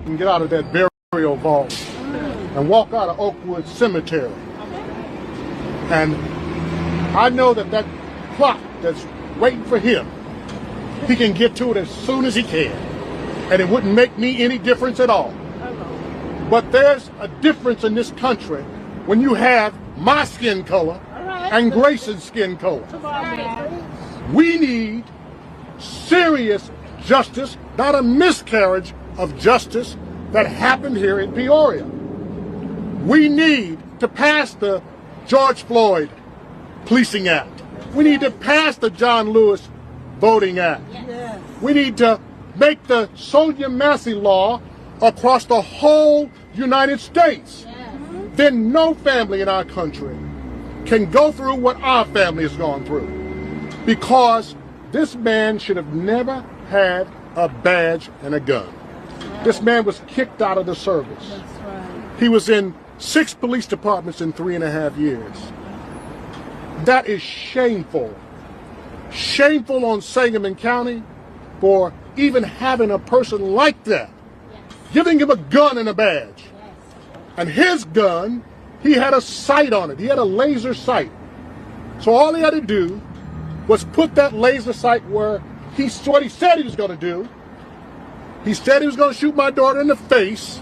and get out of that burial vault and walk out of Oakwood Cemetery. And I know that that clock that's waiting for him, he can get to it as soon as he can. And it wouldn't make me any difference at all. But there's a difference in this country when you have my skin color and Grayson's skin color. We need serious justice, not a miscarriage of justice that happened here in Peoria. We need to pass the George Floyd Policing Act. We need to pass the John Lewis Voting Act. We need to make the Sonia Massey law across the whole United States. Then no family in our country can go through what our family has gone through, because this man should have never had a badge and a gun. This man was kicked out of the service. He was in 6 police departments in 3.5 years. That is shameful. Shameful on Sangamon County for even having a person like that, giving him a gun and a badge. And his gun, he had a sight on it. He had a laser sight. So all he had to do was put that laser sight where what he said he was going to do. He said he was going to shoot my daughter in the face,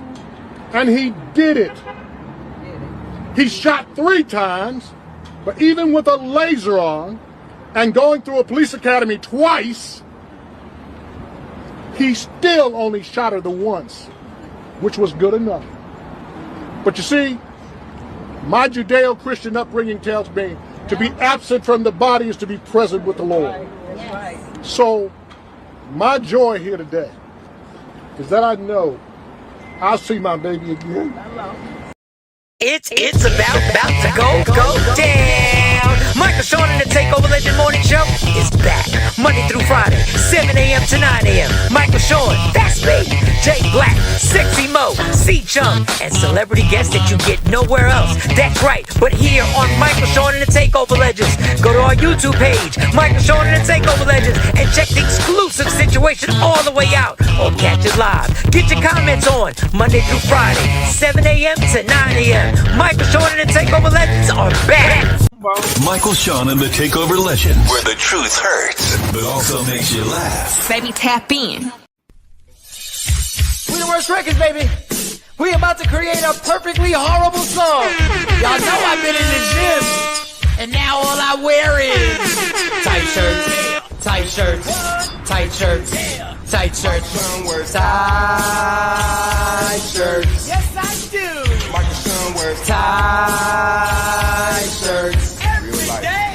and he did it. He shot 3 times, but even with a laser on and going through a police academy twice, he still only shot her the once, which was good enough. But you see, my Judeo-Christian upbringing tells me to be absent from the body is to be present with the Lord. So my joy here today is that I know I'll see my baby again. It's about to go down. Michael Sean and the Takeover Legend Morning Show is back Monday through Friday, 7 a.m. to 9 a.m. Michael Sean, that's me. Jay Black, Sexy Mo, C-Chung, and celebrity guests that you get nowhere else. That's right, but here on Michael Sean and the Takeover Legends. Go to our YouTube page, Michael Sean and the Takeover Legends, and check the exclusive situation all the way out. Or catch it live. Get your comments on Monday through Friday, 7 a.m. to 9 a.m. Michael Sean and the Takeover Legends are back. Michael Sean and the Takeover Legends, where the truth hurts, but also makes you laugh. Baby, tap in. We the Worst Records, baby. We about to create a perfectly horrible song. Y'all know I've been in the gym, and now all I wear is tight shirts, tight shirts, tight shirts, tight shirts, tight shirts. Yes, I do. Michael Sean wears tight shirts every day.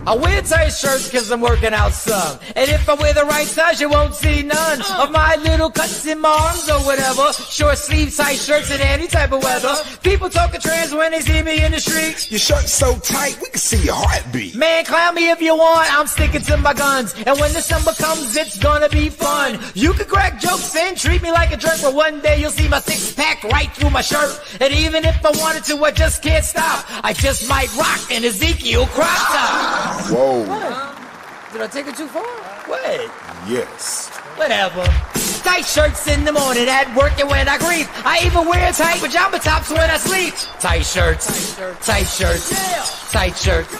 I wear tight shirts because I'm working out some. And if I wear the right size, you won't see none of my little cuts in my arms or whatever. Short sleeve tight shirts in any type of weather. People talking trans when they see me in the street. Your shirt's so tight, we can see your heartbeat. Man, clown me if you want, I'm sticking to my guns. And when the summer comes, it's gonna be fun. You can crack jokes and treat me like a jerk, but one day you'll see my 6-pack right through my shirt. And even if I wanted to, I just can't stop. I just might rock an Ezekiel crop top. Whoa. Did I take it too far? What? Yes. Whatever. Tight shirts in the morning at work and when I grieve. I even wear tight pajama tops when I sleep. Tight shirts. Tight shirts. Tight shirts.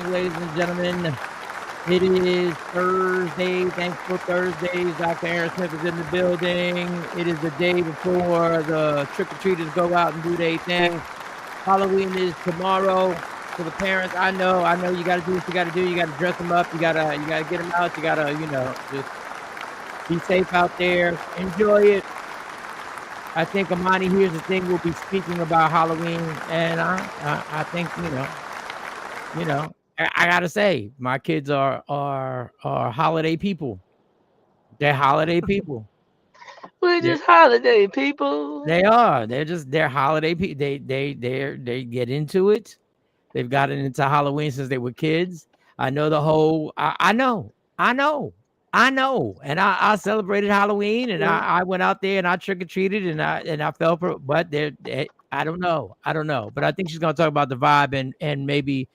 Ladies and gentlemen, it is Thursday. Thankful Thursdays. Dr. Aaron Smith is in the building. It is the day before the trick-or-treaters go out and do their thing. Halloween is tomorrow. To the parents, I know you got to do what you got to do. You got to dress them up. You got to get them out. You got to, just be safe out there. Enjoy it. I think Amani Here's the Thing will be speaking about Halloween, and I think I gotta say my kids are holiday people. They're holiday people. We're just holiday people. They are. They're holiday people. They get into it. They've gotten into Halloween since they were kids. I know the whole. I know. And I celebrated Halloween, and I went out there and I trick or treated, and I fell for. But I don't know. But I think she's gonna talk about the vibe and maybe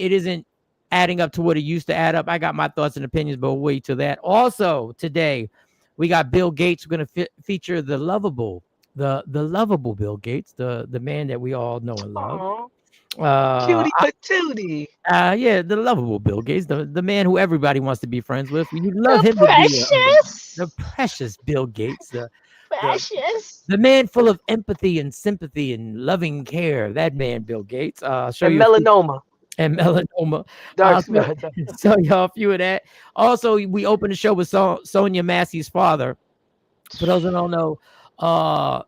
it isn't adding up to what it used to add up. I got my thoughts and opinions, but we'll wait till that. Also today, We got Bill Gates. We're going to feature the lovable Bill Gates, the man that we all know and love. Aw, cutie patootie. Yeah, the lovable Bill Gates, the man who everybody wants to be friends with. You love The him to be precious. the precious Bill Gates, Precious. the man full of empathy and sympathy and loving care. That man, Bill Gates. Show And you melanoma. and melanoma. Dark So y'all, a few of that. Also, we opened the show with Sonia Massey's father. For those who don't know,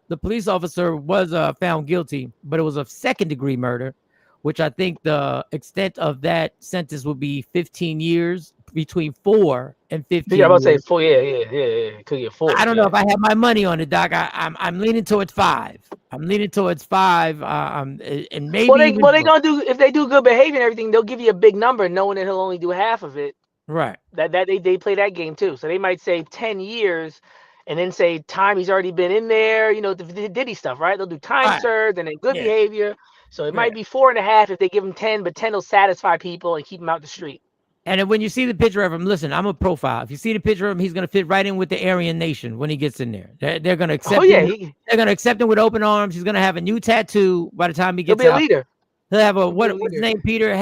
the police officer was found guilty, but it was of second-degree murder, which I think the extent of that sentence would be 15 years, between 4 and 15. Yeah, I'm about to say 4. Yeah. Could get 4. I don't know if I have my money on it, Doc. I'm leaning towards 5. I'm leaning towards 5. And maybe What they gonna do if they do good behavior and everything? They'll give you a big number, knowing that he'll only do half of it. right. That they play that game too. So they might say 10 years, and then say time he's already been in there. You know, the Diddy stuff, right? They'll do time Right. served and then good Yeah. behavior. So it Right. might be 4.5 if they give him 10, but 10 will satisfy people and keep him out the street. And then when you see the picture of him, listen, I'm a profile. If you see the picture of him, he's going to fit right in with the Aryan Nation when he gets in there. They're going to accept him. They're going to accept him with open arms. He's going to have a new tattoo by the time he He'll gets be a out. leader. He'll have a, He'll be a what's his leader. name? Peter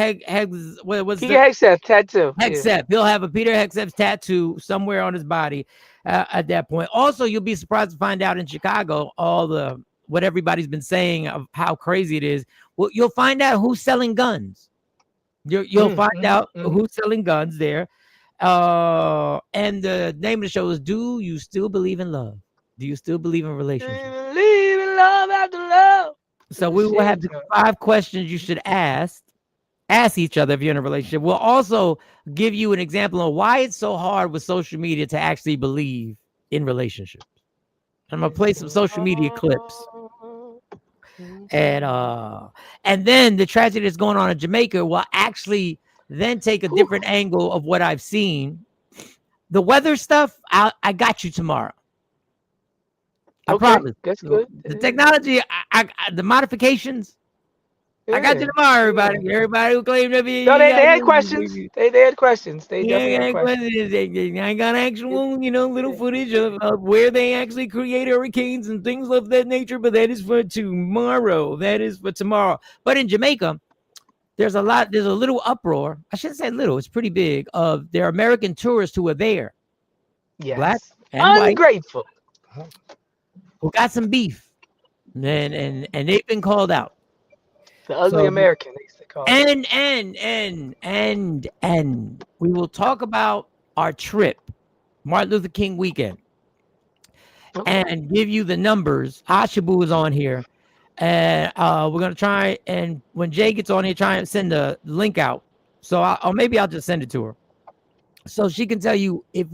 what's He the get Hexeth tattoo. Yeah. Hexeth. He'll have a Peter Hexeth tattoo somewhere on his body at that point. Also, you'll be surprised to find out in Chicago, what everybody's been saying of how crazy it is. Well, you'll find out who's selling guns. You'll find out who's selling guns there. And the name of the show is Do You Still Believe in Love? Do you still believe in relationships? Believe in love after love. So we will have the 5 questions you should ask each other if you're in a relationship. We'll also give you an example of why it's so hard with social media to actually believe in relationships. I'm gonna play some social media clips. And then the tragedy that's going on in Jamaica will actually then take a different angle of what I've seen. The weather stuff, I got you tomorrow. I promise. That's good. The technology, the modifications, I got you tomorrow, everybody. Everybody who claimed to be. No, they had questions. They had questions. They definitely had questions. I got actual, little footage of where they actually create hurricanes and things of that nature, but that is for tomorrow. That is for tomorrow. But in Jamaica, there's a little uproar. I shouldn't say little, it's pretty big, of their American tourists who are there. Yes. Black and white, ungrateful. who got some beef. And they've been called out. The ugly American, they used to call it. And we will talk about our trip, Martin Luther King weekend, and give you the numbers. Ashabu is on here, and we're gonna try. And when Jay gets on here, try and send the link out. So, or maybe I'll just send it to her, so she can tell you if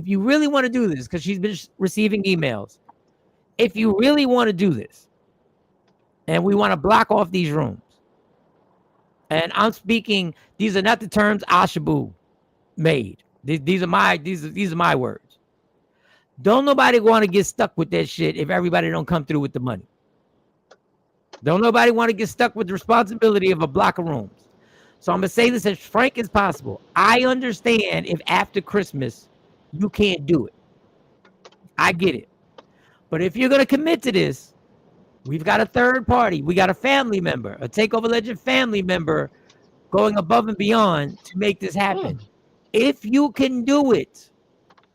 you really want to do this, because she's been receiving emails. If you really want to do this, and we want to block off these rooms. And I'm speaking, these are not the terms Ashabu made. These are my words. Don't nobody want to get stuck with that shit if everybody don't come through with the money. Don't nobody want to get stuck with the responsibility of a block of rooms. So I'm going to say this as frank as possible. I understand if after Christmas you can't do it. I get it. But if you're going to commit to this, we've got a third party. We got a family member, a Takeover Legend family member going above and beyond to make this happen. If you can do it,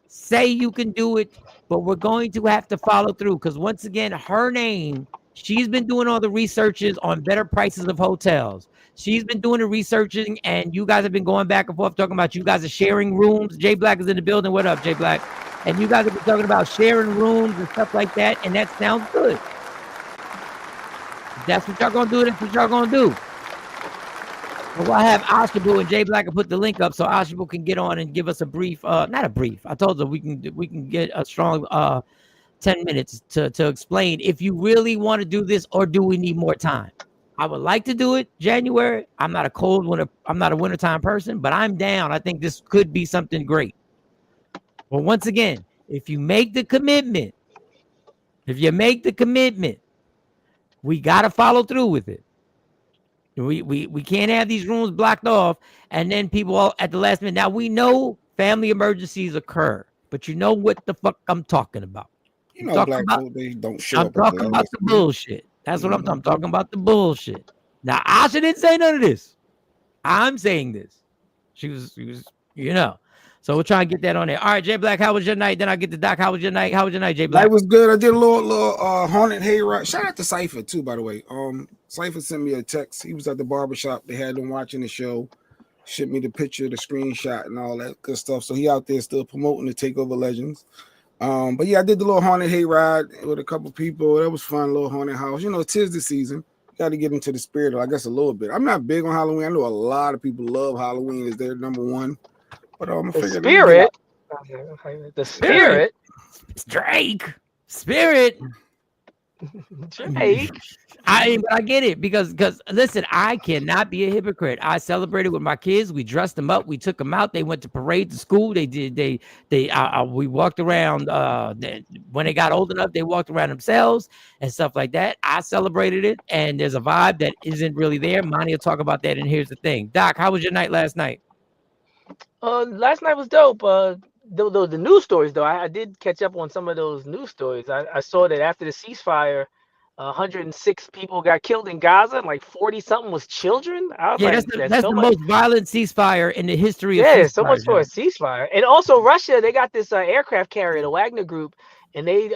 say you can do it, but we're going to have to follow through because once again, her name, she's been doing all the researches on better prices of hotels. She's been doing the researching and you guys have been going back and forth talking about you guys are sharing rooms. Jay Black is in the building. What up, Jay Black? And you guys have been talking about sharing rooms and stuff like that. And that sounds good. That's what y'all gonna do. That's what y'all gonna do. Well, I have Ashabu and Jay Black and put the link up so Ashabu can get on and give us a brief. Not a brief. I told her we can get a strong 10 minutes to explain if you really want to do this or do we need more time. I would like to do it January. I'm not a wintertime person, but I'm down. I think this could be something great. But once again, if you make the commitment, we got to follow through with it. We can't have these rooms blocked off and then people all at the last minute. Now we know family emergencies occur. but you know what the fuck I'm talking about. You know, black folk, they don't show I'm up. talking about the bullshit. That's what I'm talking about. The bullshit. Now, Asha didn't say none of this. I'm saying this. She was, you know. So we're trying to get that on there. All right, Jay Black, how was your night? Then I'll get the Doc. How was your night? How was your night, Jay Black? Night was good. I did a little haunted hayride. Shout out to Cypher too, by the way. Cypher sent me a text. He was at the barbershop. They had him watching the show. Shipped me the picture, the screenshot, and all that good stuff. So he out there still promoting the Takeover Legends. But yeah, I did the little haunted hayride with a couple people. That was fun, little haunted house. You know, 'tis the season. Got to get into the spirit, I guess, a little bit. I'm not big on Halloween. I know a lot of people love Halloween as their number one. But I'm the spirit. The spirit. It's Drake. Spirit. Drake. I get it because listen, I cannot be a hypocrite. I celebrated with my kids. We dressed them up. We took them out. They went to parade to school. We walked around. When they got old enough, they walked around themselves and stuff like that. I celebrated it, and there's a vibe that isn't really there. Monty will talk about that. And here's the thing, Doc, how was your night last night? Last night was dope. The news stories though, I did catch up on some of those news stories. I saw that after the ceasefire, 106 people got killed in Gaza, and like 40 something was children. I was that's the most violent ceasefire in the history of ceasefires. So much for a ceasefire. And also Russia, they got this aircraft carrier, the Wagner Group, and they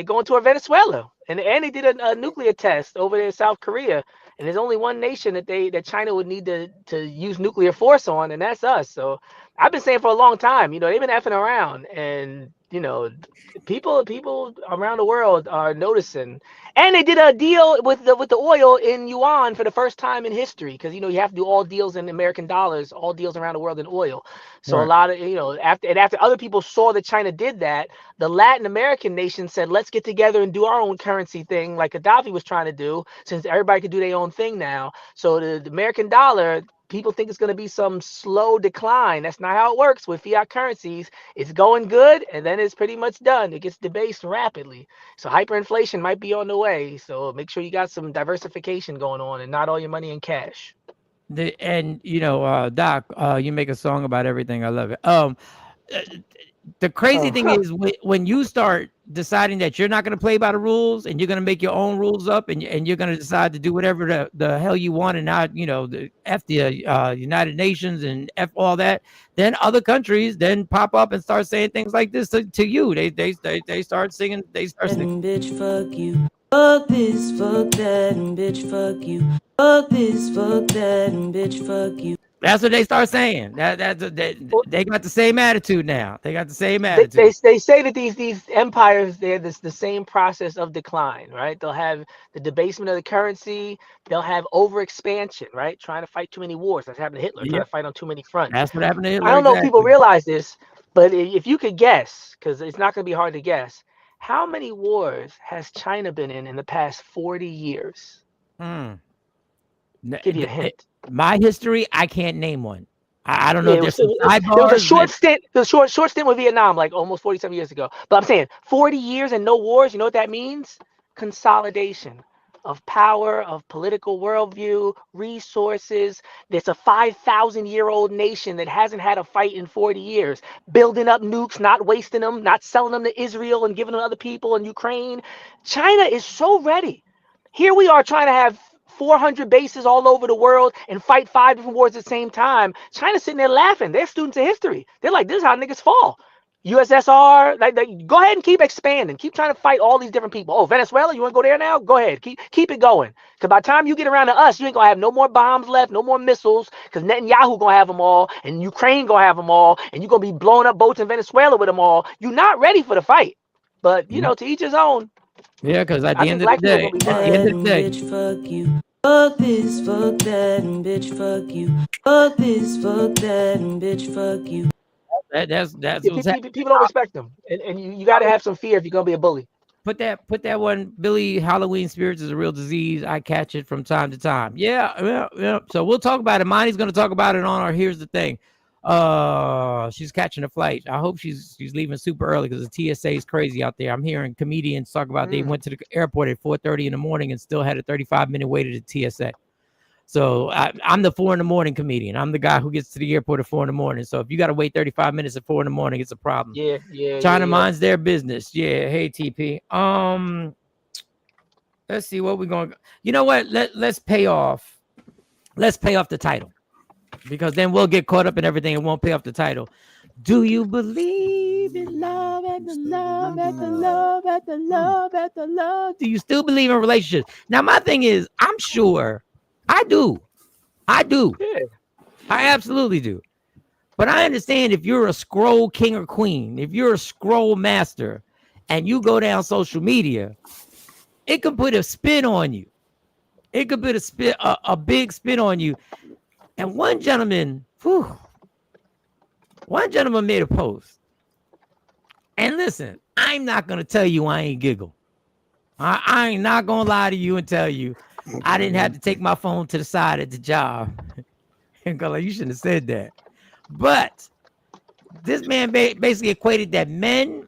going toward Venezuela, and they did a nuclear test over there in South Korea. And there's only one nation that China would need to use nuclear force on, and that's us. So I've been saying for a long time, you know, they've been effing around, and you know, people around the world are noticing. And they did a deal with the oil in yuan for the first time in history, because you know you have to do all deals in American dollars, all deals around the world in oil. So right. A lot of after other people saw that China did that, the Latin American nations said, let's get together and do our own currency thing, like Gaddafi was trying to do, since everybody could do their own thing now. So the American dollar, people think it's going to be some slow decline. That's not how it works with fiat currencies. It's going good, and then it's pretty much done. It gets debased rapidly. So hyperinflation might be on the way. So make sure you got some diversification going on and not all your money in cash. And you know, Doc, you make a song about everything. I love it. The crazy thing is when you start deciding that you're not going to play by the rules and you're going to make your own rules up and you're going to decide to do whatever the hell you want and not, you know, F the United Nations and F all that, then other countries then pop up and start saying things like this to you. They start singing. They start singing. Bitch, fuck you. Fuck this, fuck that, and bitch, fuck you. Fuck this, fuck that, and bitch, fuck you. That's what they start saying. They got the same attitude now. They got the same attitude. They say that these empires, they're the same process of decline, right? They'll have the debasement of the currency. They'll have overexpansion, right? Trying to fight too many wars. That's happened to Hitler. Trying to fight on too many fronts. That's what happened to Hitler. I don't know if people realize this, but if you could guess, because it's not going to be hard to guess, how many wars has China been in the past 40 years? Give you a hint. My history, I can't name one. I don't know. There was a short stint. The short stint with Vietnam, like almost 47 years ago. But I'm saying 40 years and no wars. You know what that means? Consolidation of power, of political worldview, resources. There's a 5,000-year-old nation that hasn't had a fight in 40 years, building up nukes, not wasting them, not selling them to Israel and giving them to other people in Ukraine. China is so ready. Here we are trying to have 400 bases all over the world and fight 5 different wars at the same time. China's sitting there laughing. They're students of history. They're like, this is how niggas fall. USSR, like go ahead and keep expanding. Keep trying to fight all these different people. Oh, Venezuela, you want to go there now? Go ahead. Keep it going. Because by the time you get around to us, you ain't going to have no more bombs left, no more missiles, because Netanyahu going to have them all, and Ukraine going to have them all, and you're going to be blowing up boats in Venezuela with them all. You're not ready for the fight. But, you know, to each his own. Yeah, because at the end of the day, bitch, fuck you. Fuck this, fuck that, and bitch, fuck you. Fuck this, fuck that, and bitch, fuck you. That's people don't respect them, and you got to have some fear if you're gonna be a bully. Put that one. Billy, Halloween spirits is a real disease. I catch it from time to time. Yeah. So we'll talk about it. Monty's gonna talk about it on our. Here's the thing. She's catching a flight. I hope she's leaving super early because the TSA is crazy out there. I'm hearing comedians talk about they went to the airport at 4:30 in the morning and still had a 35-minute wait at the TSA. So I'm the 4 a.m. comedian. I'm the guy who gets to the airport at 4 a.m. So if you got to wait 35 minutes at 4 a.m, it's a problem. Yeah. China minds their business. Yeah. Hey, TP. Let's see what we're going. You know what? Let's pay off. Let's pay off the title, because then we'll get caught up in everything and won't pay off the title. Do you believe in love after love after love after love after love? Do you still believe in relationships? Now, my thing is, I'm sure I do. Yeah. I absolutely do. But I understand if you're a scroll king or queen, if you're a scroll master, and you go down social media, it could put a spin on you. It could put a big spin on you. And one gentleman made a post. And listen, I'm not going to tell you I ain't giggle. I ain't not going to lie to you and tell you I didn't have to take my phone to the side at the job and go like, you shouldn't have said that. But this man basically equated that men,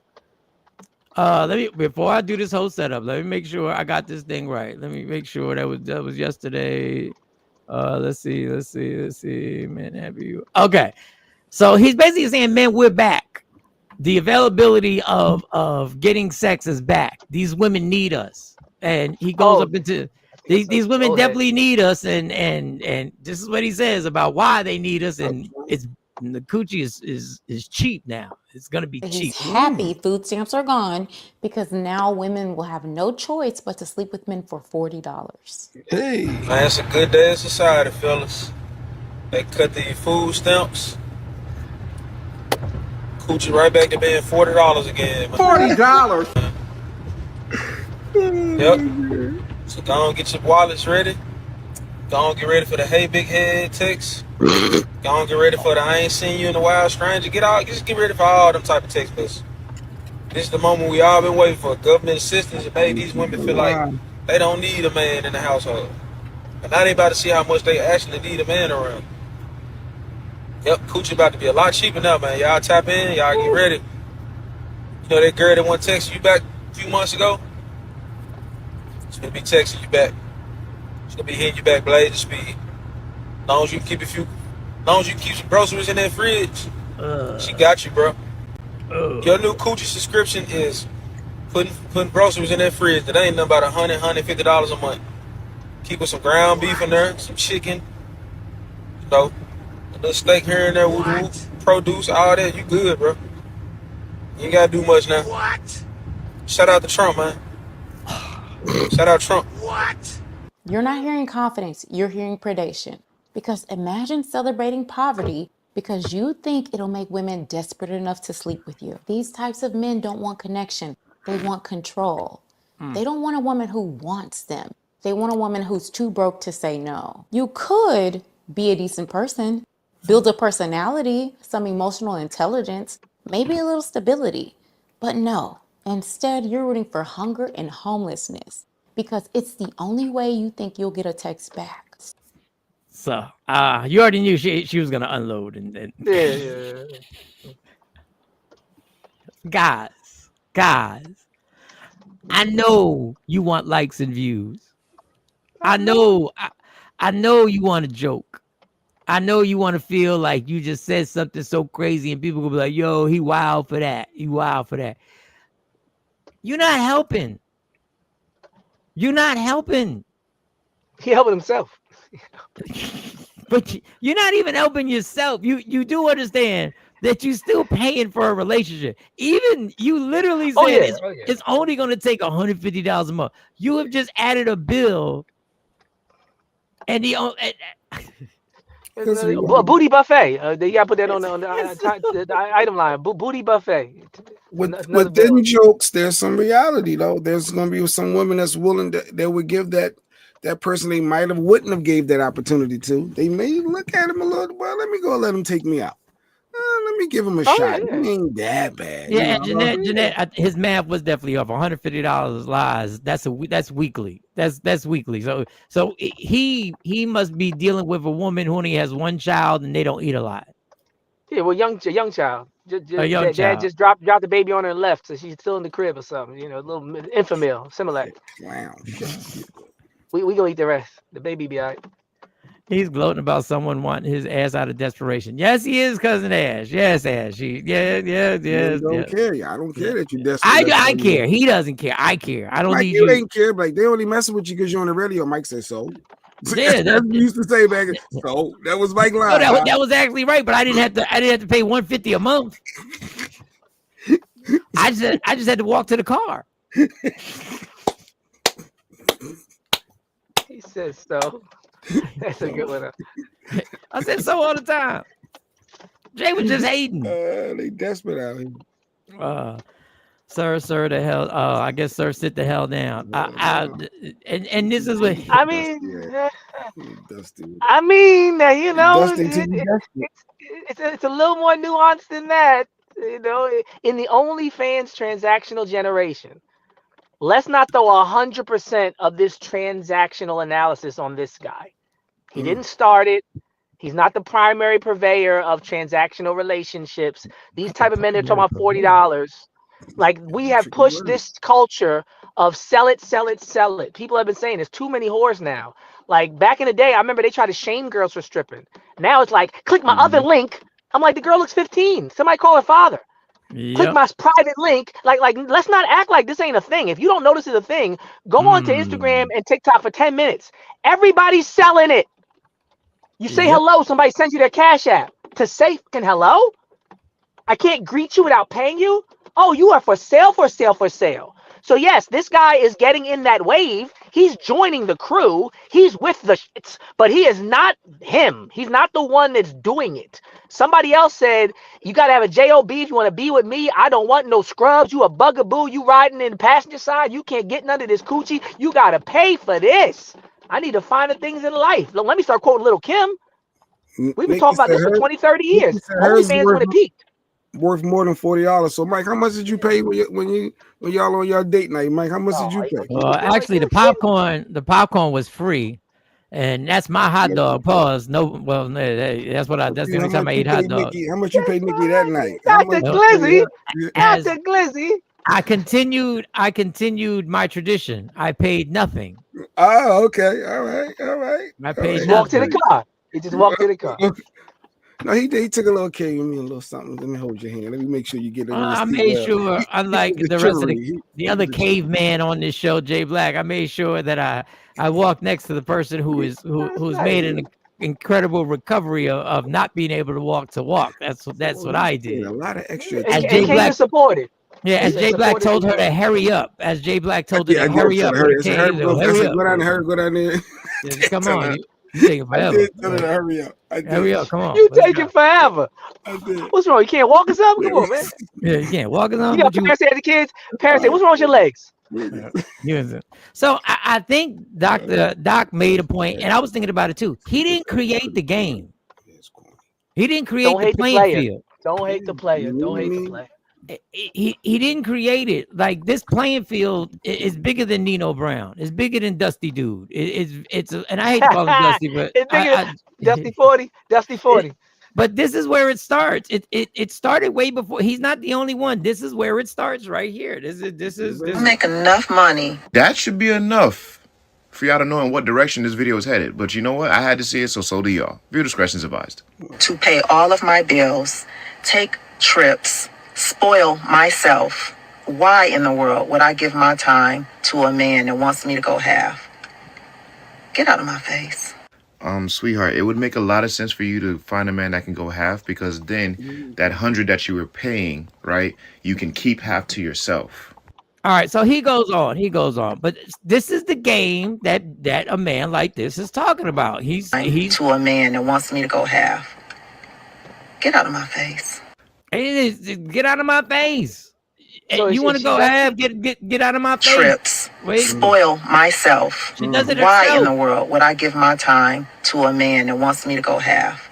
before I do this whole setup, let me make sure I got this thing right. Let me make sure that was yesterday. Let's see. Men, have you? Okay. So he's basically saying, men, we're back. The availability of getting sex is back. These women need us. And he goes up into these women definitely need us. And this is what he says about why they need us. And the coochie is cheap now. It's gonna be cheap. He's happy food stamps are gone because now women will have no choice but to sleep with men for $40. Hey, Man, it's a good day in society, fellas. They cut the food stamps. Coochie right back to being $40 again. $40? Yep. So go on, get your wallets ready. Go on, get ready for the hey big head text. Go on, get ready for the I ain't seen you in a while stranger. Just get ready for all them type of text messages. This is the moment we all been waiting for. Government assistance and made these women feel like they don't need a man in the household. And now they about to see how much they actually need a man around. Yep, coochie about to be a lot cheaper now, man. Y'all tap in, y'all get ready. You know that girl that one texted you back a few months ago? She's gonna be texting you back. She's gonna be hitting you back blazing speed. As long as you keep some groceries in that fridge, she got you, bro. Your new coochie subscription is putting groceries in that fridge. That ain't nothing about $150 a month. Keep some ground beef in there, some chicken, you know, a little steak here and there, produce, all that. You good, bro. You ain't gotta do much now. What? Shout out to Trump, man. Shout out Trump. What? You're not hearing confidence, you're hearing predation. Because imagine celebrating poverty because you think it'll make women desperate enough to sleep with you. These types of men don't want connection. They want control. They don't want a woman who wants them. They want a woman who's too broke to say no. You could be a decent person, build a personality, some emotional intelligence, maybe a little stability. But no, instead you're rooting for hunger and homelessness because it's the only way you think you'll get a text back. So, you already knew she was gonna unload and Yeah. guys, I know you want likes and views. I know you want to joke. I know you want to feel like you just said something so crazy and people will be like, yo, he wild for that. You're not helping. He helping himself. But you're not even helping yourself. You do understand that you're still paying for a relationship. Even you literally said it's only going to take $150 a month. You have just added a bill, and booty buffet. They gotta put that on the item line. Booty buffet. Within jokes, there's some reality though. There's going to be some women that's willing that would give that person they wouldn't have gave that opportunity to. They may look at him a little. Well, let me go let him take me out. Let me give him a shot. Yeah. It ain't that bad. Yeah, and Jeanette, his math was definitely off. $150 lies. That's weekly. That's weekly. So he must be dealing with a woman who only has one child and they don't eat a lot. Yeah, well, young child. Dad just dropped the baby on her and left, so she's still in the crib or something. You know, a little infamil, similar. Wow. We gonna eat the rest. The baby be all right. He's gloating about someone wanting his ass out of desperation. Yes, he is, cousin Ash. Yes, Ash. I don't care. I don't care that you desperate. I care. He doesn't care. I care. I don't Mike, need you you. ain't care. Like they only messing with you because you're on the radio. Mike said so. Yeah, that's what you used to say back. So that was Mike line. No, that was actually right, but I didn't have to pay $150 a month. I just had to walk to the car. He says so. That's a good one. I said so all the time. Jay was just hating. They desperate out here. Sir, the hell. I guess, sir, sit the hell down. And this is what I mean. I mean, you know, it's a little more nuanced than that. You know, in the OnlyFans transactional generation, let's not throw 100% of this transactional analysis on this guy. He didn't start it. He's not the primary purveyor of transactional relationships. These type of men are talking about $40. Like, we have pushed this culture of sell it. People have been saying there's too many whores now. Like, back in the day, I remember they tried to shame girls for stripping. Now it's like, click my other link. I'm like, the girl looks 15. Somebody call her father. Yep. Click my private link. Like, let's not act like this ain't a thing. If you don't notice it's a thing, go on to Instagram and TikTok for 10 minutes. Everybody's selling it. You say hello, somebody sends you their Cash App. To say fucking hello? I can't greet you without paying you? Oh, you are for sale. So yes, this guy is getting in that wave. He's joining the crew. He's with the shits, but he is not him. He's not the one that's doing it. Somebody else said, you got to have a JOB if you want to be with me. I don't want no scrubs. You a bugaboo. You riding in the passenger side. You can't get none of this coochie. You got to pay for this. I need to find the things in life. Look, let me start quoting Little Kim. We've been talking about this for 20, 30 years. OnlyFans when it peaked. Worth more than $40. So, Mike, how much did you pay when y'all on your date night? Mike, how much did you pay? Well, actually, the popcorn was free, and that's my hot dog. Pause. No, well, that's the only time I ate hot dog. How much you paid Nikki that night? Dr. Glizzy. I continued my tradition. I paid nothing. Oh, okay. All right. I paid nothing. Walked to the car. He just walked to the car. No, he took a little care of me, a little something. Let me hold your hand. Let me make sure you get it. I made sure, unlike the rest of the other caveman on this show, Jay Black, I made sure that I walked next to the person who's made an incredible recovery of not being able to walk. That's what I did. A lot of extra. As Jay Black supported. Yeah, as Jay Black told her to hurry up. As Jay Black told her to hurry up. Hurry up. Go down there. Come on. You taking forever. Hurry up. Hurry up. Come on. You taking forever. What's wrong? You can't walk or something? Come on, man. Yeah, you can't walk or something. You got parents say to the kids, parents say, what's wrong with your legs? So I think Doc made a point, and I was thinking about it too. He didn't create the game. He didn't create the playing field. Don't hate the player. Don't hate the player. He didn't create it. Like, this playing field is bigger than Nino Brown. It's bigger than Dusty Dude. It's and I hate to call him Dusty, but it's bigger than Dusty 40. But this is where it starts. It started way before. He's not the only one. This is where it starts right here. This is make enough money. That should be enough for y'all to know in what direction this video is headed. But you know what? I had to see it, so do y'all. Viewer discretion is advised. To pay all of my bills, take trips, spoil myself. Why in the world would I give my time to a man that wants me to go half? Get out of my face. Sweetheart, it would make a lot of sense for you to find a man that can go half, because then that 100 that you were paying, right, you can keep half to yourself. All right, so he goes on, but this is the game that a man like this is talking about. He's to a man that wants me to go half. Get out of my face. Get out of my face. So you want to go half? Get out of my face. Trips. Spoil myself. She does it Why herself. in the world would I give my time to a man that wants me to go half?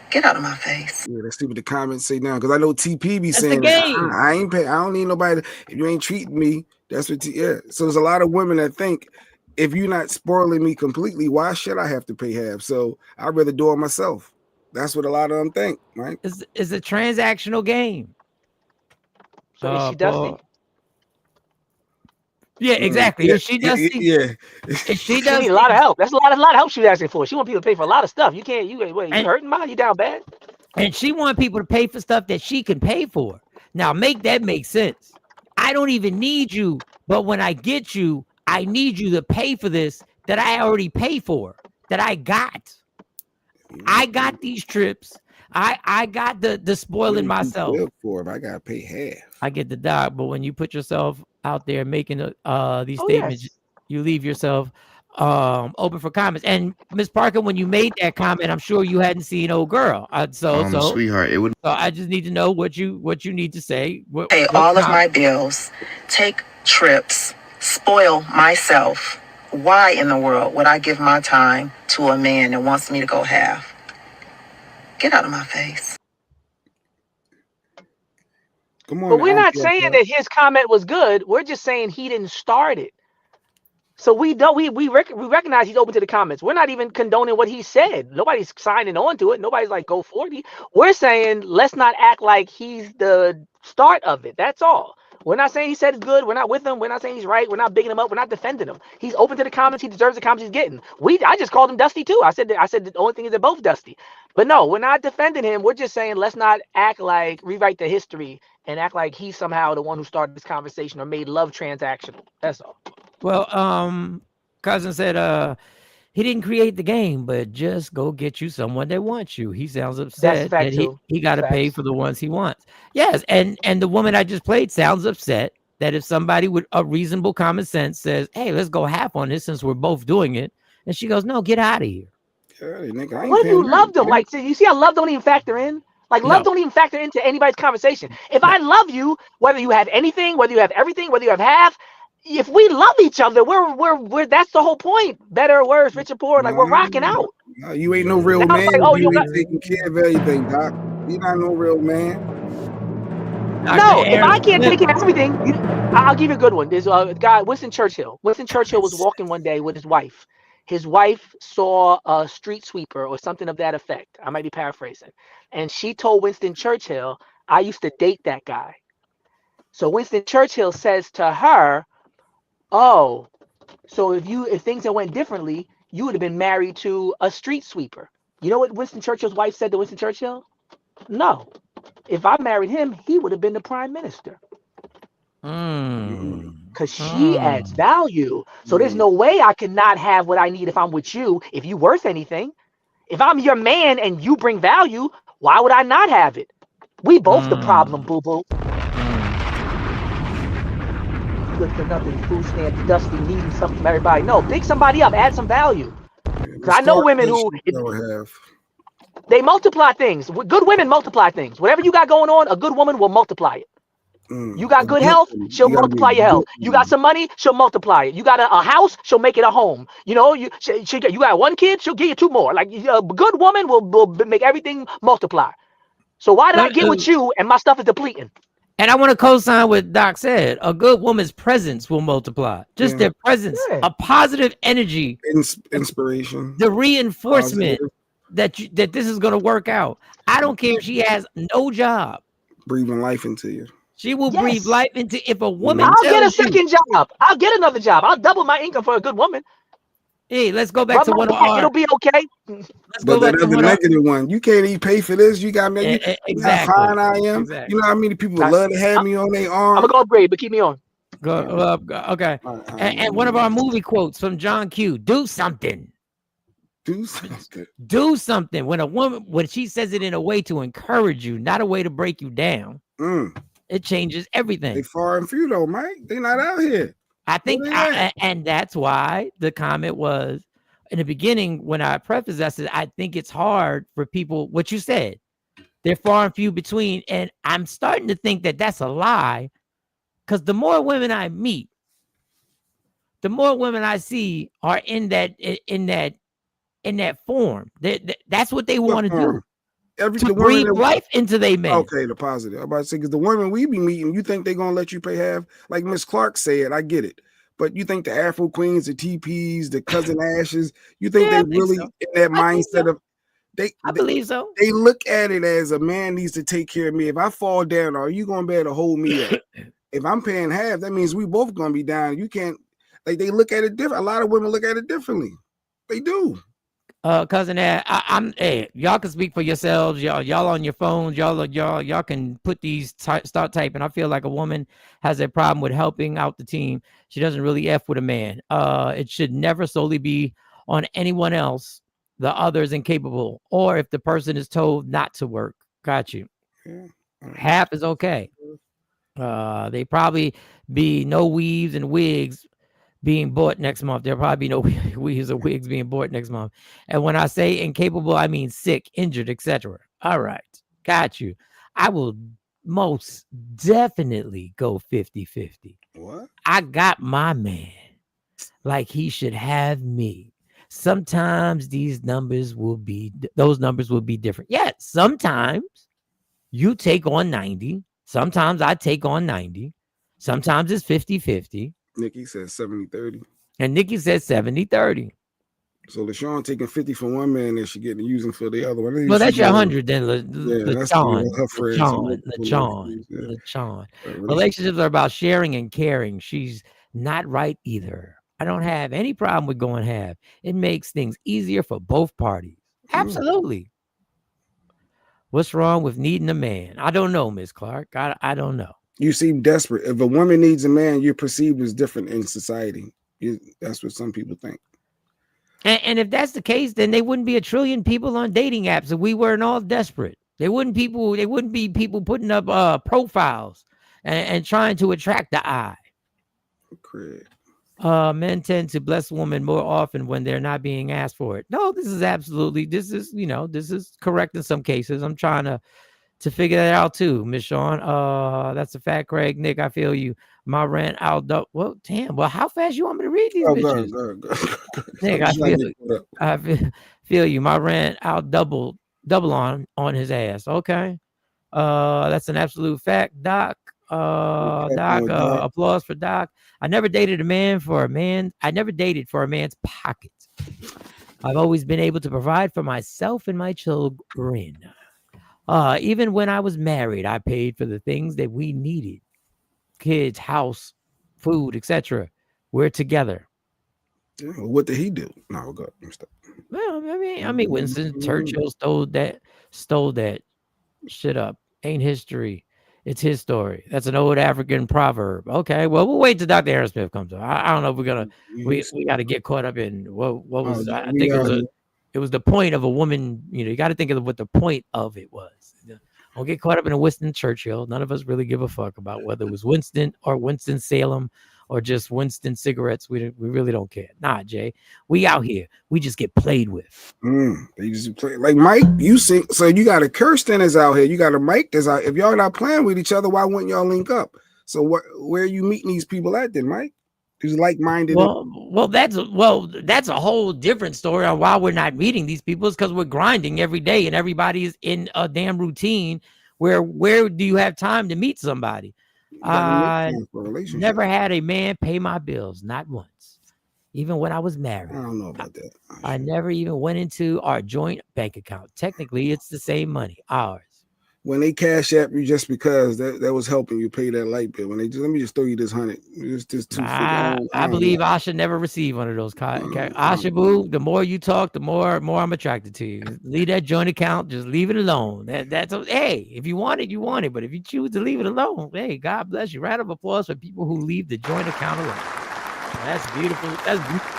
Get out of my face. Yeah, let's see what the comments say now, because I know TP be saying I ain't pay. I don't need nobody. If you ain't treating me, that's what. Yeah. So there's a lot of women that think, if you're not spoiling me completely, why should I have to pay half? So I'd rather do it myself. That's what a lot of them think, right? It's a transactional game. So is she Dusty? Yeah, exactly. Yeah, If she does, yeah. if she She does, need a lot of help. That's a lot of help she's asking for. She want people to pay for a lot of stuff. You can't. You wait. You and, hurting, ma? You down bad? and she want people to pay for stuff that she can pay for. Now, make that make sense. I don't even need you, but when I get you, I need you to pay for this that I already pay for, that I got. I got these trips. I got the spoiling myself. For if I gotta pay half. I get the dog, but when you put yourself out there making these statements, yes. you leave yourself open for comments. And Miss Parker, when you made that comment, I'm sure you hadn't seen Old Girl. Sweetheart, it would. So I just need to know what you need to say. Pay all of my bills, take trips, spoil myself. Why in the world would I give my time to a man that wants me to go half? Get out of my face. Come on. But we're not saying that his comment was good. We're just saying he didn't start it. So we recognize he's open to the comments. We're not even condoning what he said. Nobody's signing on to it. Nobody's like, go 40. We're saying let's not act like he's the start of it. That's all. We're not saying he said it's good. We're not with him. We're not saying he's right. We're not bigging him up. We're not defending him. He's open to the comments. He deserves the comments he's getting. I just called him Dusty too. I said the only thing is they're both Dusty. But no, we're not defending him. We're just saying let's not act like rewrite the history and act like he's somehow the one who started this conversation or made love transactional. That's all. Well, Cousin said he didn't create the game, but just go get you someone that wants you. He sounds upset that he got to pay for the ones he wants. Yes, and the woman I just played sounds upset that if somebody with a reasonable common sense says, "Hey, let's go half on this since we're both doing it," and she goes, "No, get out of here." What if you loved him? Like, you see how love don't even factor in? Like, love don't even factor into anybody's conversation. If I love you, whether you have anything, whether you have everything, whether you have half, if we love each other, we're that's the whole point. Better or worse, rich or poor, like we're rocking out. No, you ain't no real man. Like, you ain't taking care of everything, Doc. You're not no real man. No, if I can't take care of everything, I'll give you a good one. There's a guy, Winston Churchill. Winston Churchill was walking one day with his wife. His wife saw a street sweeper or something of that effect. I might be paraphrasing. And she told Winston Churchill, I used to date that guy. So Winston Churchill says to her, oh, so if things had went differently, you would have been married to a street sweeper. You know what Winston Churchill's wife said to Winston Churchill? No. If I married him, he would have been the prime minister. Because she adds value. So there's no way I could not have what I need if I'm with you, if you worth anything. If I'm your man and you bring value, why would I not have it? We both the problem, boo-boo. Good for nothing, food stamps, Dusty, needing something from everybody. No, pick somebody up, add some value. Because I know women who they multiply things. Good women multiply things. Whatever you got going on, a good woman will multiply it. You got good health, she'll multiply your health. You got some money, she'll multiply it. You got a house, she'll make it a home. You know, you got one kid, she'll give you two more. Like a good woman will make everything multiply. So why did I get with you and my stuff is depleting? And I want to co-sign what Doc said. A good woman's presence will multiply. Just their presence, a positive energy, inspiration, the reinforcement that this is going to work out. I don't care if she has no job, breathing life into you. She will breathe life into. If a woman, I'll get a second job. I'll get another job. I'll double my income for a good woman. Hey, let's go back to one of our. It'll be okay. But that other negative one, you can't even pay for this. You got me. You how fine I am. Exactly. You know how many people love to have me on their arm. I'm gonna go upgrade, but keep me on. Go okay. And one of our movie quotes from John Q: "Do something. Do something. Do something." When a woman, when she says it in a way to encourage you, not a way to break you down, it changes everything. They far and few though, Mike. They not out here. I think, and that's why the comment was in the beginning when I prefaced. I said I think it's hard for people. What you said, they're far and few between, and I'm starting to think that that's a lie, because the more women I meet, the more women I see are in that form. That's what they want to do. To breathe life into they men. Okay, the positive. I'm about to say, because the women we be meeting, you think they're gonna let you pay half? Like Miss Clark said, I get it. But you think the Afro Queens, the TPs, the Cousin Ashes, you think they really in that mindset of I believe so. They look at it as a man needs to take care of me. If I fall down, are you gonna be able to hold me up? if I'm paying half, that means we both gonna be down. You can't like they look at it different. A lot of women look at it differently. They do. Cousin Ed, hey, y'all can speak for yourselves. Y'all on your phones. Y'all can put these start typing. I feel like a woman has a problem with helping out the team. She doesn't really F with a man. It should never solely be on anyone else. The other is incapable, or if the person is told not to work. Got you. Yeah. Half is okay. They probably be no weaves and wigs being bought next month. There'll probably be no weaves or wigs being bought next month. And when I say incapable, I mean sick, injured, etc. All right. Got you. I will most definitely go 50-50. What? I got my man like he should have me. Sometimes those numbers will be different. Yeah, sometimes you take on 90. Sometimes I take on 90. Sometimes it's 50-50. Nikki says 70-30. And Nikki says 70-30. So LaShawn taking 50 for one man and she getting using for the other one. Well, that's your 100 then. LaShawn. Relationships are about sharing and caring. She's not right either. I don't have any problem with going half. It makes things easier for both parties. Absolutely. What's wrong with needing a man? I don't know, Miss Clark. I don't know. You seem desperate. If a woman needs a man, you're perceived as different in society. That's what some people think. And if that's the case, then they wouldn't be a trillion people on dating apps if we weren't all desperate. They wouldn't be people putting up profiles and trying to attract the eye. Correct. Men tend to bless women more often when they're not being asked for it. No, this is correct in some cases. I'm trying to figure that out too, Miss Sean. That's a fact, Craig. Nick, I feel you. My rent out. Well, damn. Well, how fast you want me to read these bitches? Go. Nick, I feel you. My rent out double on his ass. Okay. That's an absolute fact, Doc. Applause for Doc. I never dated for a man's pocket. I've always been able to provide for myself and my children. Even when I was married, I paid for the things that we needed. Kids, house, food, etc. We're together. Yeah, well, what did he do? No, go. Well, I mean, Winston Churchill stole that shit up. Ain't history. It's his story. That's an old African proverb. Okay, well, we'll wait till Dr. Aaron Smith comes on. I don't know if we're gonna. We got to get caught up in what was. I think it was the point of a woman. You got to think of what the point of it was. Don't get caught up in a Winston Churchill. None of us really give a fuck about whether it was Winston or Winston-Salem or just Winston cigarettes. We really don't care. Nah, Jay. We out here. We just get played with. They just play like Mike. You sing. So you got a Kirsten is out here. You got a Mike that's out. If y'all not playing with each other, why wouldn't y'all link up? So where are you meeting these people at then, Mike? Who's like-minded? Well, that's a whole different story on why we're not meeting these people. Is because we're grinding every day and everybody's in a damn routine. Where do you have time to meet somebody? I never had a man pay my bills, not once. Even when I was married. I don't know about that. I never even went into our joint bank account. Technically, it's the same money, ours. When they cash app you just because that was helping you pay that light bill. When they let me just throw you this 100. It's just too. I believe I should never receive one of those. Asha Boo, the more you talk, the more I'm attracted to you. Leave that joint account. Just leave it alone. That's hey, if you want it, you want it. But if you choose to leave it alone, hey, God bless you. Round of applause for people who leave the joint account alone. That's beautiful. That's beautiful.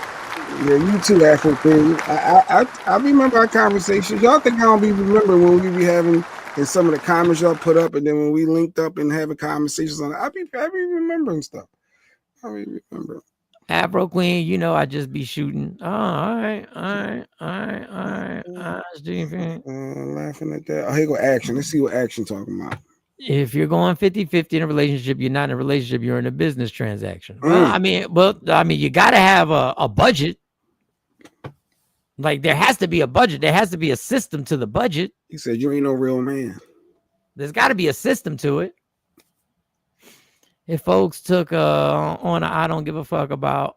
Yeah, you too, Afro thing. I remember our conversations. Y'all think I don't be remember when we be having. And some of the comments y'all put up, and then when we linked up and having conversations on it, I be remembering stuff. I remember. Afro Queen, I just be shooting. Oh, all right. Laughing at that. Oh, here go Action. Let's see what Action talking about. If you're going 50-50 in a relationship, you're not in a relationship, you're in a business transaction. I mean, you got to have a budget. Like, there has to be a budget. There has to be a system to the budget. He said, you ain't no real man. There's got to be a system to it. If folks took on I don't give a fuck about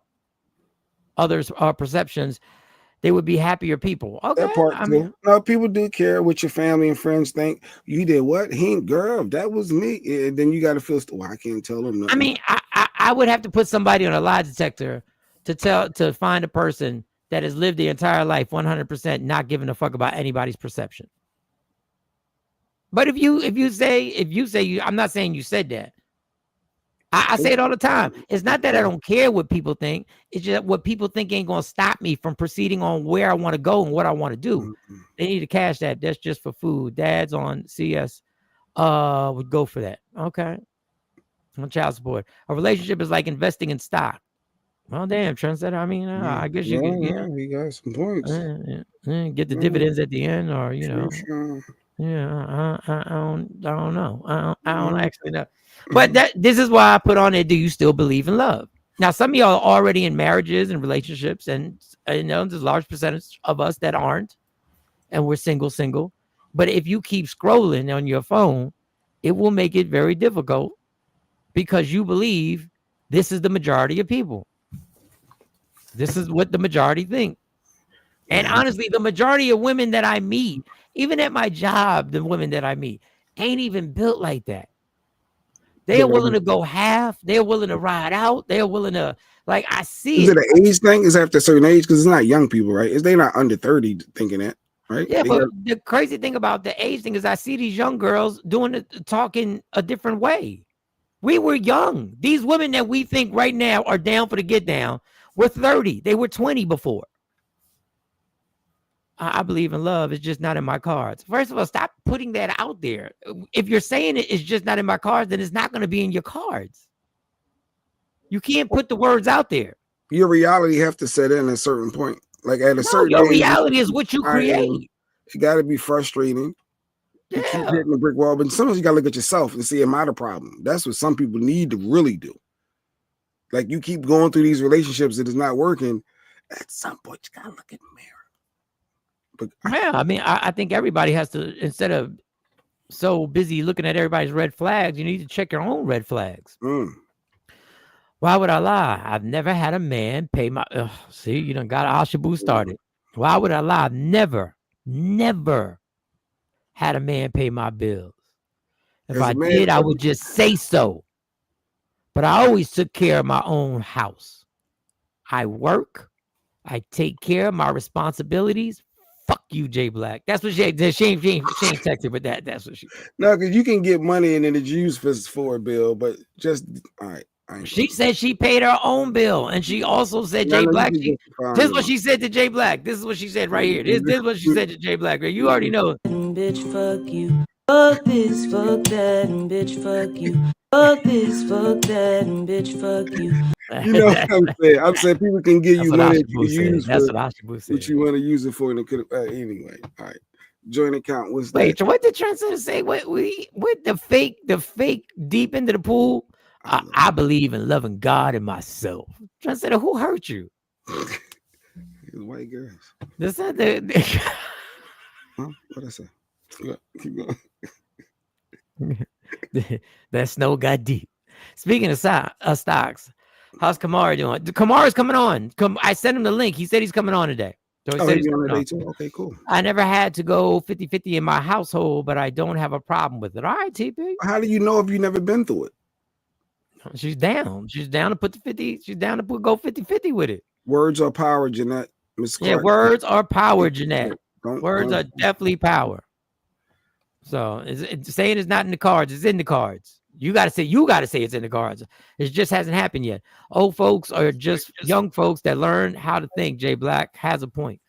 others' perceptions they would be happier people. Okay, That part I too. mean, No, people do care what your family and friends think. You did what? He ain't girl. That was me. And then you got to feel. Well, I can't tell them nothing. I mean, I would have to put somebody on a lie detector to find a person that has lived the entire life 100% not giving a fuck about anybody's perception. But if you say I'm not saying you said that. I say it all the time. It's not that I don't care what people think. It's just what people think ain't gonna stop me from proceeding on where I want to go and what I want to do. They need to cash that. That's just for food. Dad's on CS would go for that. Okay. On child support. A relationship is like investing in stock. Well, damn, trendsetter. I mean, I guess you could, you got some points. Get the dividends at the end, or I don't know. I don't actually know. But this is why I put on it. Do you still believe in love? Now, some of y'all are already in marriages and relationships, and there's a large percentage of us that aren't, and we're single. But if you keep scrolling on your phone, it will make it very difficult because you believe this is the majority of people. This is what the majority think. And honestly, the majority of women that I meet, even at my job, the women that I meet ain't even built like that. They are willing to go half. They're willing to ride out. They're willing to, like, I see. Is it an age thing? Is it after a certain age? Because it's not young people, right? They're not under 30 thinking that, right? Yeah, but the crazy thing about the age thing is I see these young girls talking a different way. We were young. These women that we think right now are down for the get down were 30. They were 20 before. I believe in love. It's just not in my cards. First of all, stop putting that out there. If you're saying it's just not in my cards, then it's not going to be in your cards. You can't put the words out there. Your reality have to set in at a certain point. Like at a certain your age, reality is what you create. It got to be frustrating. You keep hitting the brick wall, but sometimes you got to look at yourself and see, am I the problem? That's what some people need to really do. Like you keep going through these relationships that is not working. At some point, you got to look in the mirror. Yeah, I mean, I think everybody has to, instead of so busy looking at everybody's red flags, you need to check your own red flags. Why would I lie? I've never had a man pay my, see, you done got Al Shabu started. Why would I lie? I've never had a man pay my bills. If I did, I would just say so. But I always took care of my own house. I work. I take care of my responsibilities. Fuck you, Jay Black. That's what she ain't texted, but that's what she. No, because you can get money and then it's used for a bill, but just all right. She said she paid her own bill, and she also said Jay Black. This is what she said to Jay Black. This is what she said right here. This is what she said to Jay Black. You already know. Bitch, fuck you. Fuck this, fuck that, and bitch, fuck you. Fuck this, fuck that, and bitch, fuck you. You know what I'm saying? I'm saying people can give you money to use That's for what you want to use it for, and it could anyway. All right, joint account. What's Wait, that? what did Trendsetter say? What the fake deep into the pool? I believe in loving God and myself. Trendsetter, who hurt you? White girls. That's not the. Huh? What I say? Keep going. That snow got deep. Speaking of stocks, how's Kamara doing? Kamara's coming on. I sent him the link. He said he's coming on today. So he said he's coming on. Okay, cool. I never had to go 50-50 in my household, but I don't have a problem with it. All right, TP. How do you know if you've never been through it? She's down. She's down to put the 50. She's down to go 50-50 with it. Words are power, Jeanette. Miss Clark. Yeah, words are power, Jeanette. Words don't. are definitely power. So saying it's not in the cards, it's in the cards. You gotta say it's in the cards. It just hasn't happened yet. Old folks are just young folks that learn how to think. Jay Black has a point.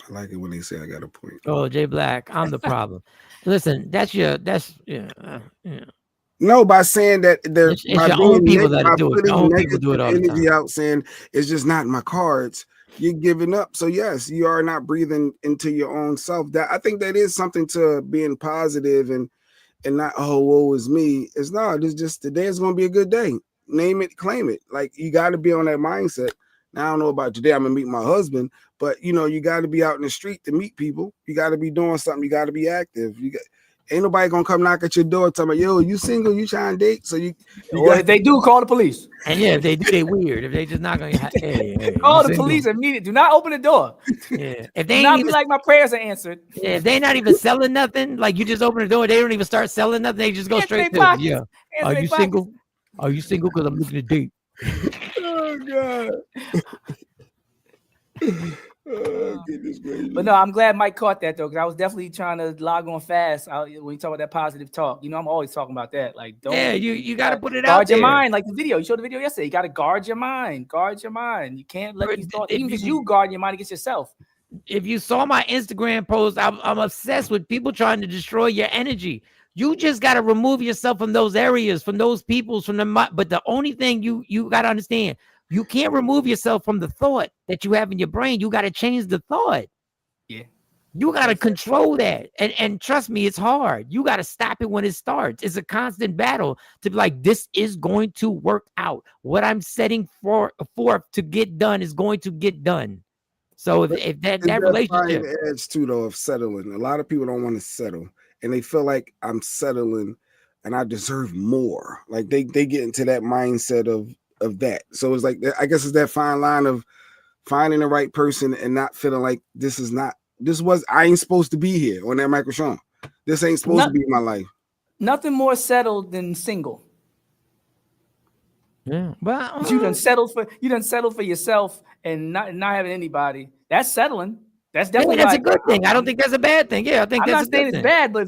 I like it when they say I got a point. Oh, Jay Black, I'm the problem. Listen, that's yeah. No, by saying that they're it's your own people that do it. Your own people do it all the energy time. out saying it's just not in my cards. You're giving up. So yes, you are not breathing into your own self. That I think that is something to being positive and not woe is me. It's not. It's just today is going to be a good day. Name it, claim it. Like you got to be on that mindset. Now I don't know about today. I'm gonna meet my husband, but you know you got to be out in the street to meet people. You got to be doing something. You got to be active. Ain't nobody gonna come knock at your door talking about, yo, you single, you trying to date? So you Or if they do, call the police. And yeah, if they do, they weird. If they just not gonna hey, Call you the single? police immediately. Do not open the door. Yeah, if Do they not ain't be even, like my prayers are answered. yeah, if they not even selling nothing, like you just open the door, they don't even start selling nothing. They just go Hands in straight their to pockets. yeah. Hands in Are their you pockets. single? Are you single? Because I'm looking to date. Oh God. Oh, goodness gracious. But no, I'm glad Mike caught that though, because I was definitely trying to log on fast when you talk about that positive talk. You know, I'm always talking about that. Like, don't Yeah, you got to put it guard out your there. mind. Like the video, you showed the video yesterday. You got to guard your mind. Guard your mind. You can't let these thoughts, even if you guard your mind against yourself. If you saw my Instagram post, I'm obsessed with people trying to destroy your energy. You just got to remove yourself from those areas, from those peoples, from the. But the only thing you got to understand, you can't remove yourself from the thought that you have in your brain. You got to change the thought. Yeah. You got to control that. And trust me, it's hard. You got to stop it when it starts. It's a constant battle to be like, this is going to work out. What I'm setting forth to get done is going to get done. So if that relationship adds too though of settling. A lot of people don't want to settle, and they feel like I'm settling and I deserve more. Like they get into that mindset of that. So it's like, I guess it's that fine line of finding the right person and not feeling like I ain't supposed to be here on that Michael Sean. This ain't supposed to be my life. Nothing more settled than single. Yeah, but you done settled for yourself and not having anybody. That's settling. That's definitely that's like, a good thing. I don't think that's a bad thing. Yeah, I think I'm that's not saying a good it's thing. bad, but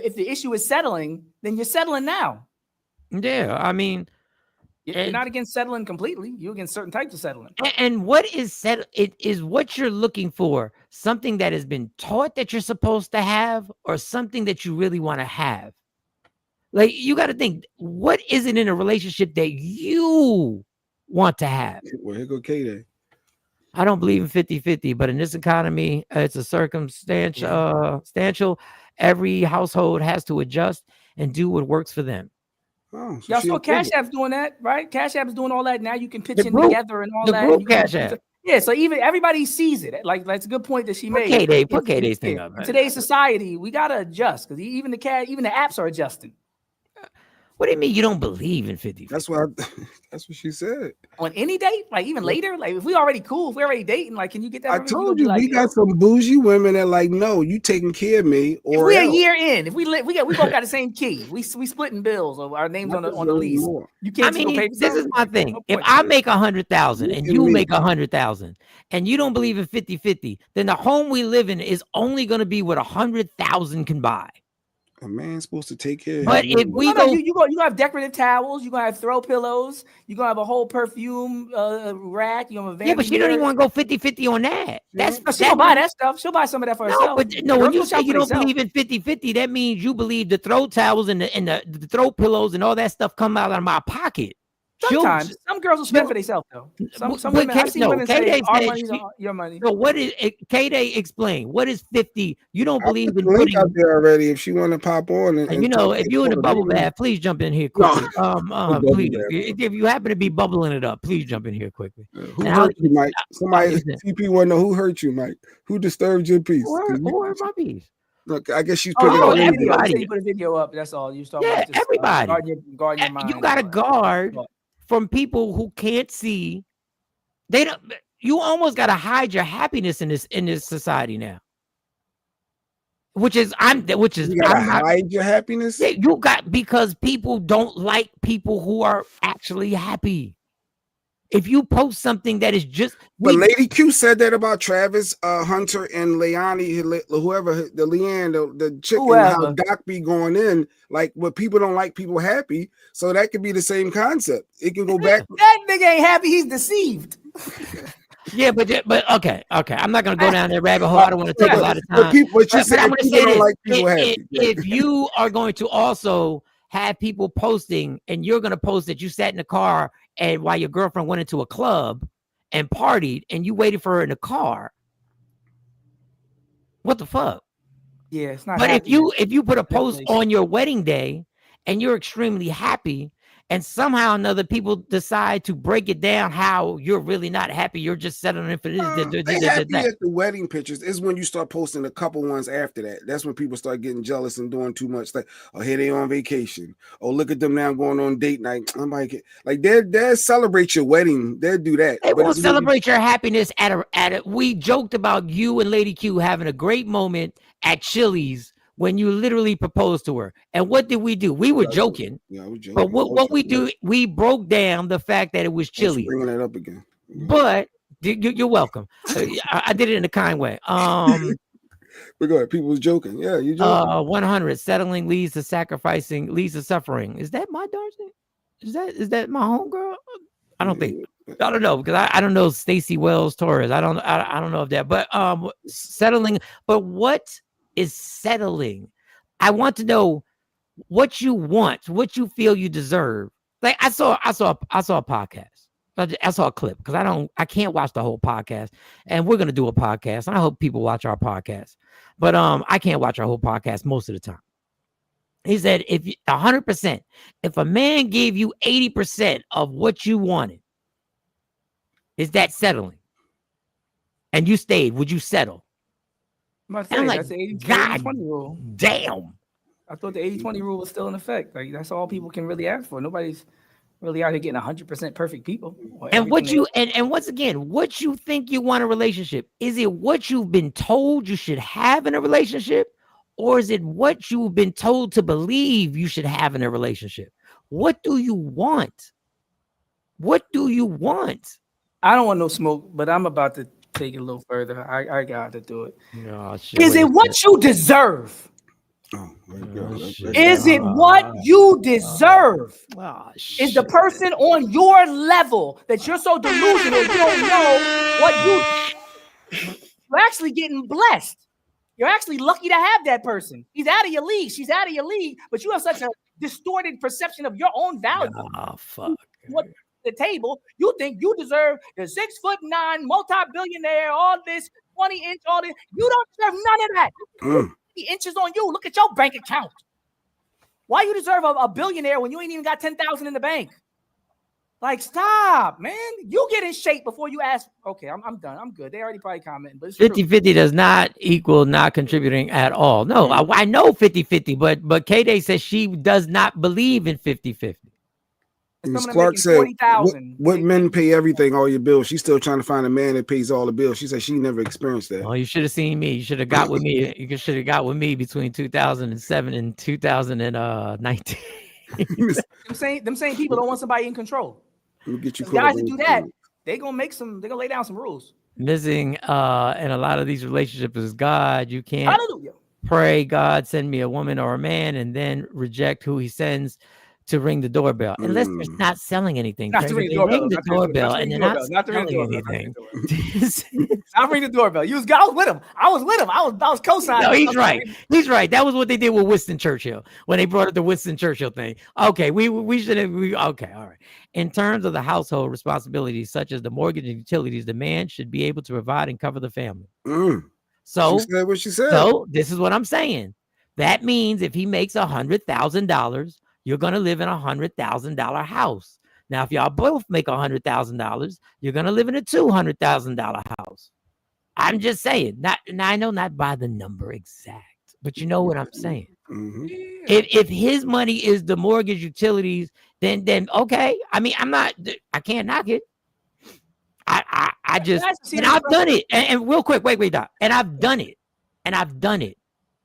if the issue is settling, then you're settling now. Yeah, I mean, you're not against settling completely. You're against certain types of settling. And what is settled? It is what you're looking for. Something that has been taught that you're supposed to have, or something that you really want to have. Like, you got to think, what is it in a relationship that you want to have? Well, here go K-Day. I don't believe in 50-50, but in this economy, it's a circumstantial. Every household has to adjust and do what works for them. Oh, Y'all saw Cash App's doing that, right? Cash App's doing all that. Now you can pitch in group- together and all the that. group You can- Cash App. Yeah, so even everybody sees it. Like that's a good point that she Put made. K-Day, put K-Day's thing up, In man. today's society, we gotta adjust because even the apps are adjusting. What do you mean you don't believe in 50? That's what she said. On any date, like even later, like if we already cool, if we already dating, like can you get that? I from me? told You you, gonna be we got some bougie women that like, no, you taking care of me, If or we a else. year in, if we both got the same key, we splitting bills or our names on the lease. More. You can't I just go mean, pay for this is something? my thing. No If point. I make 100,000 and Look at you me. make 100,000 and you don't believe in 50-50, then the home we live in is only going to be what 100,000 can buy. A man's supposed to take care of But his if woman. we No, go, you gonna have decorative towels. You gonna have throw pillows. You gonna have a whole perfume rack. You gonna have a yeah, but vanity she don't even mirror. want to go 50-50 on that. That's No, she don't buy that stuff. She'll buy some of that for No, herself. but no, when Girls you go say shop you for don't themselves. believe in 50-50, that means you believe the throw towels and the throw pillows and all that stuff come out of my pocket. Sometimes some girls will spend for themselves though. Some women, I've seen women say, "Our money's your money." So what is it? K-Day, explain what is 50? You don't I believe put in the link putting. out there already. If she want to pop on, And you know, if you're in a bubble bath, please jump in here quickly. bubble Please, bath. if you happen to be bubbling it up, please jump in here quickly. Who And I'll hurt you, even- Mike? Somebody listen. TP want to know who hurt you, Mike. Who disturbed your peace? 'Cause you- Or my piece. Look, I guess she's Oh, picking you up. put a video. You everybody. said you put a video up. That's all. You talking Yeah, about just, everybody. guarding your mind. You got to guard from people who can't see. They don't. You almost got to hide your happiness in this society now. Which is You gotta hide your happiness. Yeah, you got, because people don't like people who are actually happy. If you post something that is just, But Lady Q said that about Travis Hunter and Leonie, whoever, the Leanne, the chicken, how Whoever. Doc be going in. Like, what people don't like people happy. So that could be the same concept. It can go back. That nigga ain't happy. He's deceived. yeah, but okay. I'm not gonna go down that rabbit hole. I don't want to take a lot of But time. people, but you But said I'm gonna people say don't this. like people happy. If you are going to also have people posting, and you're gonna post that you sat in the car and while your girlfriend went into a club and partied, and you waited for her in the car, what the fuck? Yeah, it's not. But happy. if you put a post on your wedding day and you're extremely happy and somehow or another people decide to break it down how you're really not happy. You're just settling for this. They happy at the wedding pictures. It's when you start posting a couple ones after that. That's when people start getting jealous and doing too much. Like, oh, here they on vacation. Oh, look at them now going on date night. I'm like they'll celebrate your wedding. They'll do that. They will celebrate your happiness at a. We joked about you and Lady Q having a great moment at Chili's when you literally proposed to her. And what did we do? We were joking. Yeah, I was joking. But what we do, we broke down the fact that it was Chili's. Bringing that up again. But you're welcome. I did it in a kind way. But go ahead. People was joking. Yeah, you joking. 100 settling leads to sacrificing, leads to suffering. Is that my Darcy? Is that my homegirl? I don't think. I don't know because I don't know Stacey Wells Torres. I don't know if that. But settling. But what is settling? I want to know what you want, what you feel you deserve. Like I saw a podcast. I saw a clip because I can't watch the whole podcast, and we're gonna do a podcast, and I hope people watch our podcast. But I can't watch our whole podcast most of the time. He said, if 100%, if a man gave you 80% of what you wanted, is that settling? And you stayed, would you settle? I'm like, God rule. Damn. I thought the 80-20 rule was still in effect. Like that's all people can really ask for. Nobody's really out here getting 100% perfect people. And what you and once again, what you think you want a relationship? Is it what you've been told you should have in a relationship? Or is it what you've been told to believe you should have in a relationship? What do you want? What do you want? I don't want no smoke, but I'm about to take it a little further. I got to do it. Oh, is it what you deserve? Is it what you deserve? Is the person on your level that you're so delusional you don't know what you're actually getting blessed? You're actually lucky to have that person. He's out of your league. She's out of your league, but you have such a distorted perception of your own value. Oh, fuck. What the table, you think you deserve the 6'9" multi-billionaire, all this 20-inch, all this. You don't deserve none of that. 50 inches on you. Look at your bank account. Why you deserve a billionaire when you ain't even got 10,000 in the bank? Like, stop, man. You get in shape before you ask. Okay, I'm done. I'm good. They already probably commenting, but it's 50-50 does not equal not contributing at all. No, I know 50-50, but K-Day says she does not believe in 50-50. Ms. Clark said, what men pay everything, all your bills? She's still trying to find a man that pays all the bills. She said she never experienced that. Oh, you should have seen me. You should have got with me. You should have got with me between 2007 and 2019. them same people don't want somebody in control. Get you guys that do that, they're gonna lay down some rules. Missing in a lot of these relationships is God. You can't Hallelujah. Pray, God, send me a woman or a man, and then reject who he sends to ring the doorbell. Unless they're not selling anything. Not to ring the doorbell. And they're not selling anything. I'll ring the doorbell. I was with him. I was co-signing. No, he's right. He's right. That was what they did with Winston Churchill when they brought up the Winston Churchill thing. Okay, we should have. Okay, all right. In terms of the household responsibilities, such as the mortgage and utilities, the man should be able to provide and cover the family. So she said what she said. So this is what I'm saying. That means if he makes $100,000, you're going to live in $100,000 house. Now, if y'all both make $100,000, you're going to live in a $200,000 house. I'm just saying. Now, I know not by the number exact, but you know what I'm saying. If his money is the mortgage, utilities, then okay. I mean, I can't knock it. I just, and I've done it. And real quick, wait, Doc. And I've done it.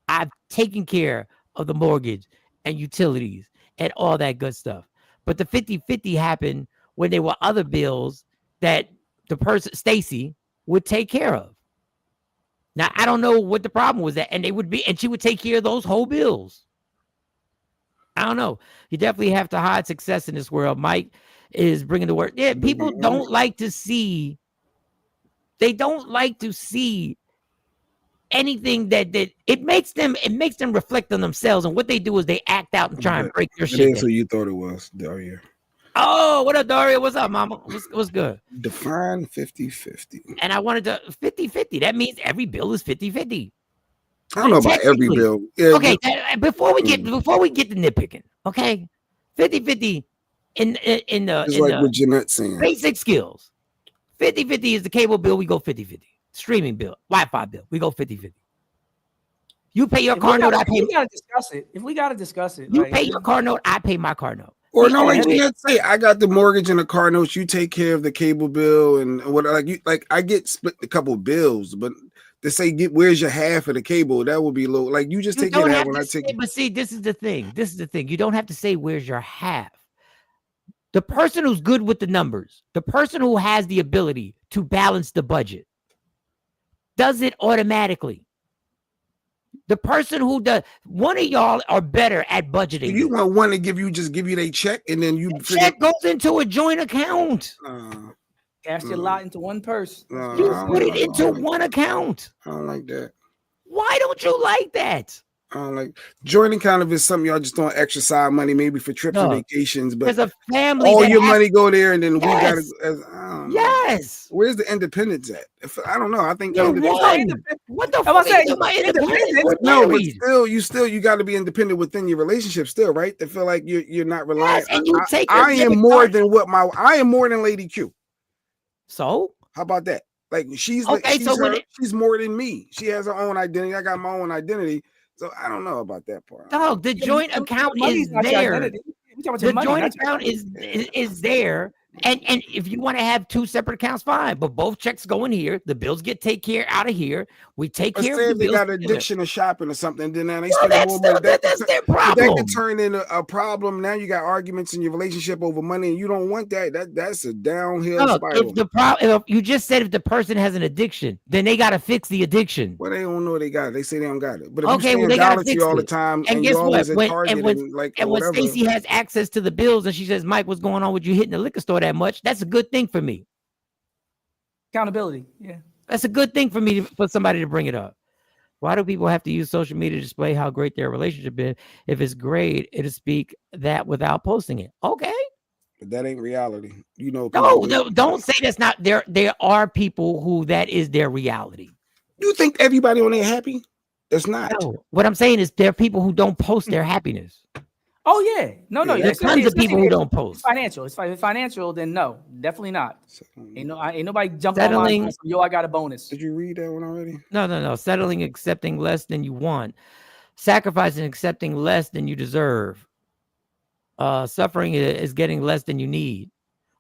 I've taken care of the mortgage and utilities and all that good stuff. But the 50-50 happened when there were other bills that the person, Stacy, would take care of. Now, I don't know what the problem was that, and she would take care of those whole bills. I don't know. You definitely have to hide success in this world. Mike is bringing the word. Yeah, people don't like to see. They don't like to see anything that it makes them reflect on themselves, and what they do is they act out and try and break your shit. That's what you thought it was, Daria. Oh, what up, Daria? What's up, mama? What's good? Define 50-50. And I wanted to 50-50. That means every bill is 50-50. I don't know about every bill. Yeah, okay, before we get to nitpicking, okay, 50-50 in It's like what Jeanette's saying. basic skills. 50-50 is the cable bill. We go 50-50. Streaming bill, Wi-Fi bill. We go 50-50. You pay your car note. I pay. We gotta discuss it. If we gotta discuss it, You pay your car note. I pay my car note. Or no, like Jeanette say, I got the mortgage and the car notes. You take care of the cable bill and what like I get split a couple of bills, but to say where's your half of the cable, that would be low. Like you just take care of that when I take. But see, this is the thing. You don't have to say where's your half. The person who's good with the numbers, the person who has the ability to balance the budget, does it automatically. The person who does, one of y'all are better at budgeting. You want one to give you their check and then you check goes into a joint account. Cash your lot into one purse. You put it into one account. I don't like that. Why don't you like that? I don't like joint account if it's something y'all just don't exercise money, maybe for trips and vacations. But there's a family. All your money go there, and then we gotta. Yes. Where's the independence at? I don't know. I think What the fuck is my independence? No, but still, you got to be independent within your relationship, still, right? To feel like you're not reliant. Yes, and you take. I am more than Lady Q. So how about that? Like she's more than me. She has her own identity. I got my own identity. So I don't know about that part. Dog, the joint account is there. The joint account is there. And if you want to have two separate accounts, fine. But both checks go in here. The bills get taken care out of here. We take care of the bills. If they got addiction of shopping or something, then they spend more money. That's their problem. That can turn into a problem. Now you got arguments in your relationship over money, and you don't want that. That's a downhill spiral. If you just said if the person has an addiction, then they got to fix the addiction. Well, they don't know they got it. They say they don't got it. But if you they got to fix all the time, and guess what? When Stacey has access to the bills, and she says, "Mike, what's going on with you hitting the liquor store that much?" That's a good thing for me. Accountability. Yeah. That's a good thing for me for somebody to bring it up. Why do people have to use social media to display how great their relationship is? If it's great, it'll speak that without posting it. Okay. But that ain't reality. You know. No, don't say that's not there. There are people who that is their reality. You think everybody on there happy? That's not. No. What I'm saying is there are people who don't post their happiness. Oh yeah, no. There's tons of people who don't post. Financial, it's financial. Then no, definitely not. Ain't nobody jumping on my yo, I got a bonus. Did you read that one already? No. Settling, accepting less than you want, sacrificing, accepting less than you deserve. Suffering is getting less than you need.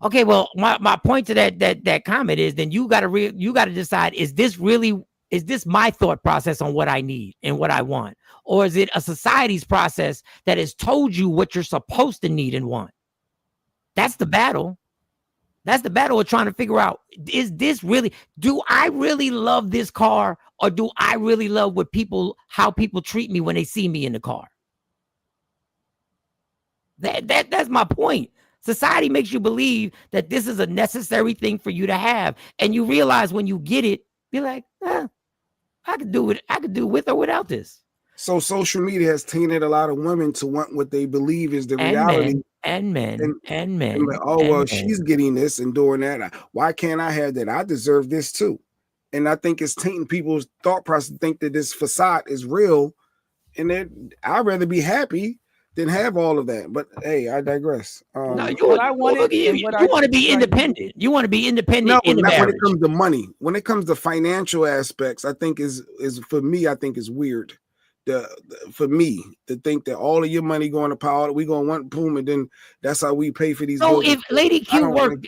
Okay, well, my point to that comment is then you got to decide, is this my thought process on what I need and what I want? Or is it a society's process that has told you what you're supposed to need and want? That's the battle. That's the battle of trying to figure out, do I really love this car, or do I really love how people treat me when they see me in the car? That's my point. Society makes you believe that this is a necessary thing for you to have. And you realize when you get it, you're like, I could do it. I could do with or without this. So social media has tainted a lot of women to want what they believe is the reality. And men. Like, she's getting this and doing that. Why can't I have that? I deserve this too. And I think it's tainting people's thought process to think that this facade is real. And I'd rather be happy than have all of that. But hey, I digress. You want to be independent. You want to be independent. No, not when it comes to money. When it comes to financial aspects, I think is for me, I think is weird. For me to think that all of your money going to power, we going to want boom, and then that's how we pay for these. So if Lady Q worked,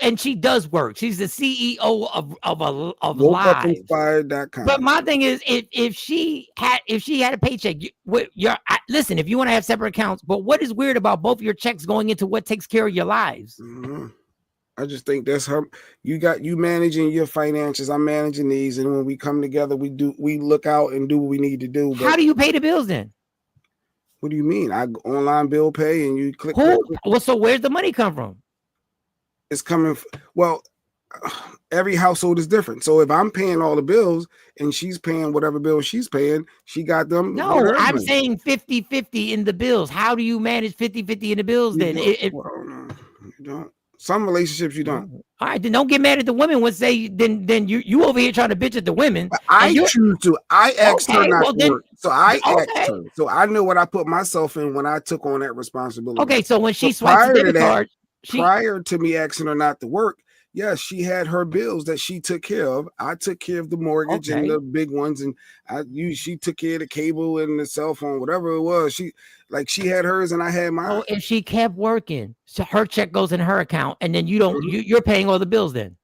and she does work, she's the CEO of Live. But my thing is, if she had a paycheck, listen, if you want to have separate accounts, but what is weird about both of your checks going into what takes care of your lives? Mm-hmm. I just think that's her. You managing your finances. I'm managing these, and when we come together, we look out and do what we need to do. How do you pay the bills then? What do you mean? I online bill pay, and you click. Well, so where's the money come from? It's coming. Well, every household is different. So if I'm paying all the bills and she's paying whatever bill she's paying, she got them. No, I'm saying 50-50 in the bills. How do you manage 50-50 in the bills then? You don't. Some relationships you don't. All right, then don't get mad at the women when say then you over here trying to bitch at the women. But I choose to. I asked her not to work. So I asked okay. her. So I knew what I put myself in when I took on that responsibility. Okay, so when she swipes the debit card, prior to me asking her not to work, yes, she had her bills that she took care of. I took care of the mortgage and the big ones, and she took care of the cable and the cell phone, whatever it was. She had hers and I had mine. Oh, if she kept working, so her check goes in her account, and then you don't, you're paying all the bills. Then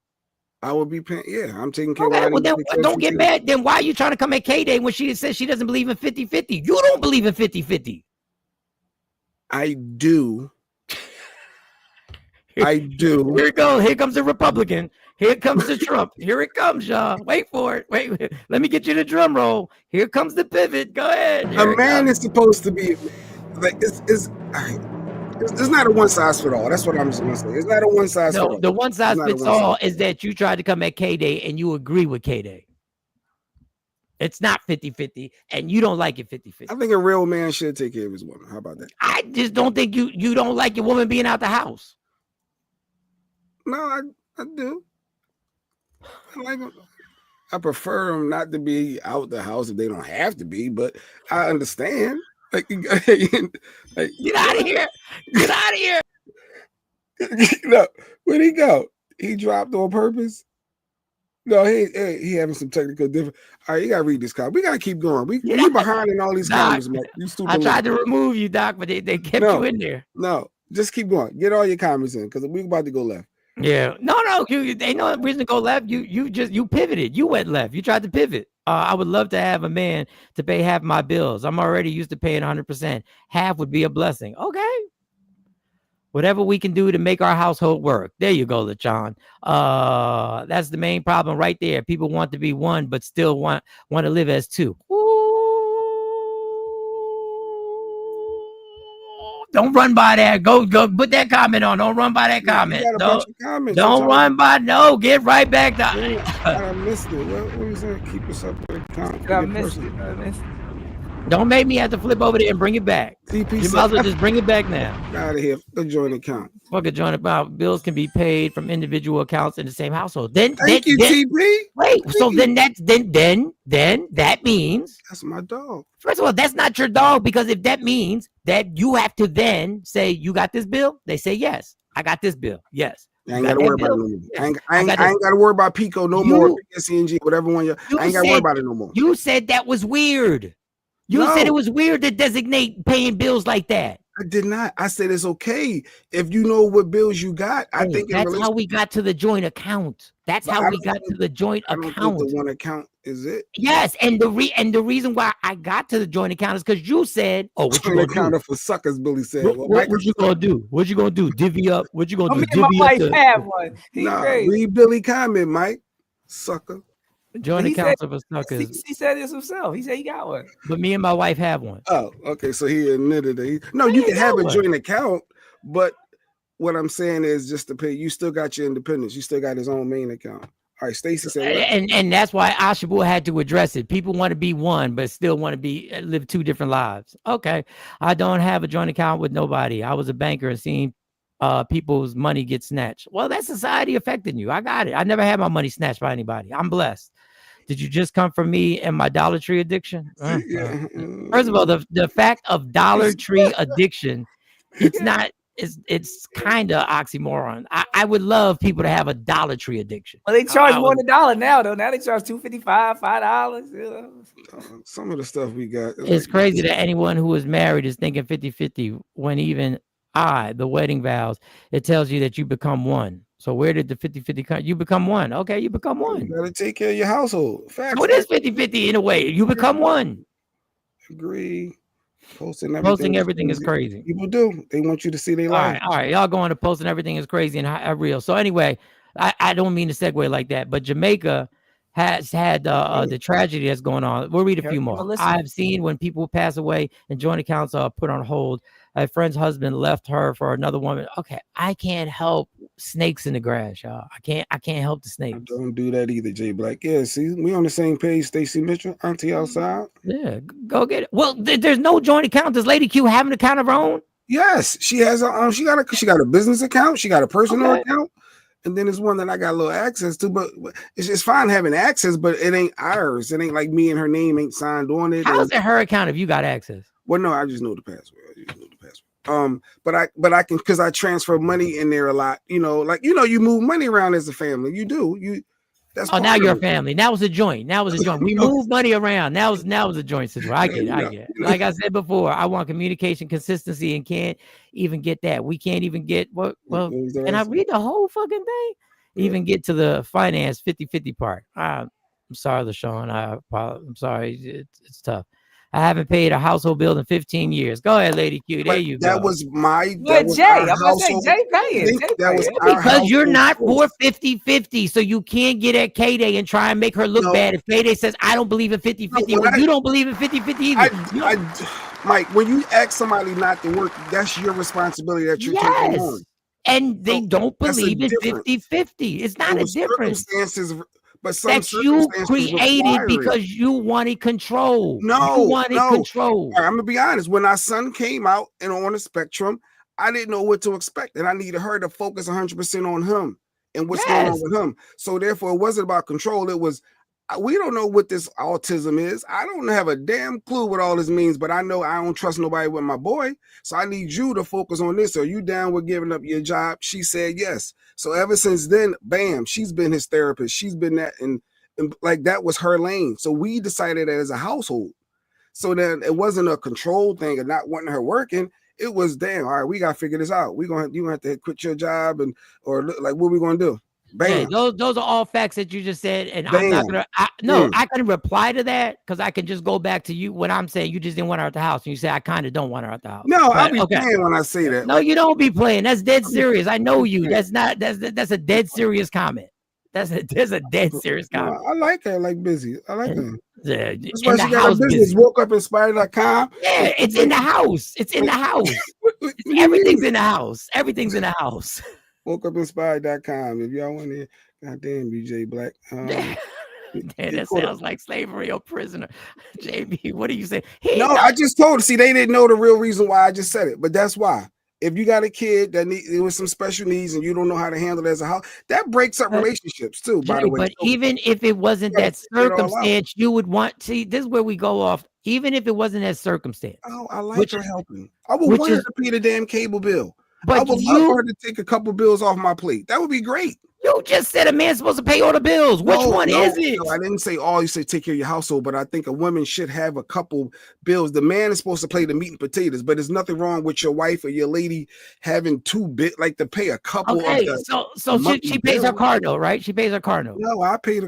I would be paying. Yeah, I'm taking care. Okay, of well then don't get mad. Then why are you trying to come at K-Day when she says she doesn't believe in 50-50? You don't believe in 50-50. I do. I do. Here it goes. Here comes the Republican. Here comes the Trump. Here it comes, y'all. Wait for it. Wait. Let me get you the drum roll. Here comes the pivot. Go ahead. A man is supposed to be like it's not a one size fit all. That's what I'm just gonna say. It's not a one size fit all. The one size fits all is that you tried to come at K-Day and you agree with K-Day. It's not 50-50, and you don't like it 50-50. I think a real man should take care of his woman. How about that? I just don't think you don't like your woman being out the house. No, I do. I prefer them not to be out the house if they don't have to be, but I understand. Like get out of here! Get out of here! No, where'd he go? He dropped on purpose. No, he having some technical difficulty. All right, you gotta read this comment. We gotta keep going. We behind in all these comments, man. You stupid. I tried to remove you, Doc, but they kept you in there. No, just keep going. Get all your comments in because we're about to go left. Yeah, no, ain't no reason to go left. You pivoted. You went left. You tried to pivot. I would love to have a man to pay half my bills. I'm already used to paying 100%. Half would be a blessing. Okay. Whatever we can do to make our household work. There you go, LeChon. That's the main problem right there. People want to be one, but still want to live as two. Don't run by that. Go put that comment on. Don't run by that comment. Don't run by. No, get right back to. I missed it. What was that? Keep us up with the I missed it. Don't make me have to flip over there and bring it back. You might as well just bring it back now. Out of here. A joint account. Fuck a joint account. Bills can be paid from individual accounts in the same household. Thank you, TP. Wait. So then that means that's my dog. First of all, that's not your dog, because if that means that you have to then say, you got this bill? They say, yes, I got this bill. Yes. I ain't got to worry about it no more. I ain't got to worry about Pico no more. PSCNG, whatever one I ain't got to worry about it no more. You said that was weird. You said it was weird to designate paying bills like that. I did not. I said it's okay if you know what bills you got. I think that's how we got to the joint account. That's how we got to the joint account. The one account is it? Yes, and the reason why I got to the joint account is because you said, "Oh, what you gonna do for suckers?" Billy said, "What you gonna do? What you gonna do? Divvy up? What you gonna do? Divvy up?" My wife have one. Read Billy comment, Mike. Sucker. Joint accounts of a suckers. He said this himself. He said he got one. But me and my wife have one. Oh, okay. So he admitted it. No, you can have a joint account, but what I'm saying is just to pay. You still got your independence. You still got his own main account. All right, Stacey said, and that's why Ashabul had to address it. People want to be one, but still want to live two different lives. Okay, I don't have a joint account with nobody. I was a banker and seen people's money get snatched. Well, that society affected you. I got it. I never had my money snatched by anybody. I'm blessed. Did you just come from me and my Dollar Tree addiction? First of all, the fact of Dollar Tree addiction, it's kind of oxymoron. I would love people to have a Dollar Tree addiction. Well, they charge more than $1 now, though. Now they charge $2.55, $5. You know? Some of the stuff we got. It's crazy that anyone who is married is thinking 50-50 when even the wedding vows, it tells you that you become one. So where did the 50-50 come? You become one. Okay, you become one. You gotta take care of your household. Facts. What is 50-50 in a way? You become one. Agree. Posting everything is crazy. People do. They want you to see their life. All right. Y'all going to posting everything is crazy and real. So anyway, I don't mean to segue like that, but Jamaica has had the tragedy that's going on. We'll read a few more. I've seen when people pass away and joint accounts are put on hold. A friend's husband left her for another woman. Okay, I can't help snakes in the grass, y'all. I can't help the snakes. Don't do that either, Jay Black. Yeah, see, we on the same page, Stacey Mitchell, auntie outside. Yeah, go get it. Well, there's no joint account. Does Lady Q have an account of her own? Yes, she has her own. She got a business account. She got a personal account, and then there's one that I got a little access to. But it's fine having access, but it ain't ours. It ain't like me and her name ain't signed on it. How's it her account if you got access? Well, no, I just know the password. But I can, because I transfer money in there a lot. You move money around as a family. You do. That's now you're a family. Now it's a joint. We move money around. Now it's a joint situation. I get it. Like I said before, I want communication consistency and can't even get that. We can't even get and I read the whole fucking thing. Even get to the finance 50-50 part. I'm sorry, LaShawn. I'm sorry. It's tough. I haven't paid a household bill in 15 years. Go ahead, Lady Q. There you go. That was my. But Jay, I'm gonna say Jay paying. Because you're not for 50-50, so you can't get at K-Day and try and make her look bad. If K-Day says, I don't believe in 50-50, well, you don't believe in 50-50 either. Mike, when you ask somebody not to work, that's your responsibility that you're taking on. And they don't believe in 50-50. It's not a difference. But that you created because you wanted control. No, you wanted control. Right, I'm gonna be honest. When our son came out and on the spectrum, I didn't know what to expect, and I needed her to focus 100% on him and what's going on with him. So therefore, it wasn't about control. It was, we don't know what this autism is. I don't have a damn clue what all this means, but I know I don't trust nobody with my boy. So I need you to focus on this. Are you down with giving up your job? She said yes. So ever since then, bam, she's been his therapist. She's been that, and like that was her lane. So we decided that as a household. So then it wasn't a control thing and not wanting her working. It was, damn, all right, we gotta figure this out. You're gonna have to quit your job or like, what are we gonna do? Bam. Yeah, those are all facts that you just said, and bam. I'm not gonna. I can reply to that because I can just go back to you what I'm saying. You just didn't want her at the house, and you say I kind of don't want her at the house. No, I'll be playing when I say that. No, you don't be playing. That's dead serious. I know you. That's a dead serious comment. That's a dead serious comment. I like her, like busy. I like her. Yeah, that's why she got her business. WokeUpInspired.com. Yeah, it's in the house. It's in the house. Everything's in the house. Everything's in the house. WokeUpInspired.com. If y'all want to, goddamn BJ Black. Damn, that sounds like slavery or prisoner. JB, what do you say? I just told her. See, they didn't know the real reason why I just said it, but that's why. If you got a kid that with some special needs and you don't know how to handle it as a house, that breaks up relationships too. By the way, but even if it wasn't that circumstance, you would want. See, this is where we go off. Even if it wasn't that circumstance. Oh, I like her helping. I would want her to pay the damn cable bill. But I would love her to take a couple bills off my plate. That would be great. You just said a man's supposed to pay all the bills. Which one is it? No, I didn't say all. You say take care of your household, but I think a woman should have a couple bills. The man is supposed to play the meat and potatoes, but there's nothing wrong with your wife or your lady having like to pay a couple. Okay, so she pays her car note, right? She pays her car note. No, I pay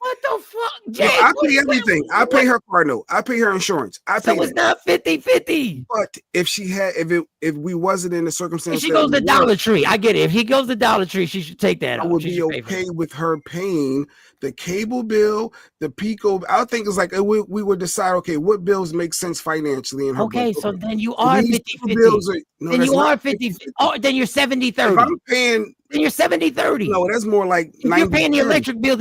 what the fuck, Jay? No, I pay everything. I pay her car note. I pay her insurance. So it's not 50-50. But if we wasn't in the circumstance, if she goes to Dollar Tree, I get it. If he goes to Dollar Tree, she should take that. I would be okay with her paying the cable bill, the Pico. I think it's like we would decide, okay, what bills make sense financially in her. Okay, so then you are 50-50. Then you are 50-50. Oh, then you're 70-30. If I'm paying. Then you're 70-30. No, that's more like 90. If you're paying the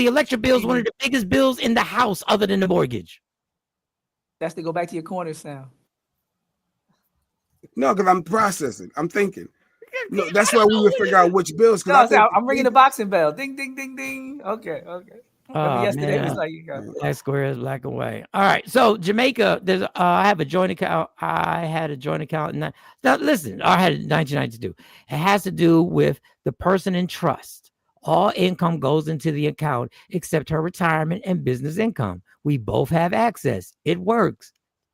electric bill is one of the biggest bills in the house other than the mortgage. That's to go back to your corner sound. No, because I'm processing. I'm thinking. No, that's why we would figure out which bills. I'm ringing the boxing bell. Ding, ding, ding, ding. Okay. Yesterday was like, that square is black and white. All right, so Jamaica, there's I have a joint account. I had a joint account. Now listen, I had 1992. It has to do with the person in trust. All income goes into the account except her retirement and business income. We both have access. It works.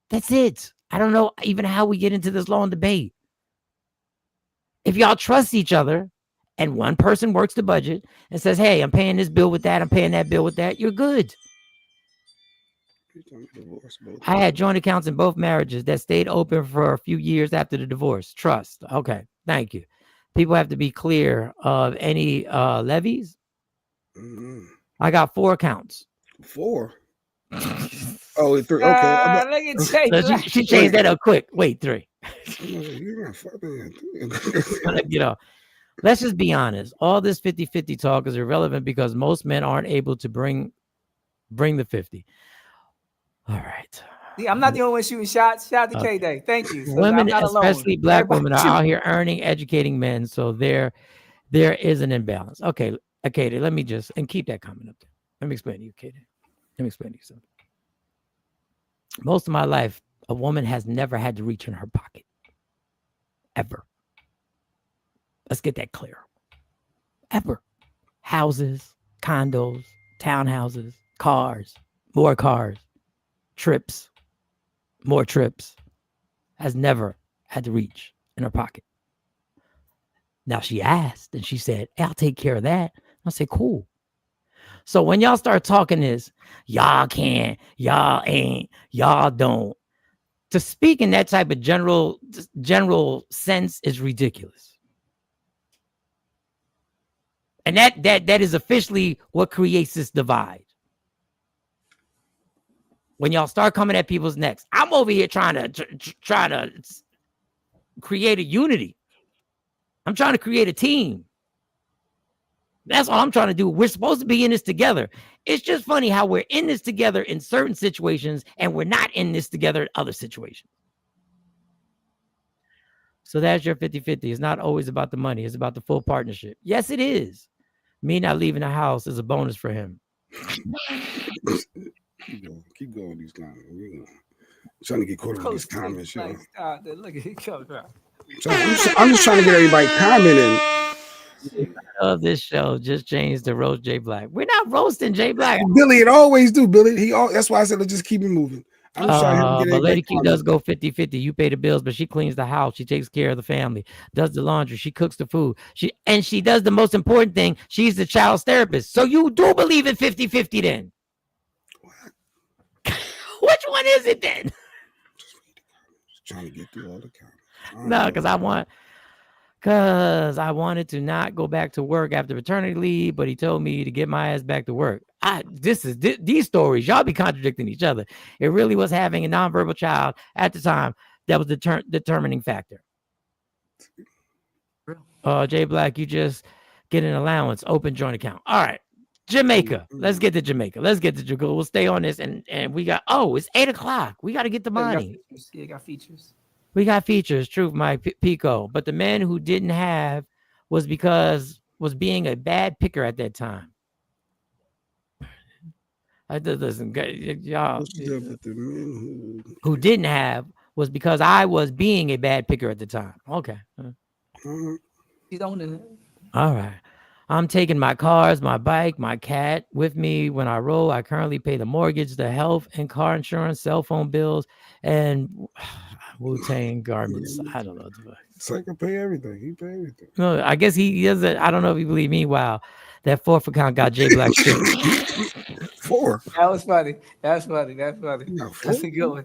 That's it. I don't know even how we get into this long debate. If y'all trust each other, and one person works the budget and says, hey, I'm paying this bill with that, I'm paying that bill with that, you're good. I had joint accounts in both marriages that stayed open for a few years after the divorce. Trust. Okay, thank you. People have to be clear of any levies. Mm-hmm. I got 4 accounts. 4? Oh, 3. Okay. Look at she changed that up quick. Wait, 3. Get off. Let's just be honest. All this 50-50 talk is irrelevant because most men aren't able to bring the 50. All right. Yeah, I'm not the only one shooting shots. Shout out to K-Day. Thank you. So Women, I'm not alone. especially black Everybody women, are shoot. out here earning, educating men. So there is an imbalance. Okay, Katie, let me just and keep that comment up there. Let me explain to you, Katie. Let me explain to you something. Most of my life, a woman has never had to reach in her pocket. Ever. Let's get that clear. Ever. Houses, condos, townhouses, cars, more cars, trips, more trips. Has never had to reach in her pocket. Now she asked and she said, hey, I'll take care of that. I said, cool. So when y'all start talking this, y'all can't, y'all ain't, y'all don't. To speak in that type of general sense is ridiculous. And that is officially what creates this divide. When y'all start coming at people's necks, I'm over here trying to create a unity. I'm trying to create a team. That's all I'm trying to do. We're supposed to be in this together. It's just funny how we're in this together in certain situations and we're not in this together in other situations. So that's your 50-50. It's not always about the money. It's about the full partnership. Yes, it is. Me not leaving the house is a bonus for him. Keep going these comments. Trying to get caught up in these comments. Look at it coming out. I'm just trying to get everybody commenting. Of this show just changed to roast Jay Black. We're not roasting Jay Black. Billy, it always do. Billy, that's why I said let's just keep it moving. I'm just trying to get but Lady Key commenting. does go 50-50. You pay the bills, but she cleans the house. She takes care of the family, does the laundry. She cooks the food. She does the most important thing. She's the child's therapist. So you do believe in 50-50 then? Which one is it then? Just trying to get through all the comments. No, because I wanted to not go back to work after paternity leave, but he told me to get my ass back to work. These stories, y'all be contradicting each other. It really was having a nonverbal child at the time that was the determining factor. Jay Black, you just get an allowance, open joint account. All right. Jamaica. Let's get to Jamaica. We'll stay on this. And we got, it's 8:00. We got to get the money. Yeah, got features. We got features, truth, Mike Pico. But the man who didn't have was being a bad picker at that time. Listen, y'all. Who didn't have was because I was being a bad picker at the time. Okay. You don't. All right. I'm taking my cars, my bike, my cat with me when I roll. I currently pay the mortgage, the health and car insurance, cell phone bills, and Wu-Tang garments. I don't know. Psycho pay everything. He pay everything. No, I guess he doesn't. I don't know if you believe me. Wow. That fourth account got Jay Black shit. 4. That was funny. That's a good one.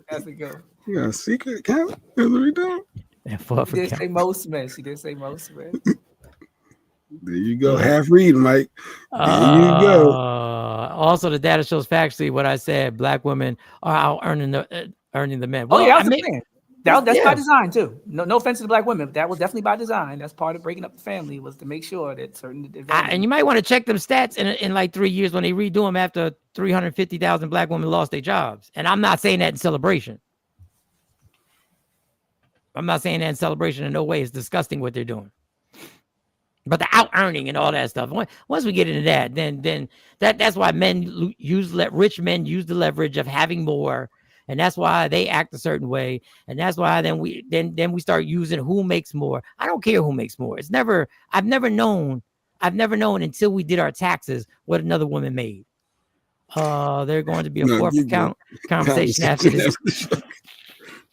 You got a secret account? That's what we doing? That fourth She did account. say most men. There you go. Half read, Mike. There you go. Also, the data shows factually what I said. Black women are out earning the men. Well, Well, that's by yeah. design too. No offense to the black women, but that was definitely by design. That's part of breaking up the family, was to make sure that certain And you might want to check them stats in like 3 years when they redo them after 350,000 black women lost their jobs. And I'm not saying that in celebration. In no way. It's disgusting what they're doing. But the out earning and all that stuff. Once we get into that, then that's why rich men use the leverage of having more, and that's why they act a certain way, and that's why then we start using who makes more. I don't care who makes more. I've never known until we did our taxes what another woman made. They're going to be a fourth account conversation after this.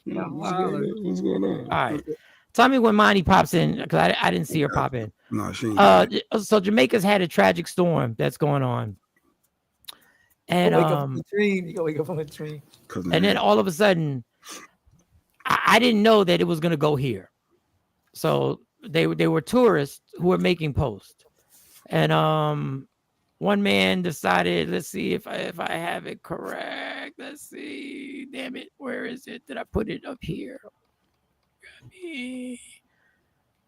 What's going on? All right. Tell me when Monty pops in, because I didn't see her pop in. No, she ain't. So Jamaica's had a tragic storm that's going on. And wake up from the dream. You gotta wake up from the dream. And then all of a sudden, I didn't know that it was gonna go here. So they were tourists who were making posts. And one man decided, let's see if I have it correct. Let's see. Damn it, where is it? Did I put it up here?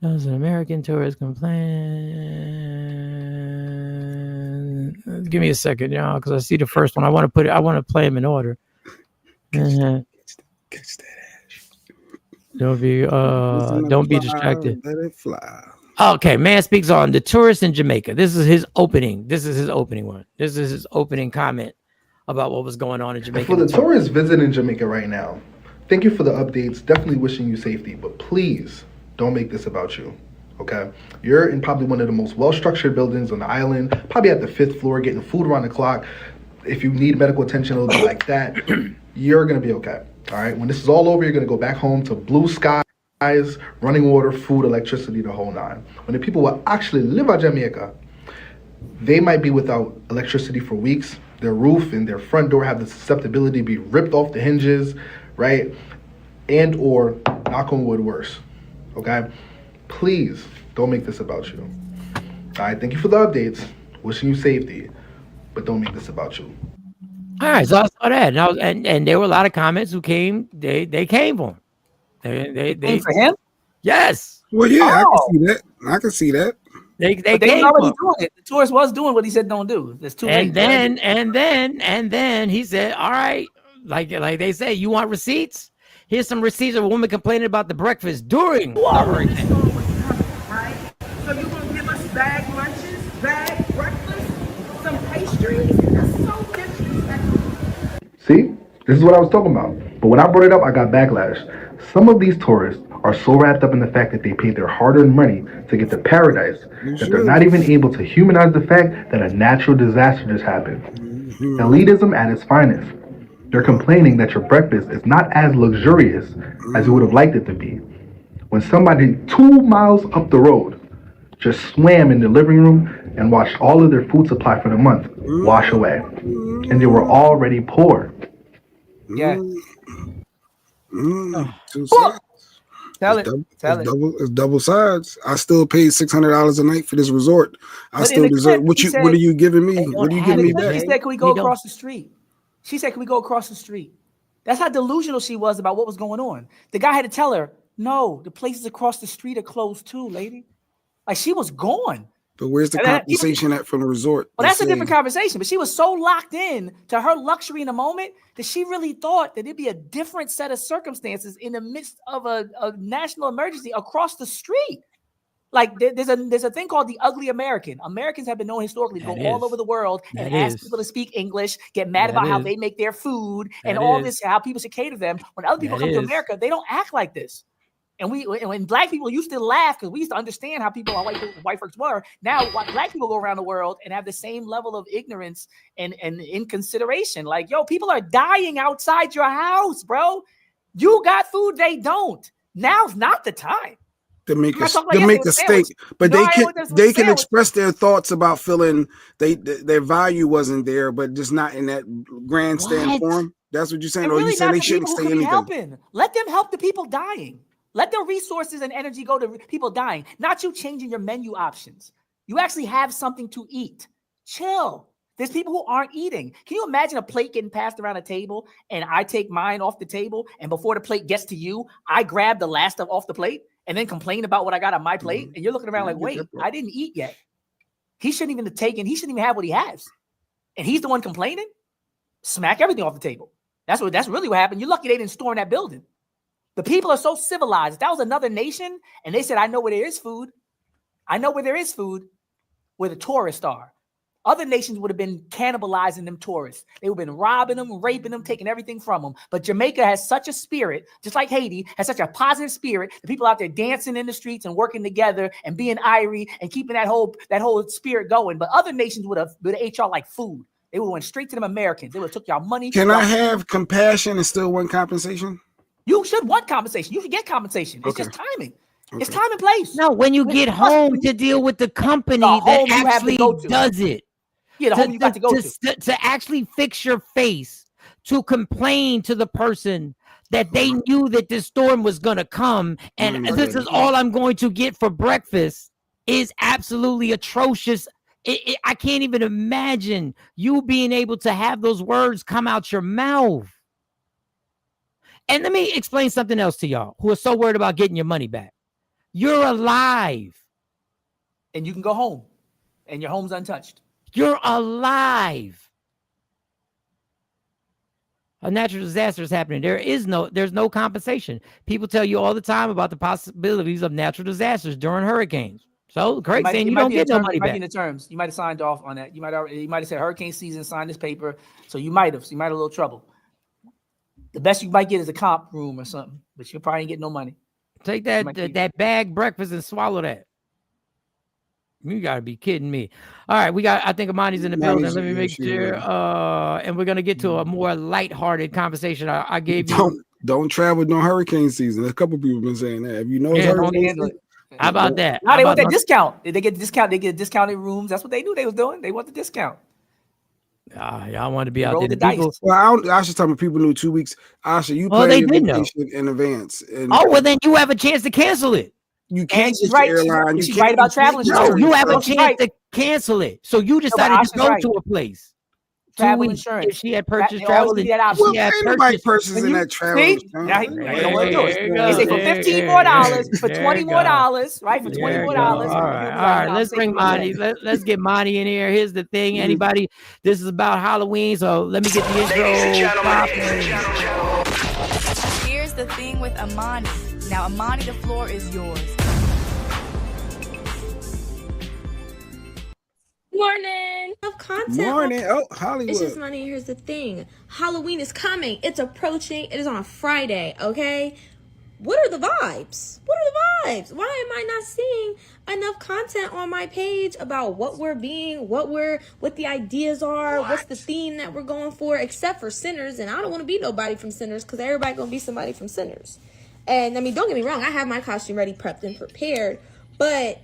There's an American tourist complaint. Give me a second, y'all, because I see the first one. I want to play them in order. Don't be distracted. Let it fly. Okay, man speaks on the tourist in Jamaica. This is his opening. This is his opening one. This is his opening comment about what was going on in Jamaica. For the tourists visiting Jamaica right now, thank you for the updates. Definitely wishing you safety, but please don't make this about you. Okay? You're in probably one of the most well-structured buildings on the island, probably at the 5th floor, getting food around the clock. If you need medical attention, it'll be like that. You're gonna be okay. All right? When this is all over, you're gonna go back home to blue skies, running water, food, electricity, the whole nine. When the people who actually live at Jamaica, they might be without electricity for weeks. Their roof and their front door have the susceptibility to be ripped off the hinges, right? And or, knock on wood, worse. Okay? Please don't make this about you. All right, thank you for the updates. Wishing you safety, but don't make this about you. All right, so I saw that, and there were a lot of comments who came. They came for him. They Came for him? Yes. Well, yeah, I can see that. I can see that. They But they came was already for him. doing it. The tourist was doing what he said don't do. There's too late. And then he said, "All right, like they say, you want receipts? Here's some receipts of a woman complaining about the breakfast during the hurricane." Right? So you're gonna give us bag lunches, bag breakfast, some pastries? That's so disrespectful. See, this is what I was talking about. But when I brought it up, I got backlash. Some of these tourists are so wrapped up in the fact that they paid their hard-earned money to get to paradise that they're not even able to humanize the fact that a natural disaster just happened. Elitism at its finest. They're complaining that your breakfast is not as luxurious as you would have liked it to be. When somebody 2 miles up the road just swam in the living room and watched all of their food supply for the month wash away. And they were already poor. Yeah. Two sides. Tell It's it. double, Tell it's it. double. It's double sides. I still paid $600 a night for this resort. I But in still the deserve. clip, What he you? said- What are you giving me? What are you giving me She back? said, "Can we go across the street?" She said, "Can we go across the street?" That's how delusional she was about what was going on. The guy had to tell her, "No, the places across the street are closed too, lady." Like she was gone. But where's the And then compensation at from the resort? Well, that's a saying- different conversation. But she was so locked in to her luxury in the moment that she really thought that it'd be a different set of circumstances in the midst of a national emergency across the street. Like there's a thing called the ugly American. Americans have been known historically to go all over the world and ask people to speak English, get mad about how they make their food and all this, how people should cater to them. When other people come to America, they don't act like this. And when black people used to laugh because we used to understand how people, white folks were. Now black people go around the world and have the same level of ignorance and inconsideration. Like, yo, people are dying outside your house, bro. You got food, they don't. Now's not the time. To make I'm not a, talking to about make a yesterday with stake, sandwich. but No, I they always can with they can sandwich. express their thoughts about feeling their value wasn't there, but just not in that grandstand What? form. That's what you're saying, And or really you say not they the shouldn't people who say could be anything. helping. Let them help the people dying. Let their resources and energy go to people dying, not you changing your menu options. You actually have something to eat. Chill. There's people who aren't eating. Can you imagine a plate getting passed around a table and I take mine off the table and before the plate gets to you, I grab the last of off the plate and then complain about what I got on my plate? And you're looking around like, wait, I didn't eat yet. He shouldn't even have taken, he shouldn't even have what he has. And he's the one complaining? Smack everything off the table. That's really what happened. You're lucky they didn't storm that building. The people are so civilized. If that was another nation and they said, I know where there is food. I know where there is food, where the tourists are. Other nations would have been cannibalizing them tourists. They would have been robbing them, raping them, taking everything from them. But Jamaica has such a spirit, just like Haiti, has such a positive spirit. The people out there dancing in the streets and working together and being irie and keeping that whole spirit going. But other nations would have ate y'all like food. They would have went straight to them Americans. They would have took y'all money. Can I have compassion and still want compensation? You should want compensation. You should get compensation. It's just timing. It's time and place. No, when you get home to deal with the company home that you have to actually go to. does it. Yeah, the home you got to go to. To actually fix your face, to complain to the person that they knew that this storm was going to come and this is all I'm going to get for breakfast is absolutely atrocious. I can't even imagine you being able to have those words come out your mouth. And let me explain something else to y'all who are so worried about getting your money back. You're alive. And you can go home. And your home's untouched. You're alive. A natural disaster is happening. There's no compensation. People tell you all the time about the possibilities of natural disasters during hurricanes. So Craig's saying you don't get no money back. In the terms, you might have signed off on that. You might have said hurricane season, signed this paper. So you might have a little trouble. The best you might get is a comp room or something, but you probably ain't get no money. Take that bag breakfast and swallow that. You gotta be kidding me. All right, I think Amani's in the building. Let me make sure. And we're gonna get to a more lighthearted conversation. I gave you don't travel during hurricane season. A couple people been saying that. If you know hurricane season, how about that? Now they want that discount. They get discount. They get discounted rooms. That's what they knew they was doing. They want the discount. Y'all want to be out there. I should tell me people knew 2 weeks. Asha, you plan your vacation in advance. Well, then you have a chance to cancel it. You can't get your airline. She's right about traveling. No, you have a chance to cancel it. So you decided to go to a place. Travel insurance. If she had purchased travel, ain't nobody purchasing that travel insurance. Now you don't want to do it. They say for $15 more, for $20 more, right? For $20 more. All right. Let's bring Monty. Let's get Monty in here. Here's the thing. Anybody, this is about Halloween, so let me get the intro. Here's the thing with Amani. Now, Amani, the floor is yours. Morning. Of content. Morning. Oh, Hollywood. It's just money. Here's the thing. Halloween is coming. It's approaching. It is on a Friday, okay? What are the vibes? Why am I not seeing enough content on my page about what the ideas are, what's the theme that we're going for, except for Sinners, and I don't want to be nobody from Sinners because everybody gonna be somebody from Sinners. And I mean, don't get me wrong, I have my costume ready, prepped, and prepared, but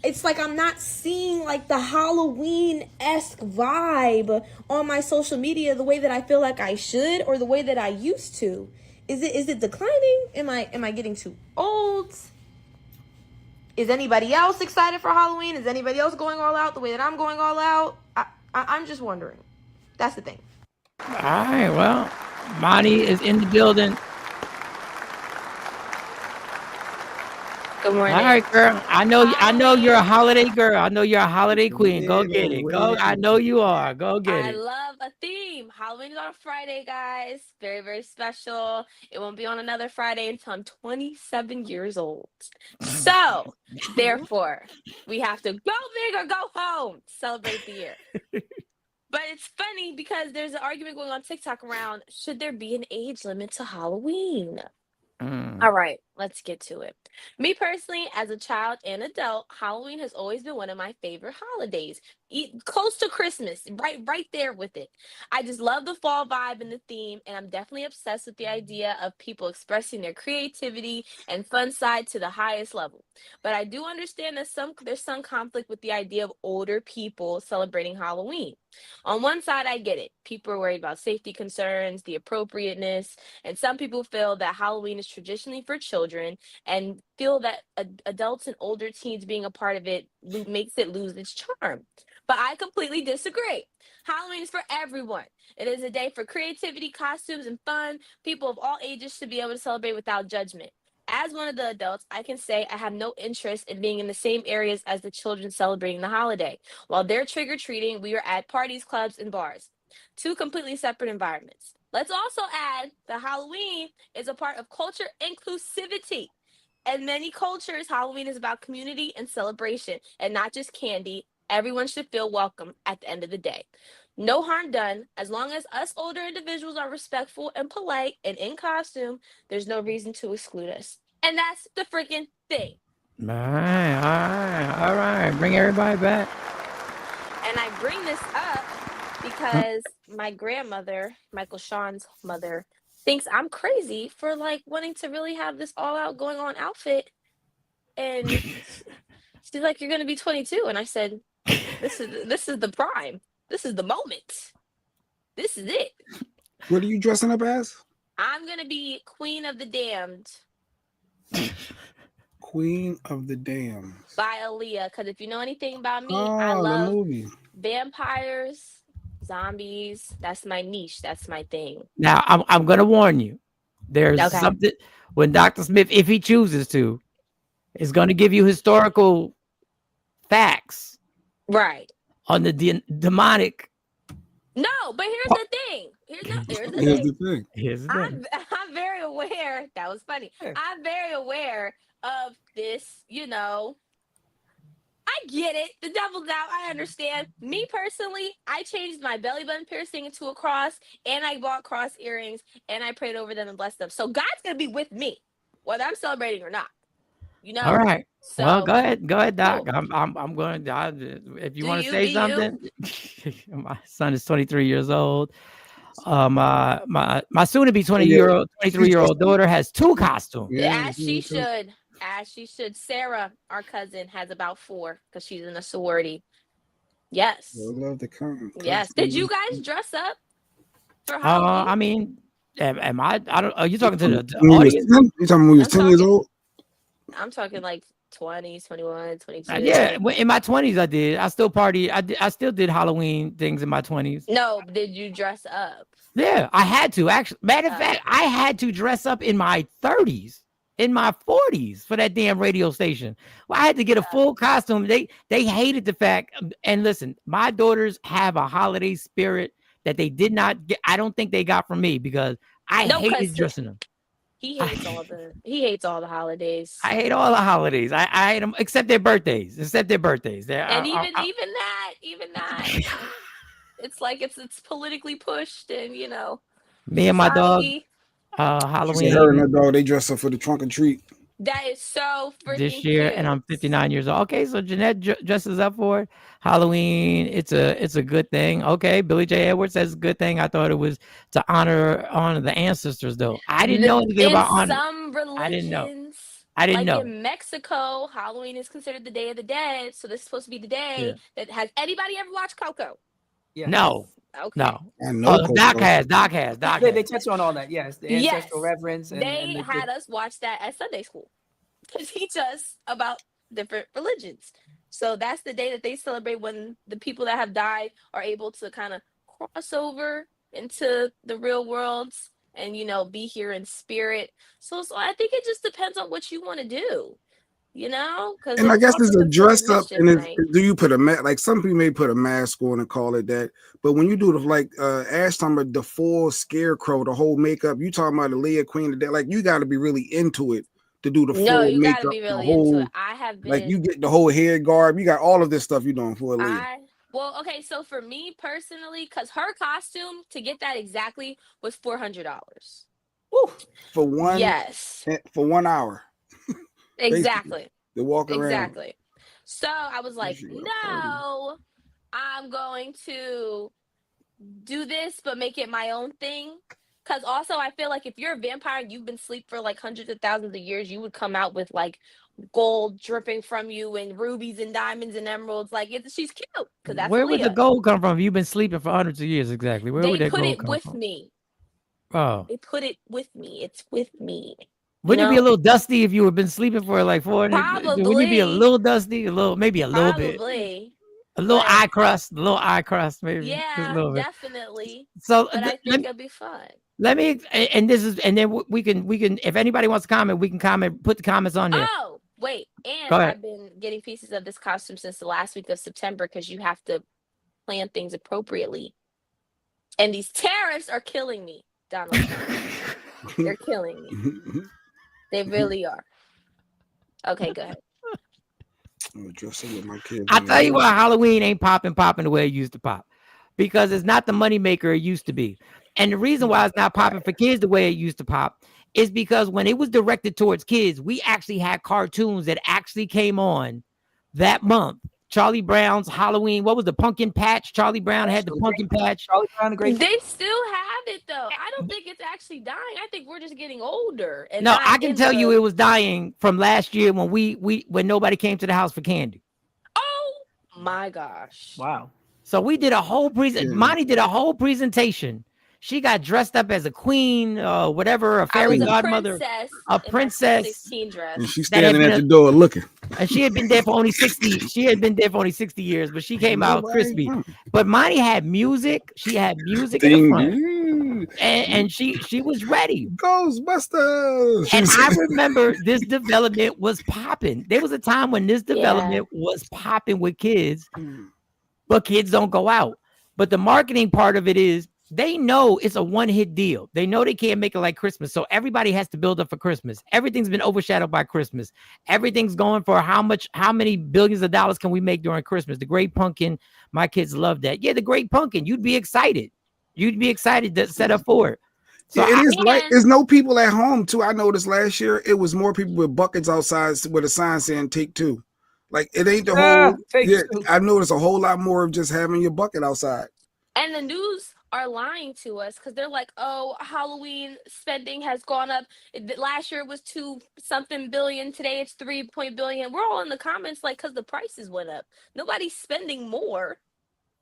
it's like I'm not seeing like the Halloween-esque vibe on my social media the way that I feel like I should or the way that I used to. Is it declining? Am I getting too old? Is anybody else excited for Halloween? Is anybody else going all out the way that I'm going all out? I'm just wondering. That's the thing. All right, well, Monty is in the building. Good morning. All right, girl. I know you're a holiday girl. I know you're a holiday queen. Go get it. Go. I know you are. Go get I it. love a theme. Halloween is on a Friday, guys. Very, very special. It won't be on another Friday until I'm 27 years old. So, therefore, we have to go big or go home. Celebrate the year. But it's funny because there's an argument going on TikTok around, should there be an age limit to Halloween? All right, let's get to it. Me personally, as a child and adult, Halloween has always been one of my favorite holidays. Close to Christmas, right there with it. I just love the fall vibe and the theme, and I'm definitely obsessed with the idea of people expressing their creativity and fun side to the highest level. But I do understand that there's some conflict with the idea of older people celebrating Halloween. On one side, I get it. People are worried about safety concerns, the appropriateness, and some people feel that Halloween is traditionally for children and feel that adults and older teens being a part of it makes it lose its charm. But I completely disagree. Halloween is for everyone. It is a day for creativity, costumes, and fun. People of all ages should be able to celebrate without judgment. As one of the adults, I can say I have no interest in being in the same areas as the children celebrating the holiday. While they're trick-or-treating, we are at parties, clubs, and bars. Two completely separate environments. Let's also add that Halloween is a part of culture inclusivity. In many cultures, Halloween is about community and celebration, and not just candy. Everyone should feel welcome at the end of the day. No harm done. As long as us older individuals are respectful and polite and in costume, there's no reason to exclude us. And that's the freaking thing. All right. Bring everybody back. And I bring this up because my grandmother, Michael Sean's mother, thinks I'm crazy for like wanting to really have this all out going on outfit. And she's like, you're going to be 22. And I said, this is the prime. This is the moment. This is it. What are you dressing up as? I'm going to be Queen of the Damned. Queen of the Damned. By Aaliyah. Because if you know anything about me, I love vampires, zombies. That's my niche. That's my thing. Now, I'm going to warn you. There's something when Dr. Smith, if he chooses to, is going to give you historical facts. Right. On the demonic. No, but here's the thing. Here's the Here's thing. the thing. Here's the thing. I'm very aware. That was funny. I'm very aware of this. You know, I get it. The devil's out. I understand. Me personally, I changed my belly button piercing into a cross, and I bought cross earrings, and I prayed over them and blessed them. So God's gonna be with me, whether I'm celebrating or not. You know. All right. So, Well, go ahead, Doc. I'm going to. If you want to say something, my son is 23 years old. My soon to be 23-year-old daughter has 2 costumes. As she should. As she should. Sarah, our cousin, has about 4 because she's in a sorority. Yes. I love the comment. Yes. Did you guys dress up for Halloween? I mean, am I? I don't. Are you talking to the When you was audience? 10? You talking when you was 10 years old? I'm talking like 20s, 21, 22. Yeah, in my 20s, I did. I still party. I still did Halloween things in my 20s. No, did you dress up? Yeah, I had to actually. Matter of fact, I had to dress up in my 30s, in my 40s for that damn radio station. Well, I had to get a full costume. They hated the fact. And listen, my daughters have a holiday spirit that they did not get. I don't think they got from me because I hated dressing them. He hates all the holidays. I hate all the holidays. I hate them except their birthdays. Except their birthdays. And even that, it's like it's politically pushed, and you know. Me and my dog, Halloween. Her and her dog, they dress up for the trunk or treat That is so freaking this year, cute. and I'm 59 years old. Okay, so Jeanette dresses up for it. Halloween. It's a good thing. Okay, Billy J. Edwards says it's a good thing. I thought it was to honor the ancestors, though. I didn't know anything about honor. Some religions, I didn't know. In Mexico, Halloween is considered the Day of the Dead, so this is supposed to be the day that has anybody ever watched Coco? Yes. No. Okay. No. I know. Doc has. They touched on all that. Yes, the ancestral reverence. And, they had us watch that at Sunday school to teach us about different religions. So that's the day that they celebrate when the people that have died are able to kind of cross over into the real worlds and, you know, be here in spirit. So I think it just depends on what you want to do. You know, and I guess it's a dress up, and like, do you put a mask? Like some people may put a mask on and call it that, but when you do the Ash talking about the full scarecrow, the whole makeup, you talking about the Leah Queen of that, like you got to be really into it to do the full no, you makeup. Gotta be really whole, into it. I have been like you get the whole head garb, you got all of this stuff you doing for Leah. Well, okay, so for me personally, because her costume to get that exactly was $400. For one, for 1 hour. Exactly. They walk around. Exactly. So I was like, no, I'm going to do this, but make it my own thing. Because also, I feel like if you're a vampire and you've been asleep for like hundreds of thousands of years, you would come out with like gold dripping from you and rubies and diamonds and emeralds. Like she's cute because that's Where would Leah. the gold come from? You've been sleeping for hundreds of years, exactly. Where would They that put gold it come with from? me. Oh, They put it with me. It's with me. wouldn't it be a little dusty if you had been sleeping for like 400? Probably. Wouldn't it be a little dusty? Maybe a little bit. Probably. A little eye crust, maybe. Just a Yeah, little bit. definitely. So but I think it'll be fun. let me, and then we can, if anybody wants to comment, we can comment, put the comments on there. Oh, wait. And Go ahead. I've been getting pieces of this costume since the last week of September because you have to plan things appropriately. And these tariffs are killing me, Donald Trump. They're killing me. They really are. Okay, go ahead. I'm dressing with my kids. I tell you why Halloween ain't popping the way it used to pop, because it's not the moneymaker it used to be. And the reason why it's not popping for kids the way it used to pop is because when it was directed towards kids, we actually had cartoons that actually came on that month. Charlie Brown's Halloween. What was the pumpkin patch? Charlie Brown had the pumpkin patch. Charlie Brown, the great. They still have it though. I don't think it's actually dying. I think we're just getting older. And No, not I can in tell the- you it was dying from last year when when nobody came to the house for candy. Oh my gosh. Wow. So we did a whole Monty did a whole presentation. She got dressed up as a queen, whatever, a fairy godmother, a princess. 16 dress. And she's standing at the door looking. And she had been there for only 60. She had been there for only 60 years, but she came out crispy. But Monty had music. She had music in the front, and she was ready. Ghostbusters. And I remember this development was popping. There was a time when this development was popping with kids, but kids don't go out. But the marketing part of it is they know it's a one-hit deal. They know they can't make it like Christmas. So everybody has to build up for Christmas. Everything's been overshadowed by Christmas. Everything's going for how many billions of dollars can we make during Christmas? The Great Pumpkin, my kids love that. Yeah, the Great Pumpkin. You'd be excited. You'd be excited to set up for it. So it is like there's no people at home too. I noticed last year it was more people with buckets outside with a sign saying "Take two." Like it ain't the whole. Yeah, I noticed a whole lot more of just having your bucket outside. And the news are lying to us because they're like, oh, Halloween spending has gone up. Last year it was 2-something billion. Today it's 3 billion. We're all in the comments like, because the prices went up. Nobody's spending more.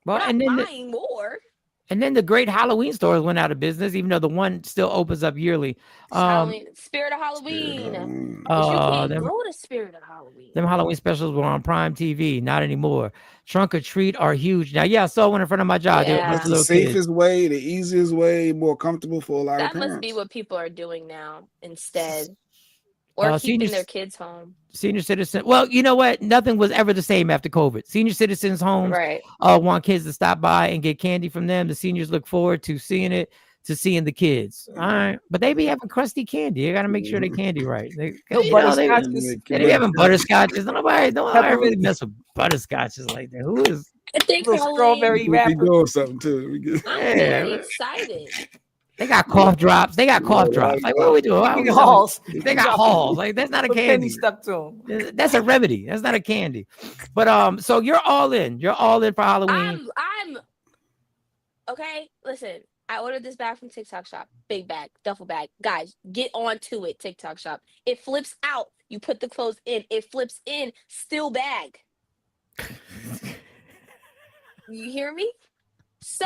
Well, We're not buying more. And then the great Halloween stores went out of business, even though the one still opens up yearly. Spirit of Halloween. But you can't go to Spirit of Halloween. Them Halloween specials were on Prime TV, not anymore. Trunk or treat are huge. Now, yeah, I saw one in front of my job. It's the safest way, the easiest way, more comfortable for a lot of That parents. must be what people are doing now instead. Or keeping their kids home. Senior citizen. Well, you know what? Nothing was ever the same after COVID. Senior citizens' homes want kids to stop by and get candy from them. The seniors look forward to seeing it, to seeing the kids. All right. But they be having crusty candy. You got to make sure they candy right. They be having butterscotches. Nobody really mess with butterscotches like that. Who is? I think strawberry We doing something too. I'm really excited. They got cough drops. Like, what are we doing? Halls. They got halls. Like, that's not a candy. Stuck to them. That's a remedy. That's not a candy. But so you're all in. You're all in for Halloween. I'm okay. Listen, I ordered this bag from TikTok Shop. Big bag, duffel bag. Guys, get on to it. TikTok Shop. It flips out. You put the clothes in. It flips in. Still bag. You hear me? So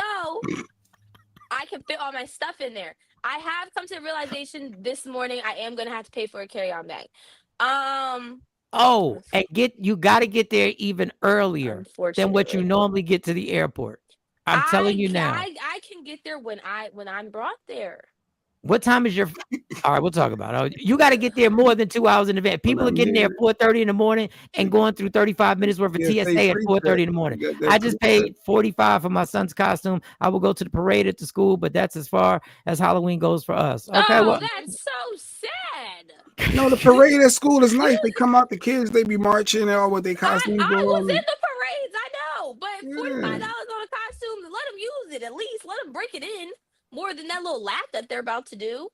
I can fit all my stuff in there. I have come to the realization this morning I am gonna have to pay for a carry-on bag. And you got to get there even earlier than what you normally get to the airport. I'm telling you now. I can get there when I'm brought there. What time is your? All right, we'll talk about it. You got to get there more than 2 hours in advance. People are getting there at 4:30 in the morning and going through 35 minutes worth of TSA at 4:30 in the morning. I just paid $45 for my son's costume. I will go to the parade at the school, but that's as far as Halloween goes for us. Okay, that's so sad. No, the parade at school is nice. They come out, the kids, they be marching and all with their costumes I was on. in the parades, I know, but $45 on a costume, let them use it at least. Let them break it in. More than that little lap that they're about to do.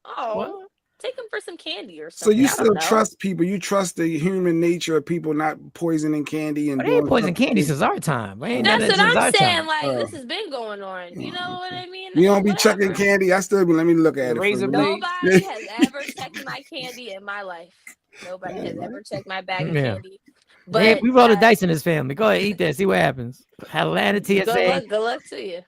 Take them for some candy or So something. you still trust people? You trust the human nature of people not poisoning candy and they ain't poisoning candy since our time. That's what I'm saying. Like this has been going on. You know what I mean? You don't be checking candy. I still be. Let me look at it. Nobody has ever checked my candy in my life. Nobody has ever checked my bag of candy. But we roll the dice in this family. Go ahead, eat that. See what happens. Atlanta TSA. Good luck to you.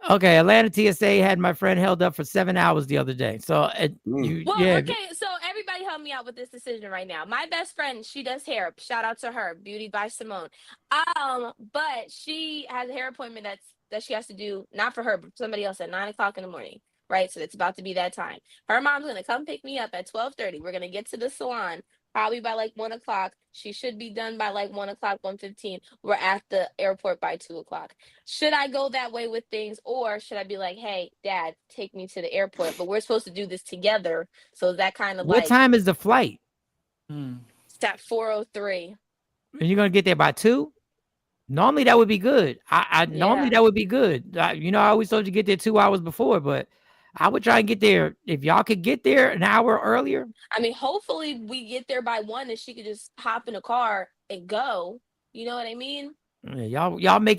Okay, Atlanta TSA had my friend held up for 7 hours the other day. So, okay, so everybody help me out with this decision right now. My best friend, she does hair. Shout out to her, Beauty by Simone. But she has a hair appointment that she has to do, not for her, but for somebody else at 9 o'clock in the morning. Right, so it's about to be that time. Her mom's gonna come pick me up at 12:30. We're gonna get to the salon probably by like 1 o'clock. She should be done by like 1 o'clock, 1:15. We're at the airport by 2 o'clock. Should I go that way with things, or should I be like, hey, Dad, take me to the airport, but we're supposed to do this together? So that kind of what time is the flight? It's at 4:03. And you're gonna get there by 2? Normally that would be good. Normally that would be good. I always told you to get there 2 hours before, but I would try and get there. If y'all could get there an hour earlier. I mean, hopefully we get there by 1 and she could just hop in a car and go. You know what I mean? Yeah, y'all be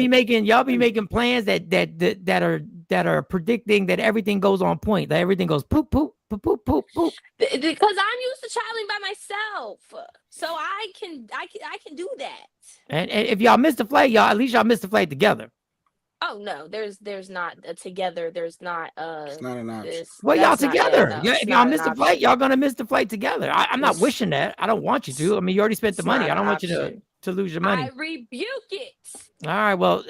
making plans that are predicting that everything goes on point. That everything goes poop poop poop poop poop poop. Because I'm used to traveling by myself, so I can do that. And if y'all miss the flight, at least y'all miss the flight together. Oh no, there's not a together. There's not It's not an option. Well, y'all together. If y'all miss the flight, y'all gonna miss the flight together. I'm not wishing that. I don't want you to. I mean, you already spent the money. I don't want you to lose your money. I rebuke it. All right. Well,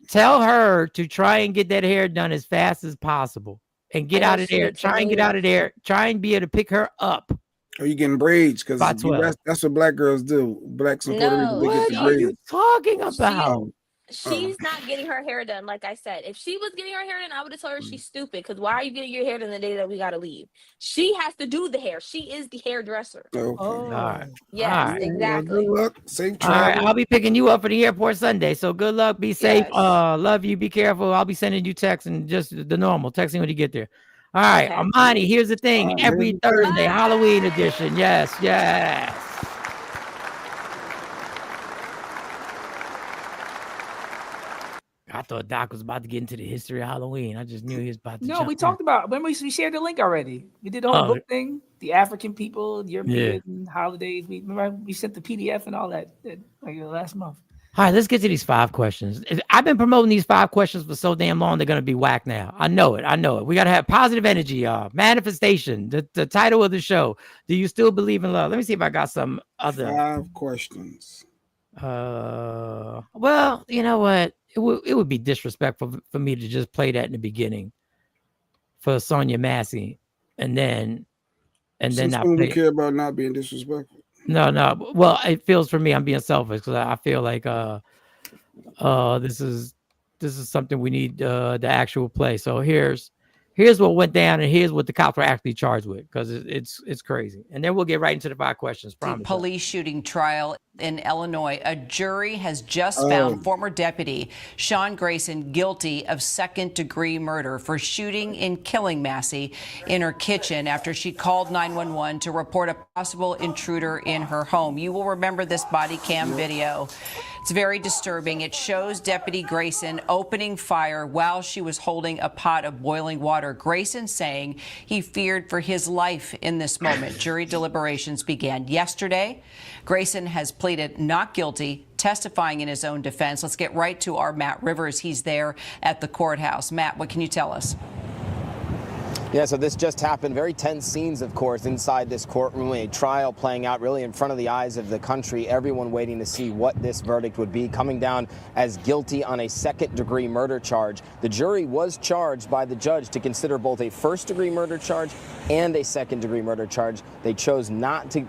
tell her to try and get that hair done as fast as possible and get out of there. Try and get out of there. Try and be able to pick her up. Are you getting braids? Because that's what black girls do. Blacks and Puerto Rican, they get the braids. What are you talking about? She's not getting her hair done. Like I said, if she was getting her hair done, I would have told her she's stupid. Because why are you getting your hair done the day that we gotta leave? She has to do the hair. She is the hairdresser. Okay. All right. Yes, All right. exactly. Good luck. Safe All right, travel. I'll be picking you up for the airport Sunday. So good luck. Be safe. Yes. Love you. Be careful. I'll be sending you texts and just the normal texting when you get there. All right, Okay. Amani. Here's the thing. Every Thursday, Bye. Halloween edition. Yes, yes. I thought Doc was about to get into the history of Halloween. I just knew he was about to. No, jump we in. talked about. Remember, we shared the link already. We did the whole Oh. book thing. The African people, the European holidays. We remember we sent the PDF and all that like last month. All right, let's get to these 5 questions. I've been promoting these 5 questions for so damn long, they're going to be whack now. I know it. We got to have positive energy, y'all. Manifestation, the title of the show. Do you still believe in love? Let me see if I got some other. 5 questions. Well, you know what? It would be disrespectful for me to just play that in the beginning for Sonia Massey and then Since not when play we it. care about not being disrespectful? No. Well, it feels for me I'm being selfish because I feel like this is something we need the actual play. So here's what went down and here's what the cops were actually charged with because it's crazy. And then we'll get right into the 5 questions. Promise. Police shooting trial in Illinois. A jury has just found former deputy Sean Grayson guilty of second-degree murder for shooting and killing Massey in her kitchen after she called 911 to report a possible intruder in her home. You will remember this body cam video. It's very disturbing. It shows Deputy Grayson opening fire while she was holding a pot of boiling water. Grayson saying he feared for his life in this moment. Jury deliberations began yesterday. Grayson has pleaded not guilty, testifying in his own defense. Let's get right to our Matt Rivers. He's there at the courthouse. Matt, what can you tell us? Yeah, so this just happened. Very tense scenes, of course, inside this courtroom. A trial playing out really in front of the eyes of the country. Everyone waiting to see what this verdict would be. Coming down as guilty on a second-degree murder charge. The jury was charged by the judge to consider both a first-degree murder charge and a second-degree murder charge. They chose not to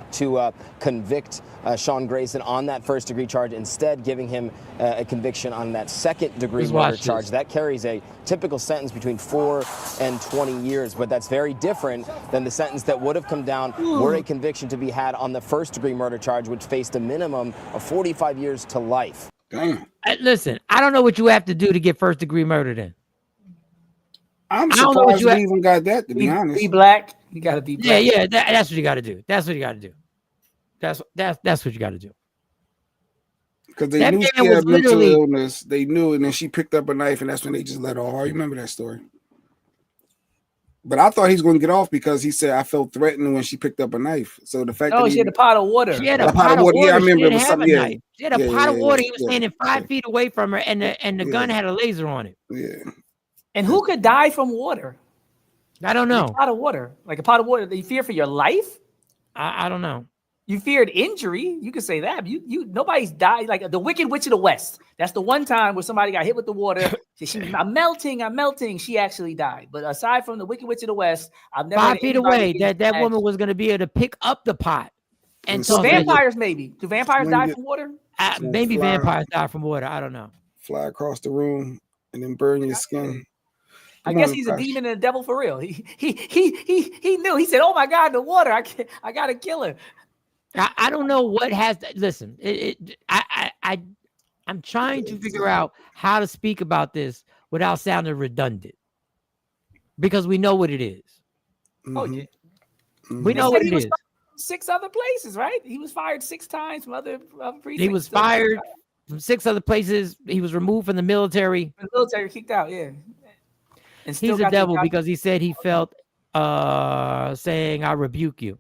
convict Sean Grayson on that first-degree charge, instead giving him a conviction on that second-degree murder charge. That carries a typical sentence between 4 and 20 years, but that's very different than the sentence that would have come down were a conviction to be had on the first-degree murder charge, which faced a minimum of 45 years to life. Damn. Listen, I don't know what you have to do to get first-degree murder then. I'm I don't know what surprised you we even got that, to be honest. Be black. You got to be black. Yeah, that's what you got to do. That's what you got to do. That's what you got to do. Because they That knew man she was had mental literally- illness. They knew, and then she picked up a knife, and that's when they just let her off. You remember that story? But I thought he's going to get off because he said I felt threatened when she picked up a knife. So the fact Oh, that she had a pot of water. She had a pot of water. Yeah, I remember She it didn't was have something. a Yeah, knife. She had a pot of water. He was standing 5 feet away from her, and the gun had a laser on it. Yeah. And who could die from water? I don't know. A pot of water. Like a pot of water. You fear for your life? I don't know. You feared injury. You could say that. You nobody's died. Like the Wicked Witch of the West. That's the one time where somebody got hit with the water. I'm melting. She actually died. But aside from the Wicked Witch of the West, I've never 5 heard feet anybody away, get that attacked. woman was going to be able to pick up the pot. And So toss it. vampires, maybe. Do vampires die from water? Maybe Fly. vampires die from water. I don't know. Fly across the room and then burn your skin. I Come guess on, he's a Crash. demon and a devil for real. He knew. He said, "Oh my God, the water! I gotta kill her." I don't know what has. Listen, I'm trying to figure out how to speak about this without sounding redundant, because we know what it is. Oh yeah. We They know said what he it was is. fired from 6 other places, right? He was fired 6 times from other precincts. He was So- fired from 6 other places. He was removed from the military. The military kicked out. Yeah. And still He's a got the devil job. because he said he felt saying "I rebuke you."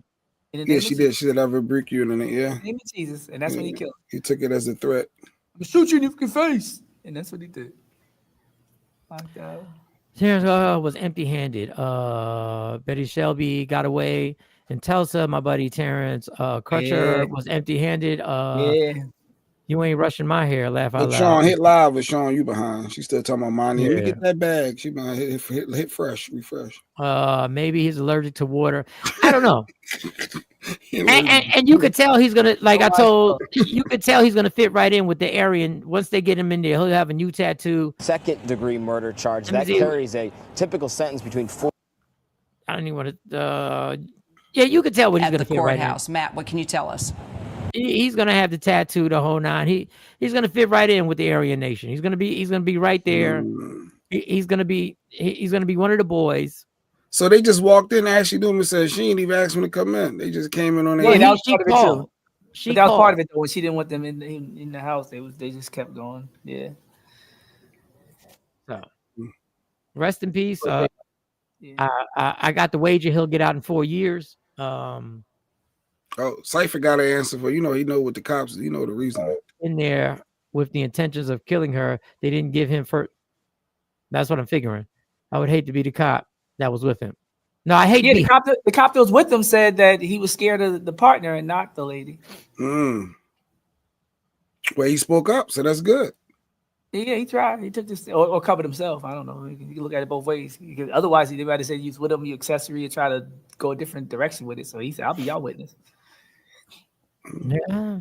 In the Yeah, name she of did. She said, "I rebuke you," and then yeah, In the name of Jesus, and that's when he killed. He took it as a threat. I'm gonna shoot you in your face, and that's what he did. My God. Terrence was empty-handed. Betty Shelby got away in Tulsa. My buddy Terrence Crutcher Yeah. was empty-handed. Yeah. You ain't rushing my hair. Laugh out But loud. Sean, hit live with Sean. You behind? She still talking about money. Let me Yeah. get that bag. She behind. Hit fresh. Refresh. Maybe he's allergic to water. I don't know. and you could tell he's gonna, like I told you, could tell he's gonna fit right in with the Aryan. Once they get him in there, he'll have a new tattoo. Second-degree murder charge. Let me That see. carries a typical sentence between 4. I don't even want to. Yeah, you could tell what he's At gonna the fit right in. courthouse. Matt, what can you tell us? He's gonna have the tattoo, the whole nine. He's gonna fit right in with the Aryan Nation. He's gonna be right there. He's gonna be one of the boys. So they just walked in. Ashley Newman said she didn't even ask him to come in. They just came in on their Yeah, that own. was part of it too. She But that was called. part of it though. When she didn't want them in the house, they just kept going. Yeah. So, rest in peace. I got the wager he'll get out in 4 years. Oh, Cypher got an answer for he know what the cops. The reason. In there with the intentions of killing her, they didn't give him first. That's what I'm figuring. I would hate to be the cop that was with him. No, I hate. Yeah, to be the cop that was with them said that he was scared of the partner and not the lady. Well, he spoke up, so that's good. Yeah, he tried. He took this or covered himself. I don't know. You can look at it both ways. Otherwise, they might have said use with him, you accessory, and try to go a different direction with it. So he said, "I'll be y'all witness." Yeah.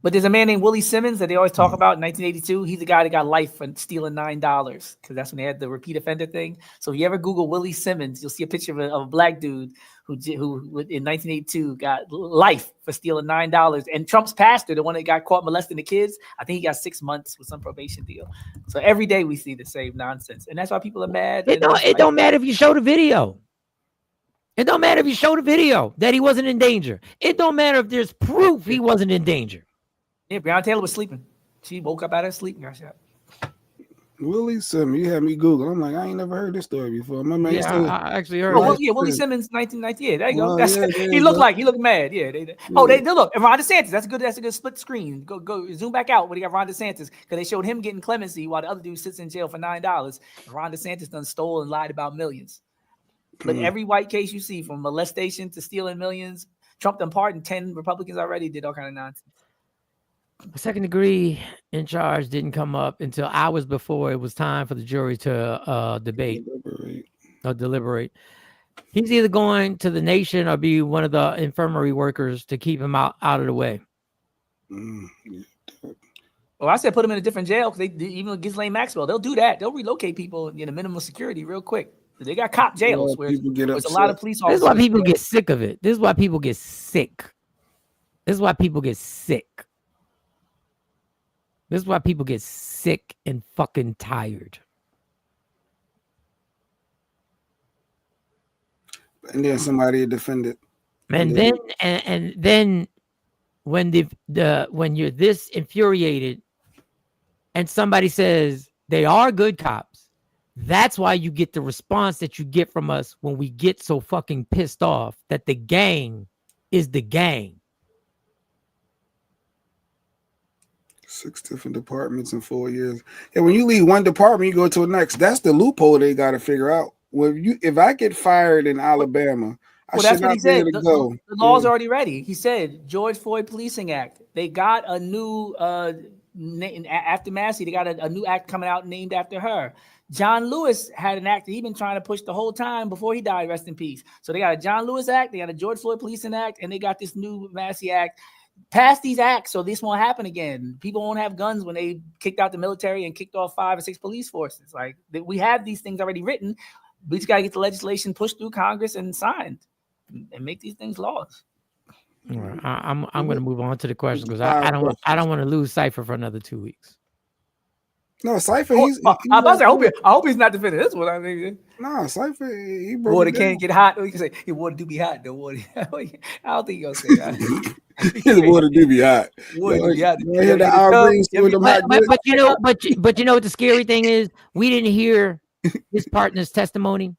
But there's a man named Willie Simmons that they always talk about in 1982. He's the guy that got life for stealing $9 because that's when they had the repeat offender thing. So if you ever Google Willie Simmons, you'll see a picture of a black dude who in 1982 got life for stealing $9. And Trump's pastor, the one that got caught molesting the kids, I think he got 6 months with some probation deal. So every day we see the same nonsense, and that's why people are mad. It don't matter if you show the video. It don't matter if you show the video that he wasn't in danger. It don't matter if there's proof he wasn't in danger. Yeah, Breonna Taylor was sleeping. She woke up out of her sleep and got shot. Willie Simmons, you had me Google. I'm like, I ain't never heard this story before. My man, I actually heard. Willie Simmons, 1990. Yeah, there you go. Well, That's, yeah, he looked mad. Yeah, they look. And Ron DeSantis, that's a good split screen. Go zoom back out when he got Ron DeSantis because they showed him getting clemency while the other dude sits in jail for $9. And Ron DeSantis done stole and lied about millions. But every white case you see, from molestation to stealing millions, Trump done pardoned 10 Republicans already. Did all kind of nonsense. Second degree in charge didn't come up until hours before it was time for the jury to deliberate. He's either going to the nation or be one of the infirmary workers to keep him out of the way. Well, I said put him in a different jail because even with Ghislaine Maxwell, they'll do that. They'll relocate people in a minimum security real quick. They got cop jails where there's a lot of police officers. This is why people get sick of it. This is why people get sick. This is why people get sick. This is why people get sick and fucking tired. And then somebody defended. And then when when you're this infuriated and somebody says they are good cops, that's why you get the response that you get from us when we get so fucking pissed off that the gang is the gang. 6 different departments in 4 years. Yeah, when you leave one department, you go to the next. That's the loophole they got to figure out. If I get fired in Alabama, I should not be able to go. The law's already ready. He said George Floyd Policing Act. They got a new after Massey. They got a new act coming out named after her. John Lewis had an act that he'd been trying to push the whole time before he died. Rest in peace. So they got a John Lewis Act. They got a George Floyd Policing Act, and they got this new Massey Act. Pass these acts so this won't happen again. People won't have guns when they kicked out the military and kicked off 5 or 6 police forces. Like we have these things already written. We just got to get the legislation pushed through Congress and signed and make these things laws. All right. I'm going to move on to the question because I don't want to lose Cypher for another 2 weeks. No, Cypher. I hope he's not defending this one. I mean, no, Cypher. He broke water it can't down. get hot. You can say your water do be hot. The water. I don't think you're gonna say that. His water do be hot. Water do be hot. You hear the Al Green with them hot grits? But you know what the scary thing is? We didn't hear his partner's testimony.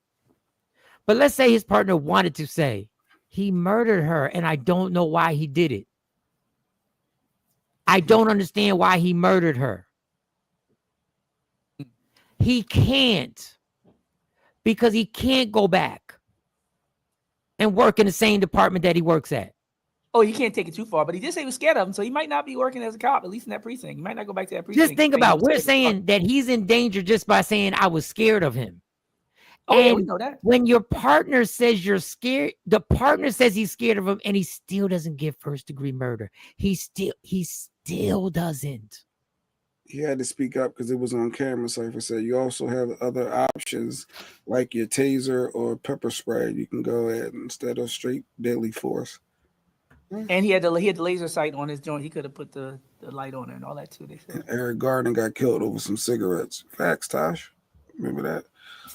But let's say his partner wanted to say he murdered her, and I don't know why he did it. I don't understand why he murdered her. He can't, because he can't go back and work in the same department that he works at. Oh, you can't take it too far, but he did say he was scared of him, so he might not be working as a cop, at least in that precinct. He might not go back to that precinct. Just think about, we're saying that he's in danger just by saying I was scared of him. Oh, yeah, we know that. When your partner says you're scared, the partner says he's scared of him, and he still doesn't give first-degree murder. He still doesn't. He had to speak up because it was on camera. Cypher said you also have other options like your taser or pepper spray. You can go ahead instead of straight deadly force. And he had the laser sight on his joint. He could have put the light on it and all that too. They said. Eric Garden got killed over some cigarettes. Facts, Tosh. Remember that?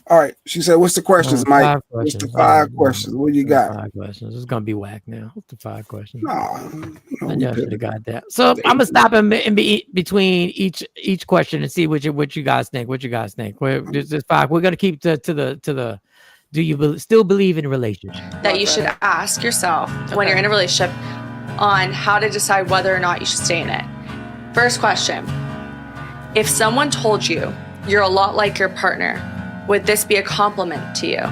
All right. She said, "What's the questions, Mike? What's the 5 questions? What you got?" 5 questions. It's gonna be whack now. What's the 5 questions? No, I never should have got that. So I'm gonna stop in between each question and see what you guys think. What you guys think? There's 5. We're gonna keep to the. Do you still believe in relationships? That you should ask yourself when you're in a relationship on how to decide whether or not you should stay in it. First question: if someone told you you're a lot like your partner, would this be a compliment to you?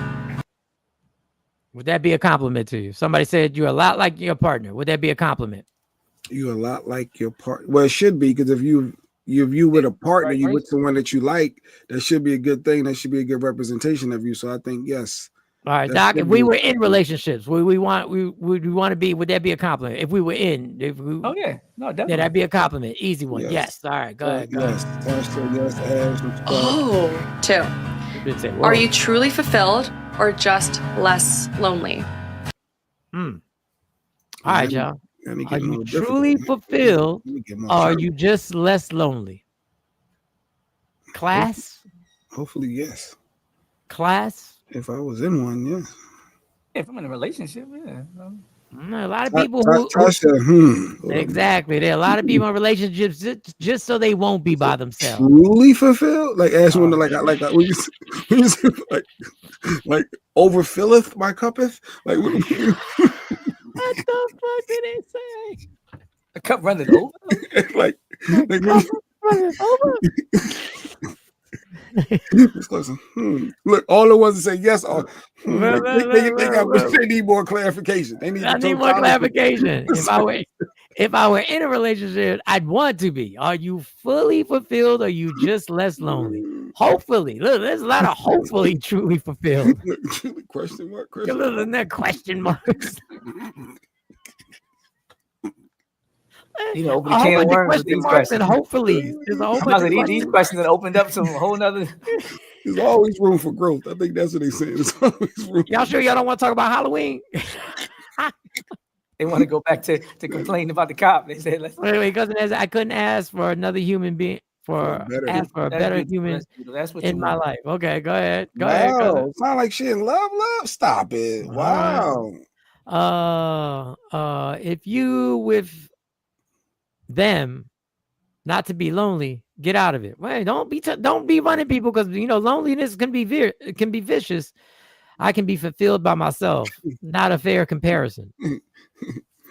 Would that be a compliment to you? Somebody said you're a lot like your partner. Would that be a compliment? You're a lot like your partner. Well, it should be, because if you with a partner, you with someone that you like, that should be a good thing. That should be a good representation of you. So I think yes. All right, Doc. If we were in relationships, would we want to be? Would that be a compliment? If we were in, oh yeah, no, definitely. Yeah, that'd be a compliment. Easy one. Yes. All right, go ahead. Yes. Oh, 2. Are you truly fulfilled or just less lonely? All right, y'all. Are you truly fulfilled or are you just less lonely? Class? Hopefully, yes. Class? If I was in one, yes. If I'm in a relationship, yeah. A lot of people who exactly. There are a lot of people in relationships just so they won't be by themselves. Truly fulfilled? Like ask one like overfilleth my cuppeth? Like what the fuck did it say? A cup running over? like running over? Look, all the ones that say yes are they need more clarification. They need. I need more clarification. If I were in a relationship, I'd want to be. Are you fully fulfilled or are you just less lonely? Hopefully. Look, there's a lot of hopefully truly fulfilled. Question mark. Look at that question marks. You know, open a can of worms with these questions. And hopefully, these questions that opened up some whole nother. There's always room for growth. I think that's what they said. There's always room. Y'all sure y'all don't want to talk about Halloween? They want to go back to complain about the cop. They said, let's wait, cousin, I couldn't ask for another human being a better human in my life. Okay, go ahead. Go ahead. It's not like she in love. Stop it. Wow. If you with them not to be lonely, get out of it. Wait, don't be running people, because loneliness can be vicious. I can be fulfilled by myself. Not a fair comparison.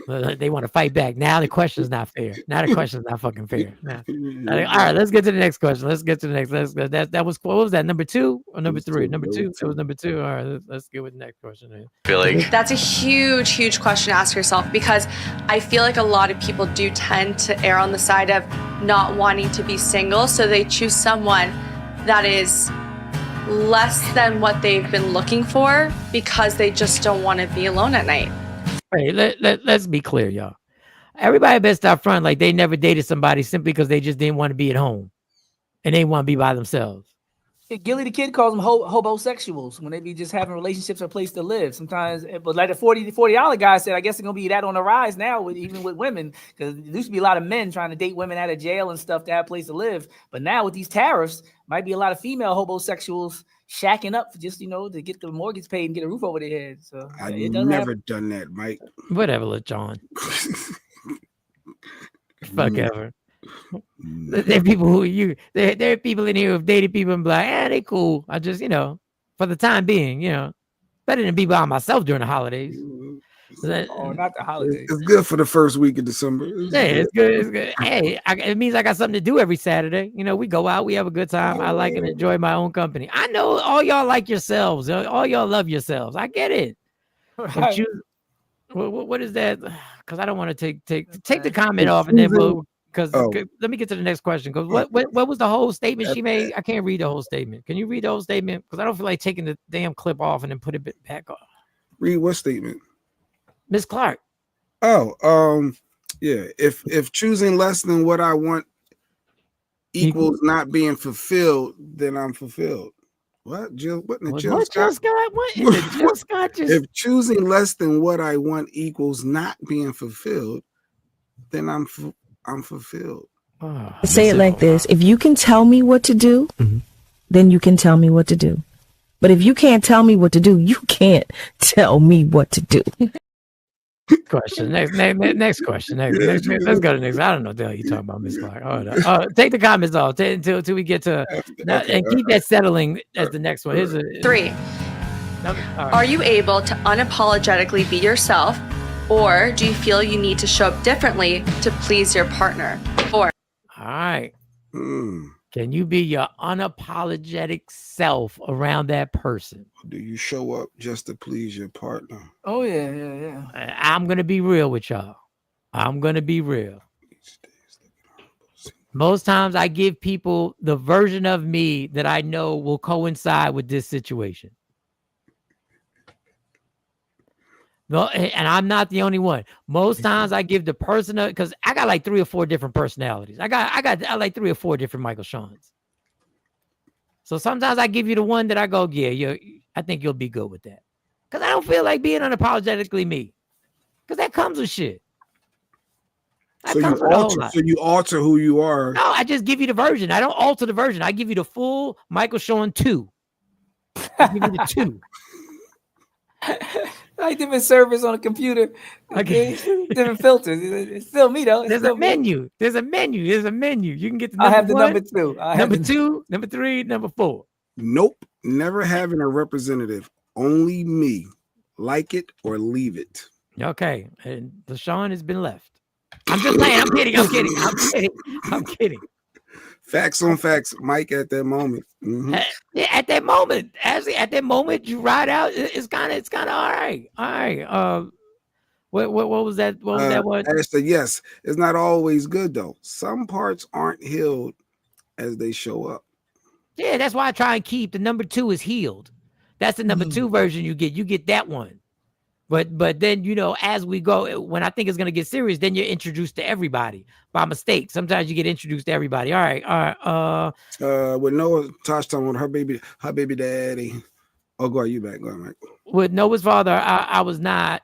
They want to fight back. Now the question is not fair. Now the question is not fucking fair. All right, let's get to the next question. Let's get to the next. That was, what was that? Number 2 or number 3? Number 2. It was number 2. All right, let's get with the next question. That's a huge question to ask yourself, because I feel like a lot of people do tend to err on the side of not wanting to be single, so they choose someone that is less than what they've been looking for because they just don't want to be alone at night. Hey, let's be clear, y'all. Everybody better stop front like they never dated somebody simply because they just didn't want to be at home and they want to be by themselves. Gilly the Kid calls them hobosexuals when they be just having relationships or a place to live. Sometimes, but like the $40 guy said, I guess it's gonna be that on the rise now, even with women, because there used to be a lot of men trying to date women out of jail and stuff to have a place to live. But now with these tariffs, might be a lot of female hobosexuals shacking up for just to get the mortgage paid and get a roof over their head. So I've never done that, Mike. Whatever, LeJohn. Fuck ever. There are people there are people in here who've dated people and be like, they cool. I just, for the time being, better than be by myself during the holidays. Not the holidays. It's good for the first week of December. It's good. Hey, it means I got something to do every Saturday. We go out, we have a good time. I like and enjoy my own company. I know all y'all like yourselves. All y'all love yourselves. I get it. What is that? Because I don't want to take the comment off, and then we'll. Because let me get to the next question. Because what was the whole statement she made? I can't read the whole statement. Can you read the whole statement? Because I don't feel like taking the damn clip off and then put it back on. Read what statement? Miss Clark. Oh, yeah. If choosing less than what I want equals not being fulfilled, then I'm fulfilled. What, Jill? What in the Jill Scott? What in the Jill Scott? If choosing less than what I want equals not being fulfilled, then I'm fulfilled. Say it like this: if you can tell me what to do, then you can tell me what to do. But if you can't tell me what to do, you can't tell me what to do. Question. Next question. Let's go to the next. I don't know what the hell you're talking about, Miss Clark. Take the comments off until we get to and keep that settling as the next one. Here's 3. Are you able to unapologetically be yourself, or do you feel you need to show up differently to please your partner? 4. All right. Can you be your unapologetic self around that person? Do you show up just to please your partner? Oh, yeah. I'm going to be real with y'all. I'm going to be real. Most times I give people the version of me that I know will coincide with this situation. No, and I'm not the only one. Most times I give the person, because I got like 3 or 4 different personalities. I got like 3 or 4 different Michael Sean's. So sometimes I give you the one that I go, yeah, I think you'll be good with that. Because I don't feel like being unapologetically me. Because that comes with shit. So you alter who you are. No, I just give you the version. I don't alter the version. I give you the full Michael Sean 2. I give you the 2. Like different servers on a computer. Okay. Different filters. It's still me though. There's a menu. There's a menu. You can get the number I have the 1, number 2. Number 2, number 3, number 4. Nope. Never having a representative. Only me. Like it or leave it. Okay. And LaShawn has been left. I'm just playing. I'm kidding. Facts on facts, Mike. At that moment, yeah, at that moment, actually, at that moment, you ride out. It's kind of all right. All right. What was that? What was that one? Esther, yes, it's not always good though. Some parts aren't healed as they show up. Yeah, that's why I try and keep the number 2 is healed. That's the number 2 version you get. You get that one. But then, as we go, when I think it's going to get serious, then you're introduced to everybody by mistake. Sometimes you get introduced to everybody. All right. With Noah touched on her baby daddy. Oh, go ahead. You back. Go ahead, Mike. With Noah's father, I was not,